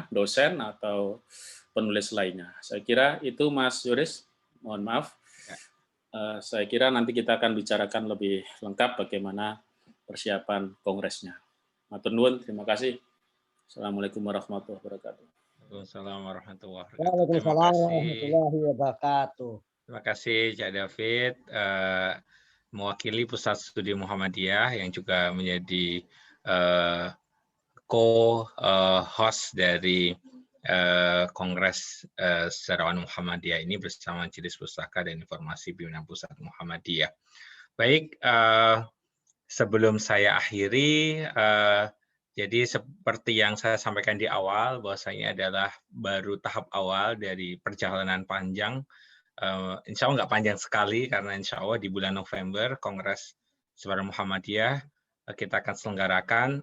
N: dosen atau penulis lainnya. Saya kira itu Mas Yoris, mohon maaf. Saya kira nanti kita akan bicarakan lebih lengkap bagaimana persiapan kongresnya. Matur nuwun, terima kasih. Assalamualaikum warahmatullahi wabarakatuh.
A: Waalaikumsalam warahmatullahi wabarakatuh.
O: Waalaikumsalam warahmatullahi wabarakatuh.
A: Terima kasih Cak David, mewakili Pusat Studi Muhammadiyah yang juga menjadi co-host dari Kongres Sejarawan Muhammadiyah ini bersama Majelis Pustaka dan Informasi Pimpinan Pusat Muhammadiyah. Baik, sebelum saya akhiri, jadi seperti yang saya sampaikan di awal, bahwasanya adalah baru tahap awal dari perjalanan panjang. Insya Allah nggak panjang sekali, karena insya Allah di bulan November Kongres Sejarawan Muhammadiyah kita akan selenggarakan.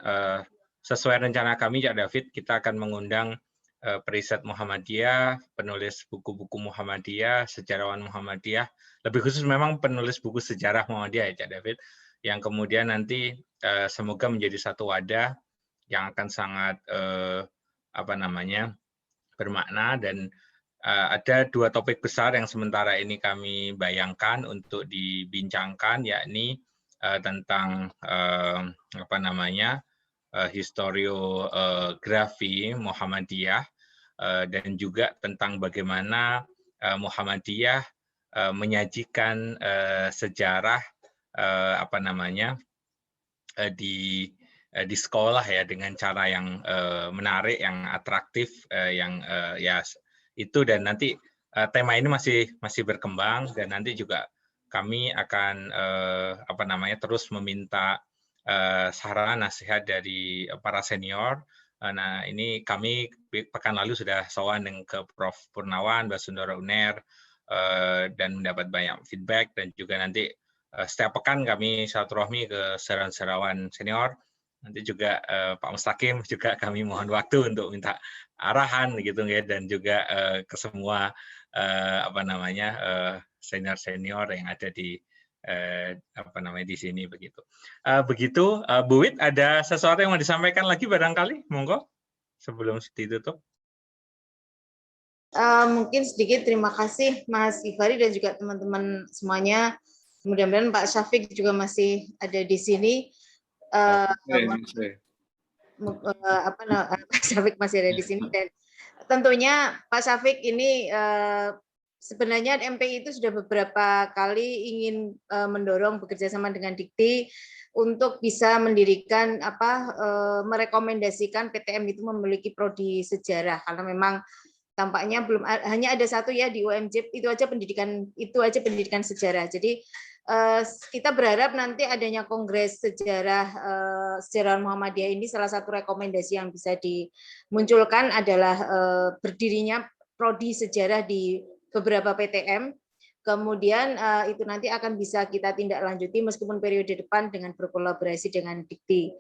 A: Sesuai rencana kami, Cak David, kita akan mengundang periset Muhammadiyah, penulis buku-buku Muhammadiyah, sejarawan Muhammadiyah, lebih khusus memang penulis buku sejarah Muhammadiyah ya Cak David, yang kemudian nanti semoga menjadi satu wadah yang akan sangat bermakna, dan ada dua topik besar yang sementara ini kami bayangkan untuk dibincangkan, yakni tentang historiografi Muhammadiyah, dan juga tentang bagaimana Muhammadiyah menyajikan sejarah di sekolah ya, dengan cara yang menarik, yang atraktif, itu. Dan nanti tema ini masih berkembang, dan nanti juga kami akan terus meminta saran nasihat dari para senior. Nah, ini kami pekan lalu sudah sowan ke Prof. Purnawan, Mbak Sundoro Uner, dan mendapat banyak feedback, dan juga nanti setiap pekan kami silaturahmi ke sejarawan senior. Nanti juga Pak Mustaqim juga kami mohon waktu untuk minta arahan gitu ya, dan juga ke semua senior-senior yang ada di di sini begitu. Bu Wit, ada sesuatu yang mau disampaikan lagi barangkali, monggo sebelum ditutup.
B: Mungkin sedikit terima kasih Mas Givari dan juga teman-teman semuanya. Mudah-mudahan Pak Syafiq juga masih ada di sini. Pak Syafiq masih ada di sini, dan tentunya Pak Syafiq ini sebenarnya MPI itu sudah beberapa kali ingin mendorong bekerja sama dengan Dikti untuk bisa mendirikan merekomendasikan PTM itu memiliki prodi sejarah, karena memang tampaknya belum, hanya ada satu ya di UMJ, itu aja pendidikan sejarah. Jadi kita berharap nanti adanya Kongres Sejarawan Muhammadiyah ini, salah satu rekomendasi yang bisa dimunculkan adalah berdirinya prodi sejarah di beberapa PTM. Kemudian itu nanti akan bisa kita tindak lanjuti meskipun periode depan dengan berkolaborasi dengan Dikti.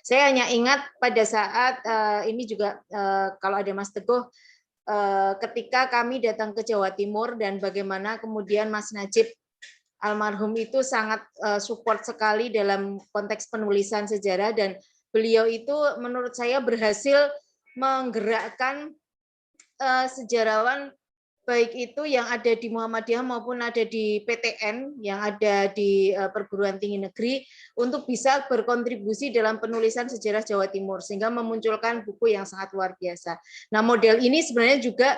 B: Saya hanya ingat pada saat ini juga kalau ada Mas Teguh, ketika kami datang ke Jawa Timur dan bagaimana kemudian Mas Najib almarhum itu sangat support sekali dalam konteks penulisan sejarah, dan beliau itu menurut saya berhasil menggerakkan sejarawan baik itu yang ada di Muhammadiyah maupun ada di PTN, yang ada di perguruan tinggi negeri, untuk bisa berkontribusi dalam penulisan sejarah Jawa Timur, sehingga memunculkan buku yang sangat luar biasa. Nah, model ini sebenarnya juga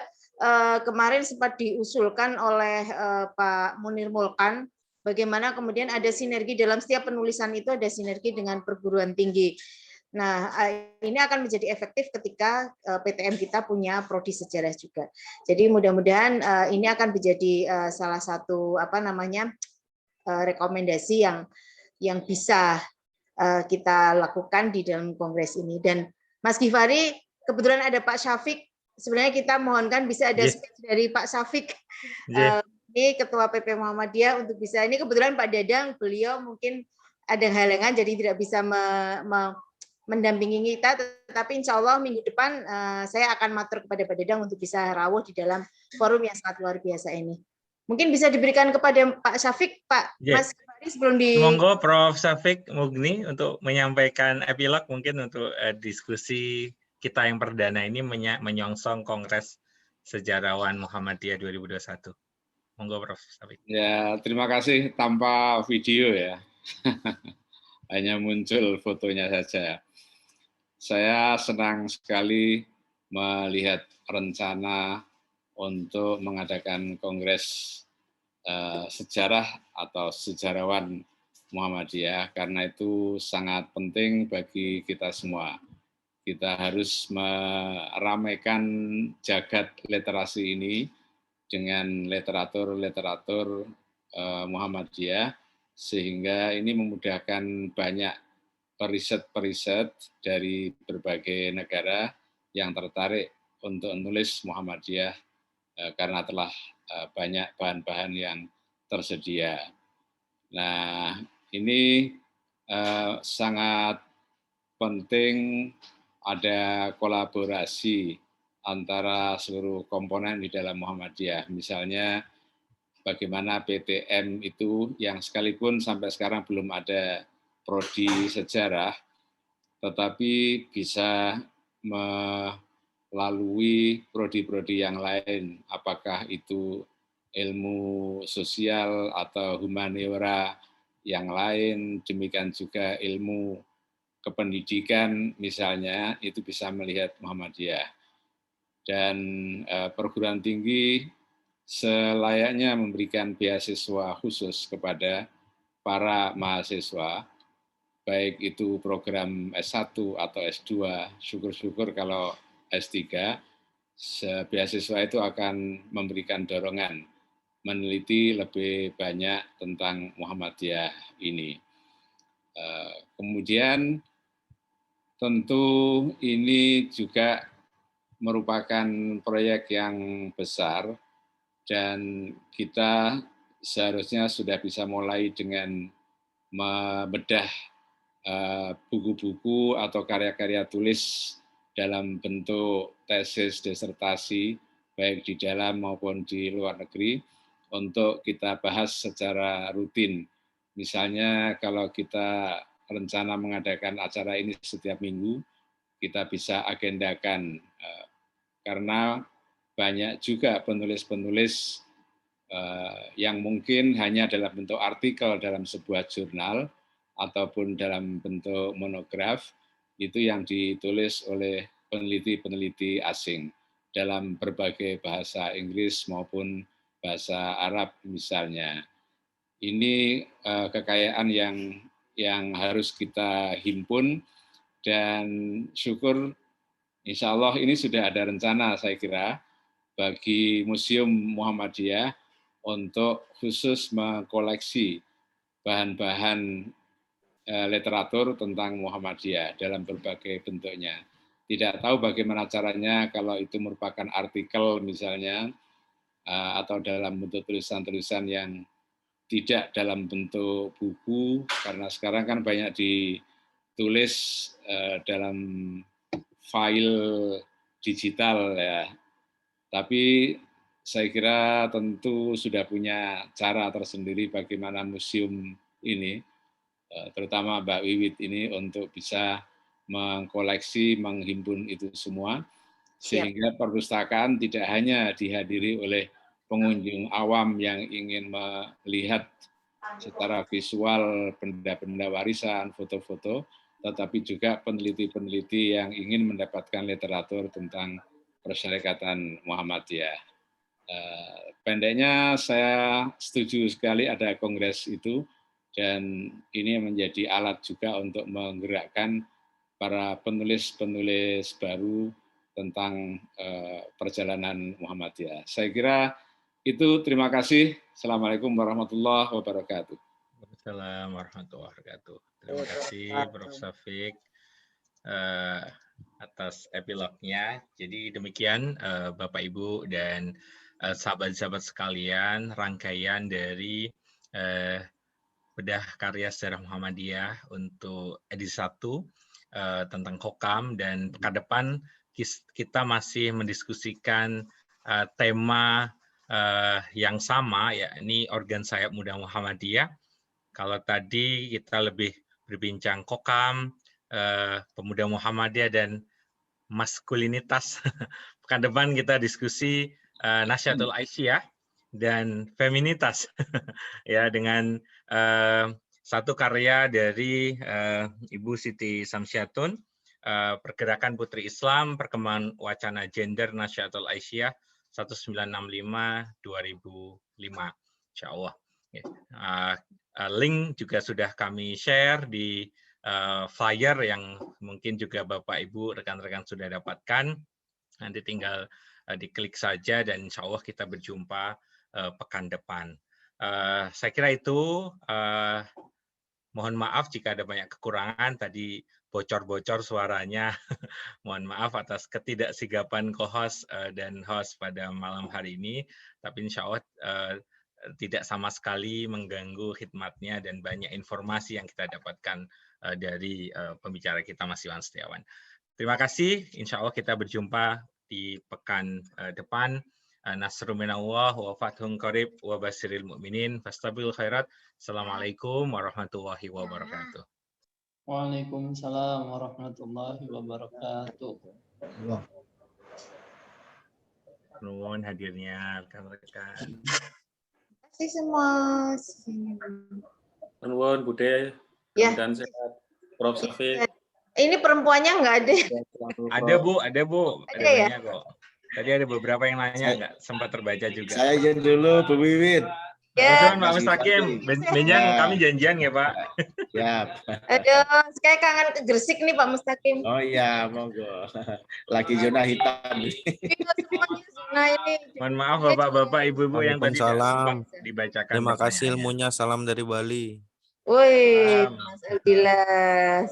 B: kemarin sempat diusulkan oleh Pak Munir Mulkan, bagaimana kemudian ada sinergi dalam setiap penulisan itu, ada sinergi dengan perguruan tinggi. Nah, ini akan menjadi efektif ketika PTM kita punya prodi sejarah juga. Jadi mudah-mudahan ini akan menjadi salah satu rekomendasi yang bisa kita lakukan di dalam kongres ini. Dan Mas Ghifari, kebetulan ada Pak Syafiq. Sebenarnya kita mohonkan bisa ada speech dari Pak Syafiq. Ini Ketua PP Muhammadiyah untuk bisa. Ini kebetulan Pak Dadang, beliau mungkin ada halangan jadi tidak bisa mendampingi kita. Tetapi insya Allah minggu depan saya akan matur kepada Pak Dadang untuk bisa rawuh di dalam forum yang sangat luar biasa ini. Mungkin bisa diberikan kepada Pak Syafiq, Pak Mas Ghifari sebelum di.
A: Monggo Prof. Syafiq Mugni untuk menyampaikan epilog mungkin untuk diskusi kita yang perdana ini menyongsong Kongres Sejarawan Muhammadiyah 2021. Monggo Prof. Syafiq.
P: Ya, terima kasih tanpa video ya. Hanya muncul fotonya saja. Saya senang sekali melihat rencana untuk mengadakan Kongres Sejarah atau Sejarawan Muhammadiyah, karena itu sangat penting bagi kita semua. Kita harus meramaikan jagat literasi ini dengan literatur Muhammadiyah, sehingga ini memudahkan banyak periset-periset dari berbagai negara yang tertarik untuk menulis Muhammadiyah karena telah banyak bahan-bahan yang tersedia. Nah, ini sangat penting ada kolaborasi antara seluruh komponen di dalam Muhammadiyah. Misalnya bagaimana PTM itu yang sekalipun sampai sekarang belum ada prodi sejarah, tetapi bisa melalui prodi-prodi yang lain, apakah itu ilmu sosial atau humaniora yang lain, demikian juga ilmu kependidikan misalnya, itu bisa melihat Muhammadiyah. Dan perguruan tinggi selayaknya memberikan beasiswa khusus kepada para mahasiswa, baik itu program S1 atau S2, syukur-syukur kalau S3, beasiswa itu akan memberikan dorongan meneliti lebih banyak tentang Muhammadiyah ini. Kemudian tentu ini juga merupakan proyek yang besar dan kita seharusnya sudah bisa mulai dengan membedah buku-buku atau karya-karya tulis dalam bentuk tesis disertasi baik di dalam maupun di luar negeri untuk kita bahas secara rutin. Misalnya kalau kita rencana mengadakan acara ini setiap minggu, kita bisa agendakan karena banyak juga penulis-penulis yang mungkin hanya dalam bentuk artikel dalam sebuah jurnal ataupun dalam bentuk monograf, itu yang ditulis oleh peneliti-peneliti asing dalam berbagai bahasa Inggris maupun bahasa Arab misalnya. Ini kekayaan yang harus kita himpun, dan syukur insya Allah ini sudah ada rencana saya kira bagi Museum Muhammadiyah untuk khusus mengkoleksi bahan-bahan literatur tentang Muhammadiyah dalam berbagai bentuknya. Tidak tahu bagaimana caranya kalau itu merupakan artikel misalnya, atau dalam bentuk tulisan-tulisan yang tidak dalam bentuk buku, karena sekarang kan banyak ditulis dalam file digital ya. Tapi saya kira tentu sudah punya cara tersendiri bagaimana museum ini, terutama Mbak Wiwit ini, untuk bisa mengkoleksi, menghimpun itu semua, sehingga perpustakaan tidak hanya dihadiri oleh pengunjung awam yang ingin melihat secara visual benda-benda warisan, foto-foto, tetapi juga peneliti-peneliti yang ingin mendapatkan literatur tentang Persyarikatan Muhammadiyah. Pendeknya saya setuju sekali ada kongres itu, dan ini menjadi alat juga untuk menggerakkan para penulis-penulis baru tentang perjalanan Muhammadiyah. Saya kira itu, terima kasih. Assalamualaikum warahmatullahi wabarakatuh.
A: Waalaikumsalam warahmatullahi wabarakatuh. Terima kasih Prof. Syafiq. atas epilognya. Jadi demikian Bapak Ibu dan sahabat-sahabat sekalian, rangkaian dari bedah karya sejarah Muhammadiyah untuk edisi 1 tentang Kokam, dan pekan depan kita masih mendiskusikan tema yang sama, yakni organ sayap muda Muhammadiyah. Kalau tadi kita lebih berbincang Kokam, pemuda Muhammadiyah dan maskulinitas. Pekan depan kita diskusi Nasyatul Aisyah dan feminitas, ya, dengan satu karya dari Ibu Siti Samsiatun, Pergerakan Putri Islam, Perkembangan Wacana Gender Nasyatul Aisyah 1995-2005, insya Allah. Link juga sudah kami share di flyer yang mungkin juga Bapak Ibu rekan-rekan sudah dapatkan. Nanti tinggal diklik saja dan insya Allah kita berjumpa pekan depan. Saya kira itu. Mohon maaf jika ada banyak kekurangan, tadi bocor-bocor suaranya. Mohon maaf atas ketidaksigapan co-host dan host pada malam hari ini, tapi insya Allah tidak sama sekali mengganggu khidmatnya dan banyak informasi yang kita dapatkan dari pembicara kita Mas Iwan Setiawan. Terima kasih, insya Allah kita berjumpa di pekan depan. Nasrun minallah wa fathun qarib wa basiril mu'minin fastabil khairat. Assalamualaikum warahmatullahi wabarakatuh.
H: Waalaikumsalam warahmatullahi wabarakatuh.
A: Nuwun hadirnya rekan-rekan.
B: Terima kasih semua.
N: Nuwun Bude,
B: Ya.
N: dan sehat. Prof. Safik.
B: Ini perempuannya nggak ada.
A: Ada Bu, ada
B: ya?
A: banyak kok. Tadi ada beberapa yang nanya, nggak sempat terbaca juga.
C: Saya izin dulu, Bu Wiwit.
A: Ya. Pak Mustaqim, benjang kami janjian ya Pak.
C: Siap.
B: Aduh, saya kangen ke Gresik nih Pak Mustaqim.
C: Oh iya, monggo. Lagi zona hitam.
B: Nah ini.
A: Mohon maaf Bapak-bapak, Ibu-ibu yang tadi
Q: Waalaikumsalam.
A: dibacakan.
Q: Terima kasih ilmunya. Salam dari Bali.
B: Woi, Mas Aldilas.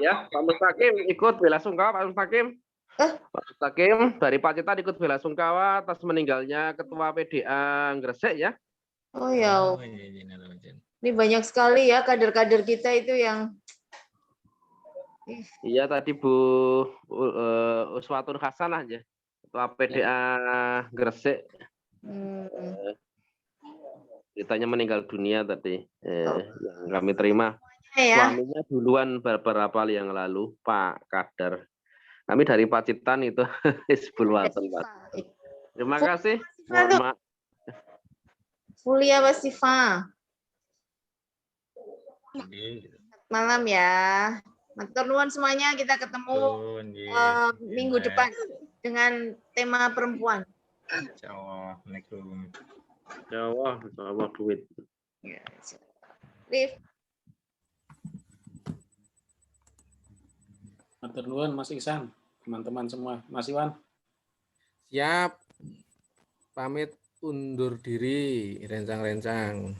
R: Ya, Pak Mustaqim ikut bela sungkawa Pak Mustaqim. Pak Mustaqim dari Pacitan ikut bela sungkawa atas meninggalnya Ketua PDA Gresik ya.
B: Oh ya. Ini banyak sekali ya kader-kader kita itu yang.
R: Iya tadi Bu Uswatun Hasanah ya, Ketua PDA Gresik. Beritanya meninggal dunia tadi yang kami terima. Suaminya duluan beberapa kali yang lalu, Pak Kader. Kami dari Pacitan itu Bulwatan, Pak. Terima kasih. Mohon maaf.
B: Fulia Wasifa. Malam ya. Matur nuwun semuanya, kita ketemu minggu depan dengan tema perempuan.
A: Assalamualaikum.
R: Insya duit.
B: Rif.
N: Matur nuwun Mas Ihsan, teman-teman semua. Mas Iwan.
E: Siap. Pamit undur diri, rencang-rencang.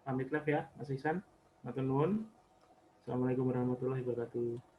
D: Pamit live ya, Mas Ihsan. Matur nuwun. Assalamualaikum warahmatullahi wabarakatuh.